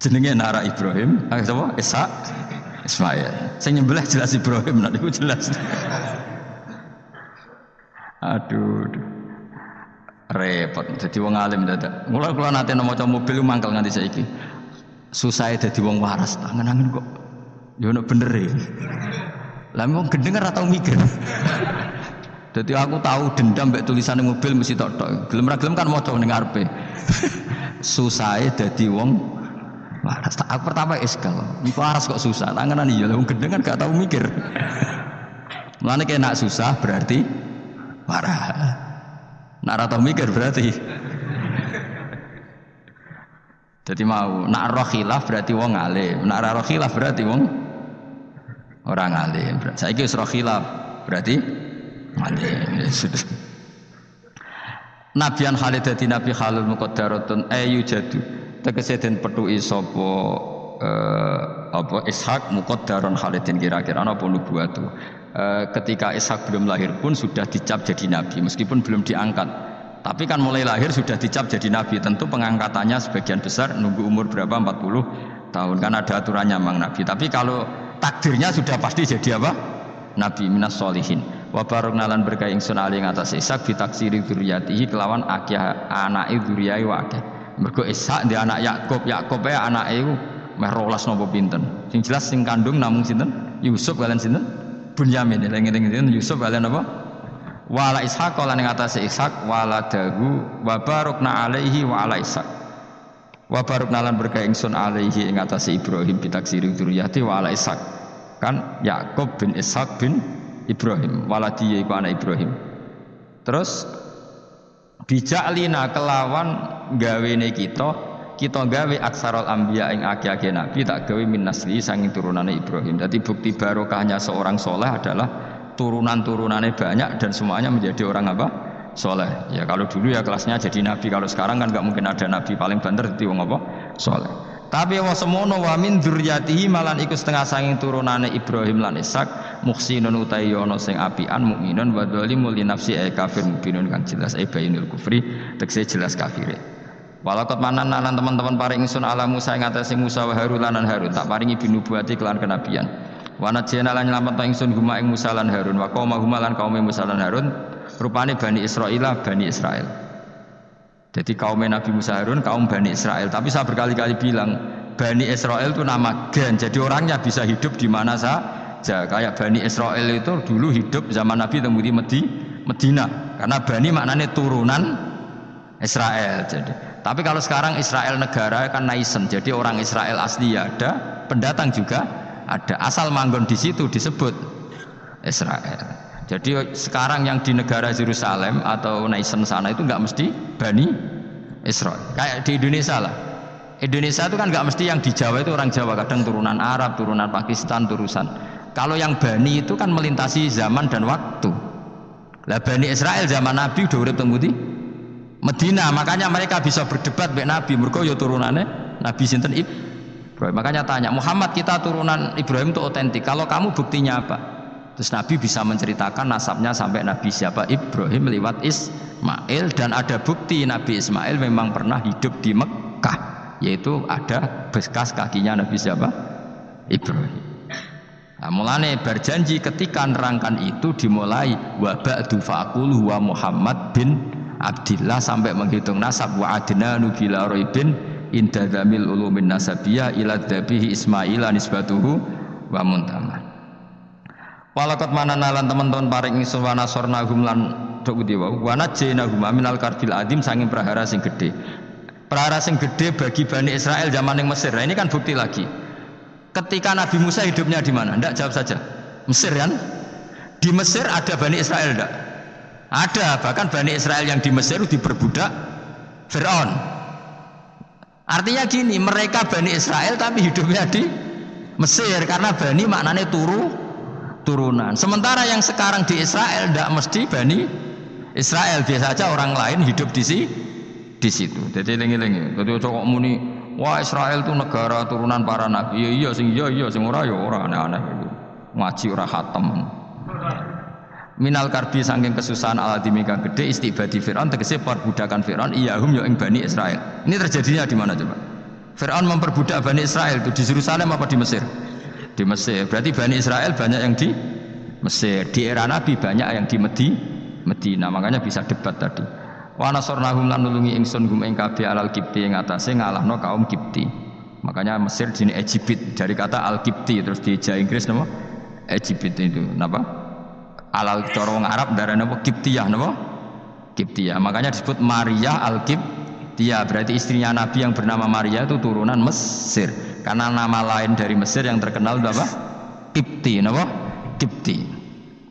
Jenenge Nara Ibrahim, sapa? Ishaq Ismail. Sing nyembelih jelas Ibrahim nek niku jelas. Aduh. Repot dadi wong alim dadak. Mula kula nate maca mobil mangkel nganti saiki. Susah dadi wong waras, tangan-tangan kok ya ono bener e. Lah wong gendeng ora tau mikir. Dadi aku tahu dendam mbek tulisane mobil mesti tok-tok. Gelem ra gelem kan maca ning ngarepe. Susahe dadi wong waras. Aku pertama iskal. Iku waras kok susah. Tanganan iya wong gendeng kan gak tau mikir. Mulane kaya nak susah berarti waras. Nak ora tau mikir berarti. Jadi mau nak roh khilaf berarti wong alim. Nak ora roh khilaf berarti wong orang alim. Saiki wis roh khilaf berarti alim. Nabian Khalid dadi nabi halul muqaddaratun ayu jadu. Tegese den pethuki sapa apa Ishaq muqaddaron Khalidin kira-kira ana apa nubuwatu. Ketika Ishaq belum lahir pun sudah dicap jadi nabi meskipun belum diangkat. Tapi kan mulai lahir sudah dicap jadi nabi. Tentu pengangkatannya sebagian besar nunggu umur berapa 40 tahun kan ada aturannya mang nabi. Tapi kalau takdirnya sudah pasti jadi apa? Nabi minas solihin. Wa barokna lan berkah ingsun ali ing atas Ishaq bi taksiri dzurriyyatihi kelawan akeh anake dzurriyahe wa akeh. Mergo Ishaq di anak Yakub, Yakub ya anake iku meh 12 napa pinten. Sing jelas sing kandung namung sinten? Yusuf kalian sinten? Bunyamin. Eling-eling Yusuf kalian apa? Wala Ishaq lan ing atas Ishaq waladahu wa barokna alaihi wa ala Ishaq. Wa barokna lan berkah ingsun alaihi ing atas Ibrahim bi taksiri dzurriyyati wa ala Ishaq. Kan Yakub bin Ishaq bin Ibrahim waladiye iku anak Ibrahim. Terus bijaklina kelawan gawene kita kita gawe aksarul anbiya ing akeh-akeh nabi tak gawe min nasli sanging turunane Ibrahim. Jadi bukti barokahnya seorang soleh adalah turunan-turunannya banyak dan semuanya menjadi orang apa? Soleh. Ya kalau dulu ya kelasnya jadi nabi, kalau sekarang kan nggak mungkin ada nabi, paling banter dadi wong apa? Soleh. Tapi wa semono wa min dzurriyyatihi malan iku setengah sanging turunane Ibrahim lan Ishak muhsinun utawi ana sing apian mukminun wa dzalimul li nafsi kafir mukminun kang jelas bainul kufri tekse jelas kafire. Walakot manan lan teman-teman paring ingsun ala Musa ing atase Musa wa Harun lan Harun tak paringi binubuwati kelan kenabian. Wa najena lan nyelametno ingsun huma ing Musa lan Harun wa qauma huma lan kaum Musa lan Harun rupane Bani Israel. Jadi kaum Nabi Musa Harun kaum Bani Israel. Tapi saya berkali-kali bilang Bani Israel itu nama gen. Jadi orangnya bisa hidup di mana saja. Kayak Bani Israel itu dulu hidup zaman Nabi temui di Medina. Karena Bani maknanya turunan Israel. Jadi. Tapi kalau sekarang Israel negara kan naisen. Jadi orang Israel asli ada, pendatang juga ada. Asal manggon di situ disebut Israel. Jadi sekarang yang di negara Yerusalem atau naisen sana itu nggak mesti Bani Israel. Kayak di Indonesia lah. Indonesia itu kan nggak mesti yang di Jawa itu orang Jawa, kadang turunan Arab, turunan Pakistan, turunan. Kalau yang Bani itu kan melintasi zaman dan waktu. Lah Bani Israel zaman Nabi udah urip teng pundi? Medina, makanya mereka bisa berdebat mbek Nabi, mergo ya turunannya Nabi sinten Ibrahim. Makanya tanya, Muhammad kita turunan Ibrahim itu otentik. Kalau kamu buktinya apa? Terus Nabi bisa menceritakan nasabnya sampai Nabi siapa Ibrahim lewat Ismail dan ada bukti Nabi Ismail memang pernah hidup di Mekah, yaitu ada bekas kakinya Nabi siapa Ibrahim. Nah, mulane berjanji ketika nerangkan itu dimulai wa ba'du faqul wa Muhammad bin Abdillah sampai menghitung nasab wa adnanu bila raibin inda dzamil ulumin nasabiyah ila dzabihi Ismaila nisbatuhu wa muntaman. Walakot mananalan teman-teman paring ingsun wa nasornahum lan dok dewa wa najjainahum minal karbil adim sanging prahara sing gedhe. Prahara sing gedhe bagi Bani Israel zaman yang Mesir. Nah, ini kan bukti lagi. Ketika Nabi Musa hidupnya di mana? Ndak, jawab saja. Mesir kan? Di Mesir ada Bani Israel ndak? Ada, bahkan Bani Israel yang di Mesir diperbudak Fir'aun. Artinya gini, mereka Bani Israel tapi hidupnya di Mesir karena Bani maknanya turunan. Sementara yang sekarang di Israel tidak mesti Bani Israel, biasa saja orang lain hidup di situ. Jadi lengi-lengi. Jadi cocok muni, wah Israel itu negara turunan para nabi. Iya sing ora ya ora aneh-aneh itu. Ngaji ora khatam. Minal karbi saking kesusahan aladimika gede istibadi Fir'aun tegese perbudakan Fir'aun iyahum ya ing Bani Israel. Ini terjadinya di mana coba? Fir'aun memperbudak Bani Israel itu di Yerusalem apa di Mesir? Di Mesir. Berarti Bani Israel banyak yang di Mesir. Di era Nabi banyak yang di Medina. Makanya bisa debat tadi. Wa nasornahum lan nulungi ingsun hum ing kabeh alal kipti ing atase ngalahno kaum Kipti. Makanya Mesir jenis Egypt dari kata al-Kipti terus di Jawa Inggris napa? Egypt itu napa? Alal cara wong Arab darane napa? Kiptiyah napa? Kiptiyah. Makanya disebut Maria al-Kiptiyah. Berarti istrinya Nabi yang bernama Maria itu turunan Mesir. Karena nama lain dari Mesir yang terkenal itu apa? Kipti, napa? Kipti.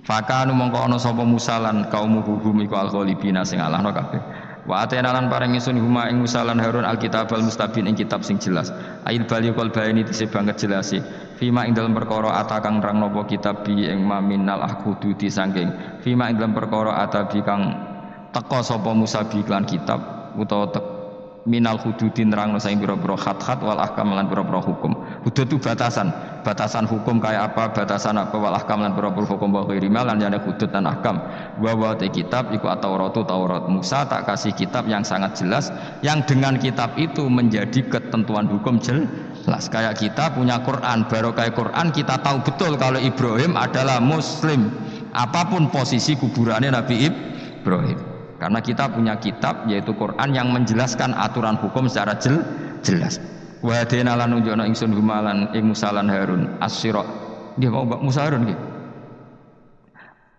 Fakanu mongko ana sapa Musa lan kaum hum iku al-ghalibina sing alahno kabeh. Wa atena lan paring ingsun huma ing Musa lan Harun al-kitab al-mustabin ing kitab sing jelas. Ail baliqul baini dise banget jelase. Fima ing dalem perkara atakang nerang napa kitab bi ing maminal ahkudu disangking. Fima ing dalem perkara atabi kang teka sapa Musa bi iklan kitab utawa minal hududin nerangno saing pira-pira khat-khat wal ahkam lan pira-pira hukum. Hudud itu batasan hukum kayak apa, batasan apa wal ahkam lan pira-pira hukum wa ghairi lan yana hudud dan ahkam. Wa te kitab iku Taurat. Musa tak kasih kitab yang sangat jelas yang dengan kitab itu menjadi ketentuan hukum jelas. Kayak kita punya Quran, baru kayak Quran kita tahu betul kalau Ibrahim adalah muslim. Apapun posisi kuburannya Nabi Ibrahim. Karena kita punya kitab yaitu Quran yang menjelaskan aturan hukum secara jelas. Wa hadina lan nunjukna ingsun humalan ing Musa lan Harun as-sirat. Nggih mau Mbak Musa Harun nggih.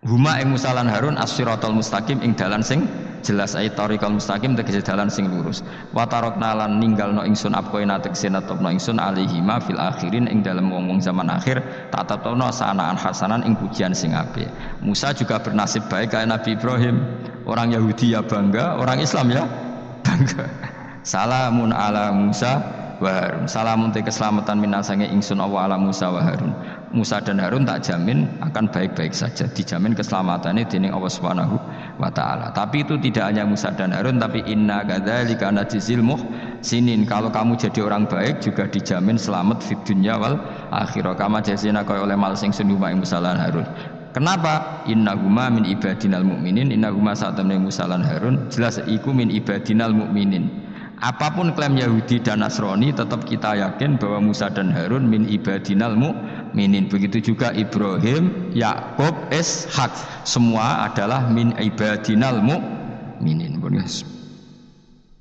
Huma ing Musa lan Harun as-siratal mustaqim ing dalan sing jelas ayat tariqal mustaqim tegese dalan sing lurus. Wa tarakna lan ninggalno ingsun apkoina tegese netepno ingsun alihima fil akhirin ing dalem wong-wong zaman akhir tak tetepno sanaan hasanan ing pujian sing apik. Musa juga bernasib baik kayak Nabi Ibrahim. Orang Yahudi ya bangga, orang Islam ya bangga. Salamun ala Musa wa Harun. Salamun te keselamatan minasange ingsun Allah ala Musa wa Harun. Musa dan Harun tak jamin akan baik-baik saja, dijamin keselamatannya dening Allah Subhanahu wa taala. Tapi itu tidak hanya Musa dan Harun, tapi inna kadzalika najzil muhsinin. Kalau kamu jadi orang baik juga dijamin selamat fid dunya wal akhirah. Kama jazina kaya oleh mal sing sunuma Musa lan Harun. Kenapa? Innahuma min ibadinal mu'minin. Innahuma satamne Musa lan Harun jelas iku min ibadinal mu'minin. Apapun klaim Yahudi dan Nasrani, tetap kita yakin bahwa Musa dan Harun min ibadinal mu'minin. Begitu juga Ibrahim, Yakub, Ishak, semua adalah min ibadinal mu'minin.